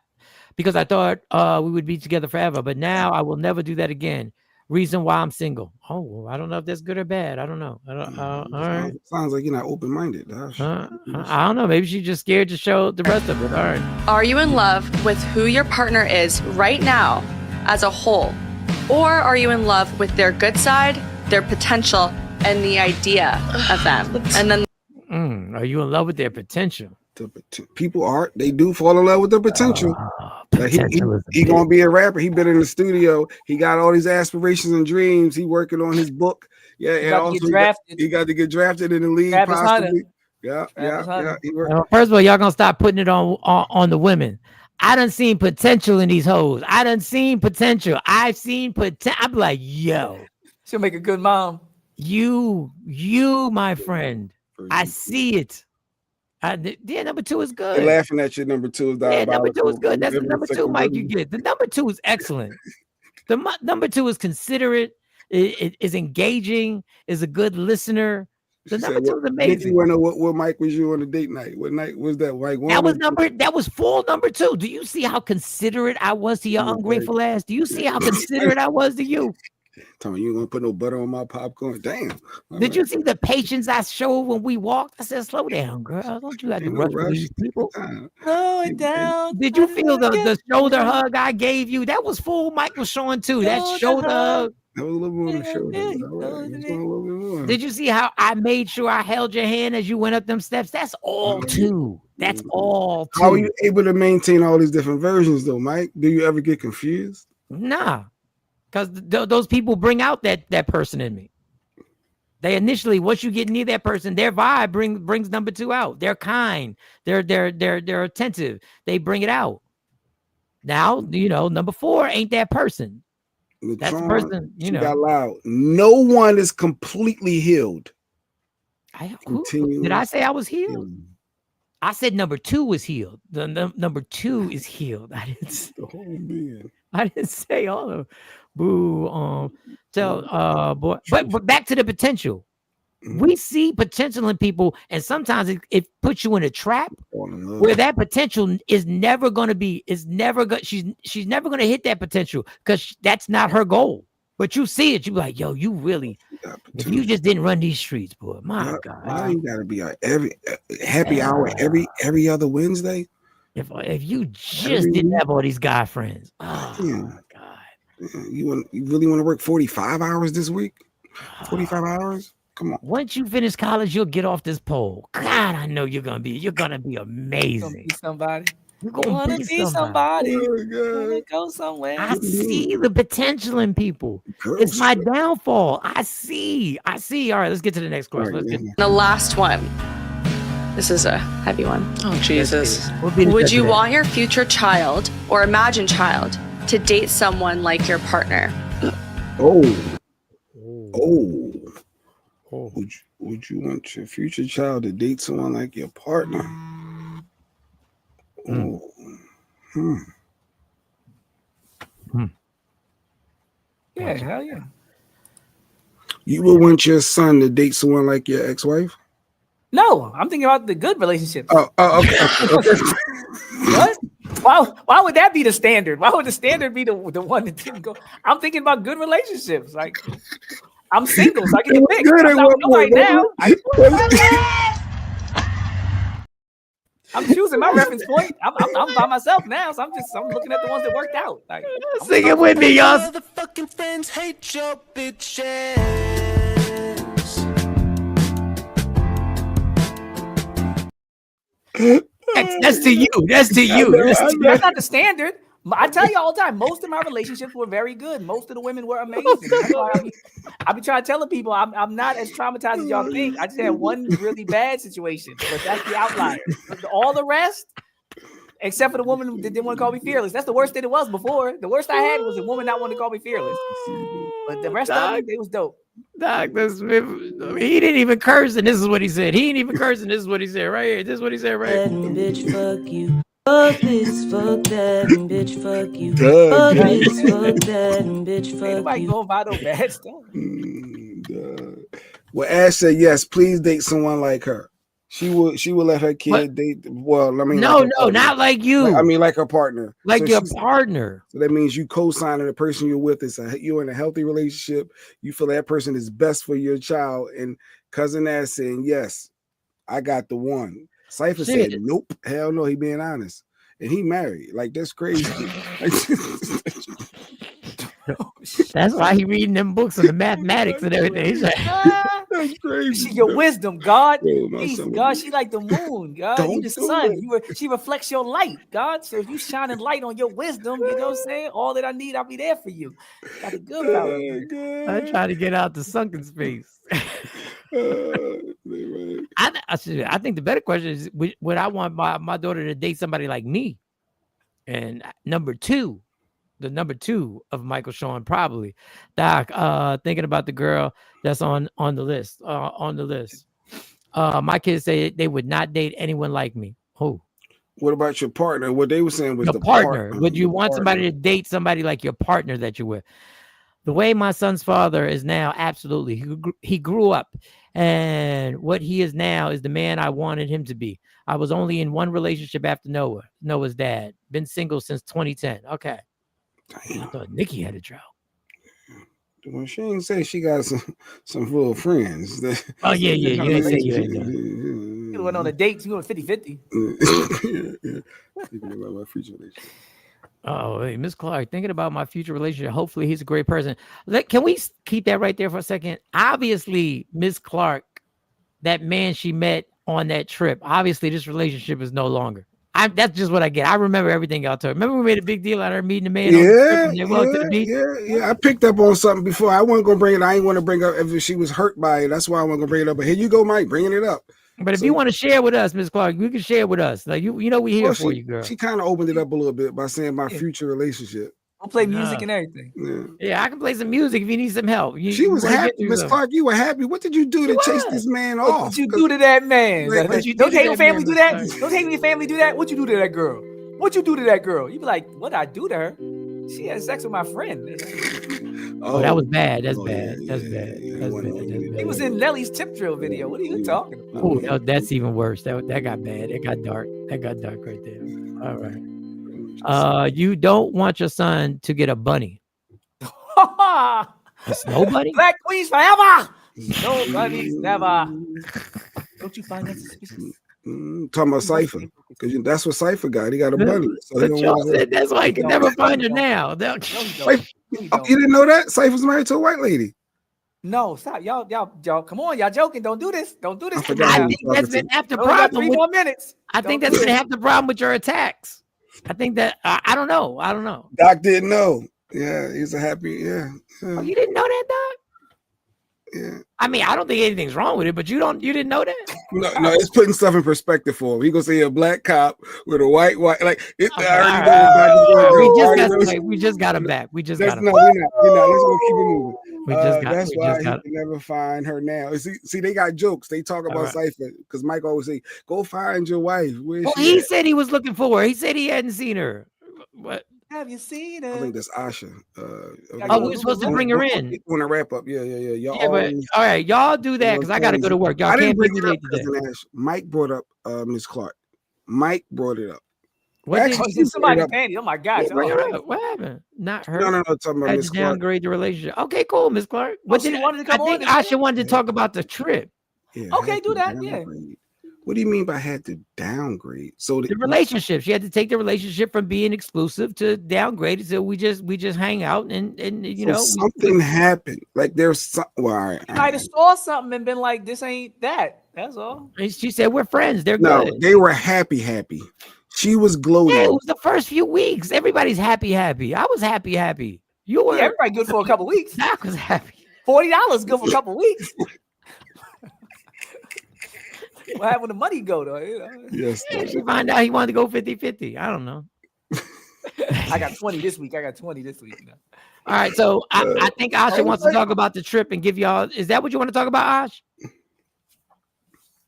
because I thought we would be together forever. But now I will never do that again. Reason why I'm single. Oh, I don't know if that's good or bad. I don't know. All right. Sounds like you're not open-minded. I don't know. Maybe she's just scared to show the rest of it. All right. Are you in love with who your partner is right now as a whole? Or are you in love with their good side, their potential, and the idea of them? And then are you in love with their potential? People they do fall in love with their potential. He gonna be a rapper. He been in the studio. He got all these aspirations and dreams. He working on his book. Yeah, and also he got to get drafted in the league. Possibly. Yeah. First of all, y'all gonna stop putting it on the women. I done seen potential in these hoes. I done seen potential. I've seen potential. I'm like, yo, she'll make a good mom. You, my friend. I see it. Number 2 is good. They're laughing at you. Number 2 is diabolical. Number 2 is good. That's the number 2, Mike. You get the number 2 is excellent. The number 2 is considerate. It is engaging. Is a good listener. The number 2 is amazing. You want to know what Mike was you on a date night? What night was that? Like that was full number 2. Do you see how considerate I was to your ungrateful ass? Do you see how considerate I was to you? Tell me you ain't gonna put no butter on my popcorn. Damn. Did you see the patience I showed when we walked? I said, slow down, girl. Don't you have to rush for these people. Slow it down. Did you feel the shoulder hug I gave you? That was full Michael Sean too. That shoulder hug. That was a little more on the shoulder. Did you see how I made sure I held your hand as you went up them steps? That's all too. That's all too. How are you able to maintain all these different versions though, Mike? Do you ever get confused? Nah. Because those people bring out that person in me. They initially, once you get near that person, their vibe brings number 2 out. They're kind. They're attentive. They bring it out. Now, number 4 ain't that person. That's the person, She got loud. No one is completely healed. Did I say I was healed? I said number 2 was healed. The number 2 is healed. I didn't say the whole being. I didn't say all of boo. But back to the potential. We see potential in people, and sometimes it puts you in a trap where that potential is never going to be. She's never going to hit that potential because that's not her goal. But you see it, you be like, yo, you really, if you just didn't run these streets, boy, my God. Why you gotta be every happy hour every other Wednesday? If you just didn't have all these guy friends, oh my God. You really want to work 45 hours this week? 45 hours? Come on. Once you finish college, you'll get off this pole. God, I know you're gonna be amazing. Be somebody. You're gonna gonna be somebody. Wanna go somewhere. I see the potential in people. It's my downfall. I see. All right, let's get to the next question. The last one. This is a heavy one. Oh, Jesus. Would you want your future child or imagined child to date someone like your partner? Would you want your future child to date someone like your partner? Yeah, hell yeah. You would want your son to date someone like your ex-wife? No, I'm thinking about the good relationships. Okay. What? Why would that be the standard? Why would the standard be the one that didn't go? I'm thinking about good relationships. Like, I'm single, so I get to pick. I'm not with nobody now. I'm choosing my reference point. I'm by myself now, so I'm looking at the ones that worked out. Like, sing it with me, y'all. Motherfucking friends hate your bitches. That's to you. That's to you. That's not the standard. I tell you all the time, most of my relationships were very good. Most of the women were amazing. That's why I be trying to tell people I'm not as traumatized as y'all think. I just had one really bad situation, but that's the outlier. All the rest, except for the woman that didn't want to call me fearless. That's the worst that it was before. The worst I had was a woman not wanting to call me fearless. But the rest of it was dope. Dr. Smith, he didn't even curse, and this is what he said. He didn't even curse, and this is what he said right here. This is what he said right here. Bitch, fuck you. Fuck this, fuck that, and bitch, fuck you. Fuck this, fuck that, and bitch, fuck you. Nobody going by no bad stuff. Well, Ash said yes. Please date someone like her. She will let her kid date. Well, I mean, no, not like you. I mean, like her partner, like your partner. So that means you co-signing the person you're with. You're in a healthy relationship. You feel that person is best for your child. And cousin Ash saying yes, I got the one. Cypher said nope, hell no. He being honest, and he married. Like, that's crazy. That's why he reading them books on the mathematics and everything. He's like, that's crazy. She your wisdom, God. God, she like the moon, God. You the sun. She reflects your light, God. So if you shining light on your wisdom, you know what I'm saying? All that I need, I'll be there for you. Got a good power. I try to get out the sunken space. I think the better question is, would I want my daughter to date somebody like me? And number 2. The number 2 of Michael Sean, probably. Doc, thinking about the girl that's on the list. My kids say they would not date anyone like me. Who? What about your partner? What they were saying was the partner. Would you want somebody to date somebody like your partner that you're with? The way my son's father is now, absolutely. He grew up, and what he is now is the man I wanted him to be. I was only in one relationship after Noah's dad. Been single since 2010. Okay. Damn. I thought Nikki had a drought. Well, she ain't say she got some real friends. Oh, yeah. You ain't say you ain't You went on a date. You went 50-50. Thinking about my future relationship. Oh, hey, Miss Clark, thinking about my future relationship. Hopefully he's a great person. Can we keep that right there for a second? Obviously, Miss Clark, that man she met on that trip, obviously this relationship is no longer. That's just what I get. I remember everything y'all told. Remember we made a big deal out of her meeting the man on the trip and to the beach? Yeah. I picked up on something before. I wasn't gonna bring it. I ain't want to bring up if she was hurt by it. That's why I wasn't gonna bring it up. But here you go, Mike, bringing it up. But if you want to share with us, Miss Clark, you can share with us. Like you know, we here Well, for you, girl. She kind of opened it up a little bit by saying my future relationship. I'll play music and everything. Yeah, I can play some music if you need some help. She was happy, Miss Clark. You were happy. What did you do to chase this man off? What you do to that man? Like, Don't your family do that? Don't your family do that? What you do to that girl? What you do to that girl? You be like, what I do to her? She had sex with my friend. Oh, that was bad. That's bad. That's bad. That's bad. He was in Nelly's tip drill video. What are you talking about? Oh, no, that's even worse. That got bad. It got dark. That got dark right there. All right. You don't want your son to get a bunny. A snow bunny? Black queens forever. No bunnies never. Don't you find that suspicious? Talking about Cypher, because that's what Cypher got. He got a bunny. So But y'all said that's why you can never find her now. Wait, you didn't know that? Cypher's married to a white lady. No, stop. Y'all, come on. Y'all joking. Don't do this. Don't do this. I think that's been half the problem. 3 more minutes. I think that's been half the problem with your attacks. I think that I don't know. Doc didn't know. Yeah, he's a happy. Yeah. Oh, you didn't know that, Doc? Yeah. I mean, I don't think anything's wrong with it, but you didn't know that? No, it's putting stuff in perspective for him. He gonna say a black cop with a white like it. We just got him back. We just got him. No, we're not. Let's go keep it moving. That's why he can never find her now. See, they got jokes. They talk about Cypher because Mike always say, "Go find your wife." He said he was looking for her. He said he hadn't seen her. What? Have you seen her? I think that's Asha. We're supposed to bring her in. Want to wrap up? Yeah. Y'all all right, y'all do that because I got to go to work. Y'all can't bring me late today. Mike brought up Miss Clark. Mike brought it up. What did somebody panty? Oh my gosh! What happened? Not her. No. Talking about Miss Clark. Downgrade the relationship. Okay, cool, Miss Clark. I think Asha wanted to talk about the trip. Yeah, okay, do that. Yeah. What do you mean by had to downgrade? So the relationship, she had to take the relationship from being exclusive to downgrade it. So we just hang out and you know something happened. Like there's some. Well, all right. You might have saw something and been like, "This ain't that." That's all. She said we're friends. They're no, good. They were happy. She was gloating. Yeah, it was the first few weeks. Everybody's happy. I was happy. You were. Yeah, everybody good for a couple weeks. I was happy. $40 good for a couple weeks. What happened when the money go though? You know? Yes. Yeah, she found out he wanted to go 50-50. I don't know. I got 20 this week. You know? All right, so I think Asha wants to talk about the trip and give y'all. Is that what you want to talk about, Ash?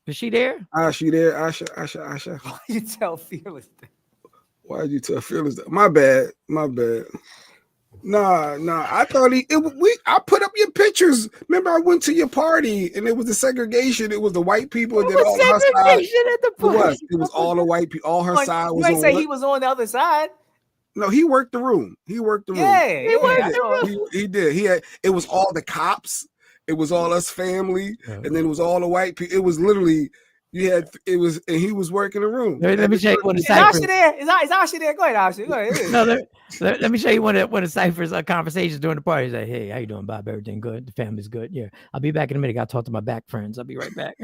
Is she there? She there? Asha. Why you tell Fearless that? Why did you tell Fearless that? My bad. Nah. I thought I put up your pictures. Remember, I went to your party and it was the segregation. It was the white people and then all her side. At the party. It was all the white people. All her side was. You ain't say he was on the other side. No, he worked the room. Yeah, he worked the room. He did. It was all the cops. It was all us family, and then it was all the white people. It was literally. And he was working the room. Let me show you one of the Is Asha there? Is Asha there? Go ahead, Asha. Go ahead. No, let me show you one of Cypher's conversations during the party. He's like, "Hey, how you doing, Bob? Everything good? The family's good? Yeah, I'll be back in a minute. Got to talk to my black friends. I'll be right back."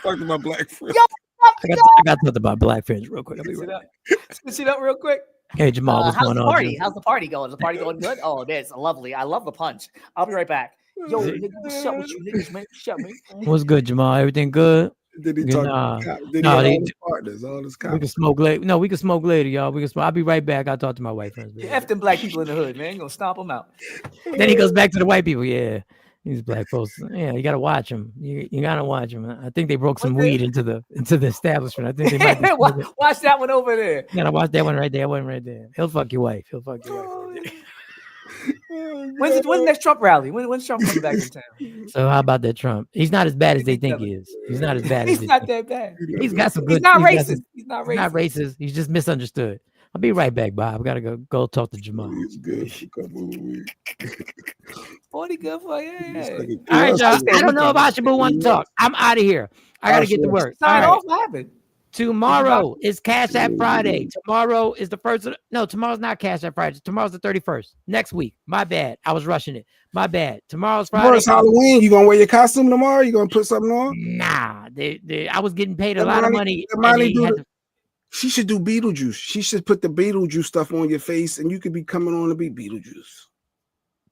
Talk to my black friends. I got to talk to my black friends real quick. I'll be right back. Switch it up real quick. Hey, Jamal, what's going on? How's the party going? Is the party going good? Oh, that's lovely. I love the punch. I'll be right back. Yo, nigga, what's up with you niggas, man? Shut me. What's good, Jamal? Everything good? Did he talk to partners, all his we can smoke later. No, we can smoke later, y'all. We can smoke. I'll be right back. I'll talk to my white friends. F them black people in the hood, man. You're gonna stomp them out. Then he goes back to the white people. Yeah, these black folks. Yeah, you gotta watch them. You gotta watch them. I think they broke some weed into the establishment. I think they might be watch that one over there. You gotta watch that one right there. One right there. He'll fuck your wife. When's the next Trump rally? When's Trump coming back in town? So how about that Trump? He's not as bad as they think he is. He's not as bad. He's not that bad. He's got some good. He's not racist. He's not racist. He's just misunderstood. I'll be right back, Bob. I gotta go talk to Jamal. He's good for a couple of weeks. 40 good for you. All right, y'all. I don't know if Ashabu wants to talk. I'm out of here. I gotta get to work. Sign off. What happened? Tomorrow is Cash App Friday. Tomorrow is the first. No, tomorrow's not Cash App Friday. Tomorrow's the 31st. Next week. My bad. I was rushing it. My bad. Tomorrow's Friday. Tomorrow's Halloween. You gonna wear your costume tomorrow? You gonna put something on? Nah. I was getting paid a lot of money. She should do Beetlejuice. She should put the Beetlejuice stuff on your face, and you could be coming on to be Beetlejuice.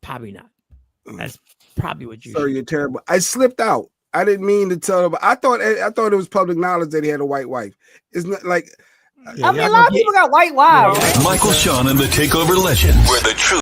Probably not. That's probably what you. Sorry, you're terrible. I slipped out. I didn't mean to tell her, but I thought it was public knowledge that he had a white wife. It's not like I mean, a lot of people got white wives. Michael Sean and the Takeover Legends, where the truth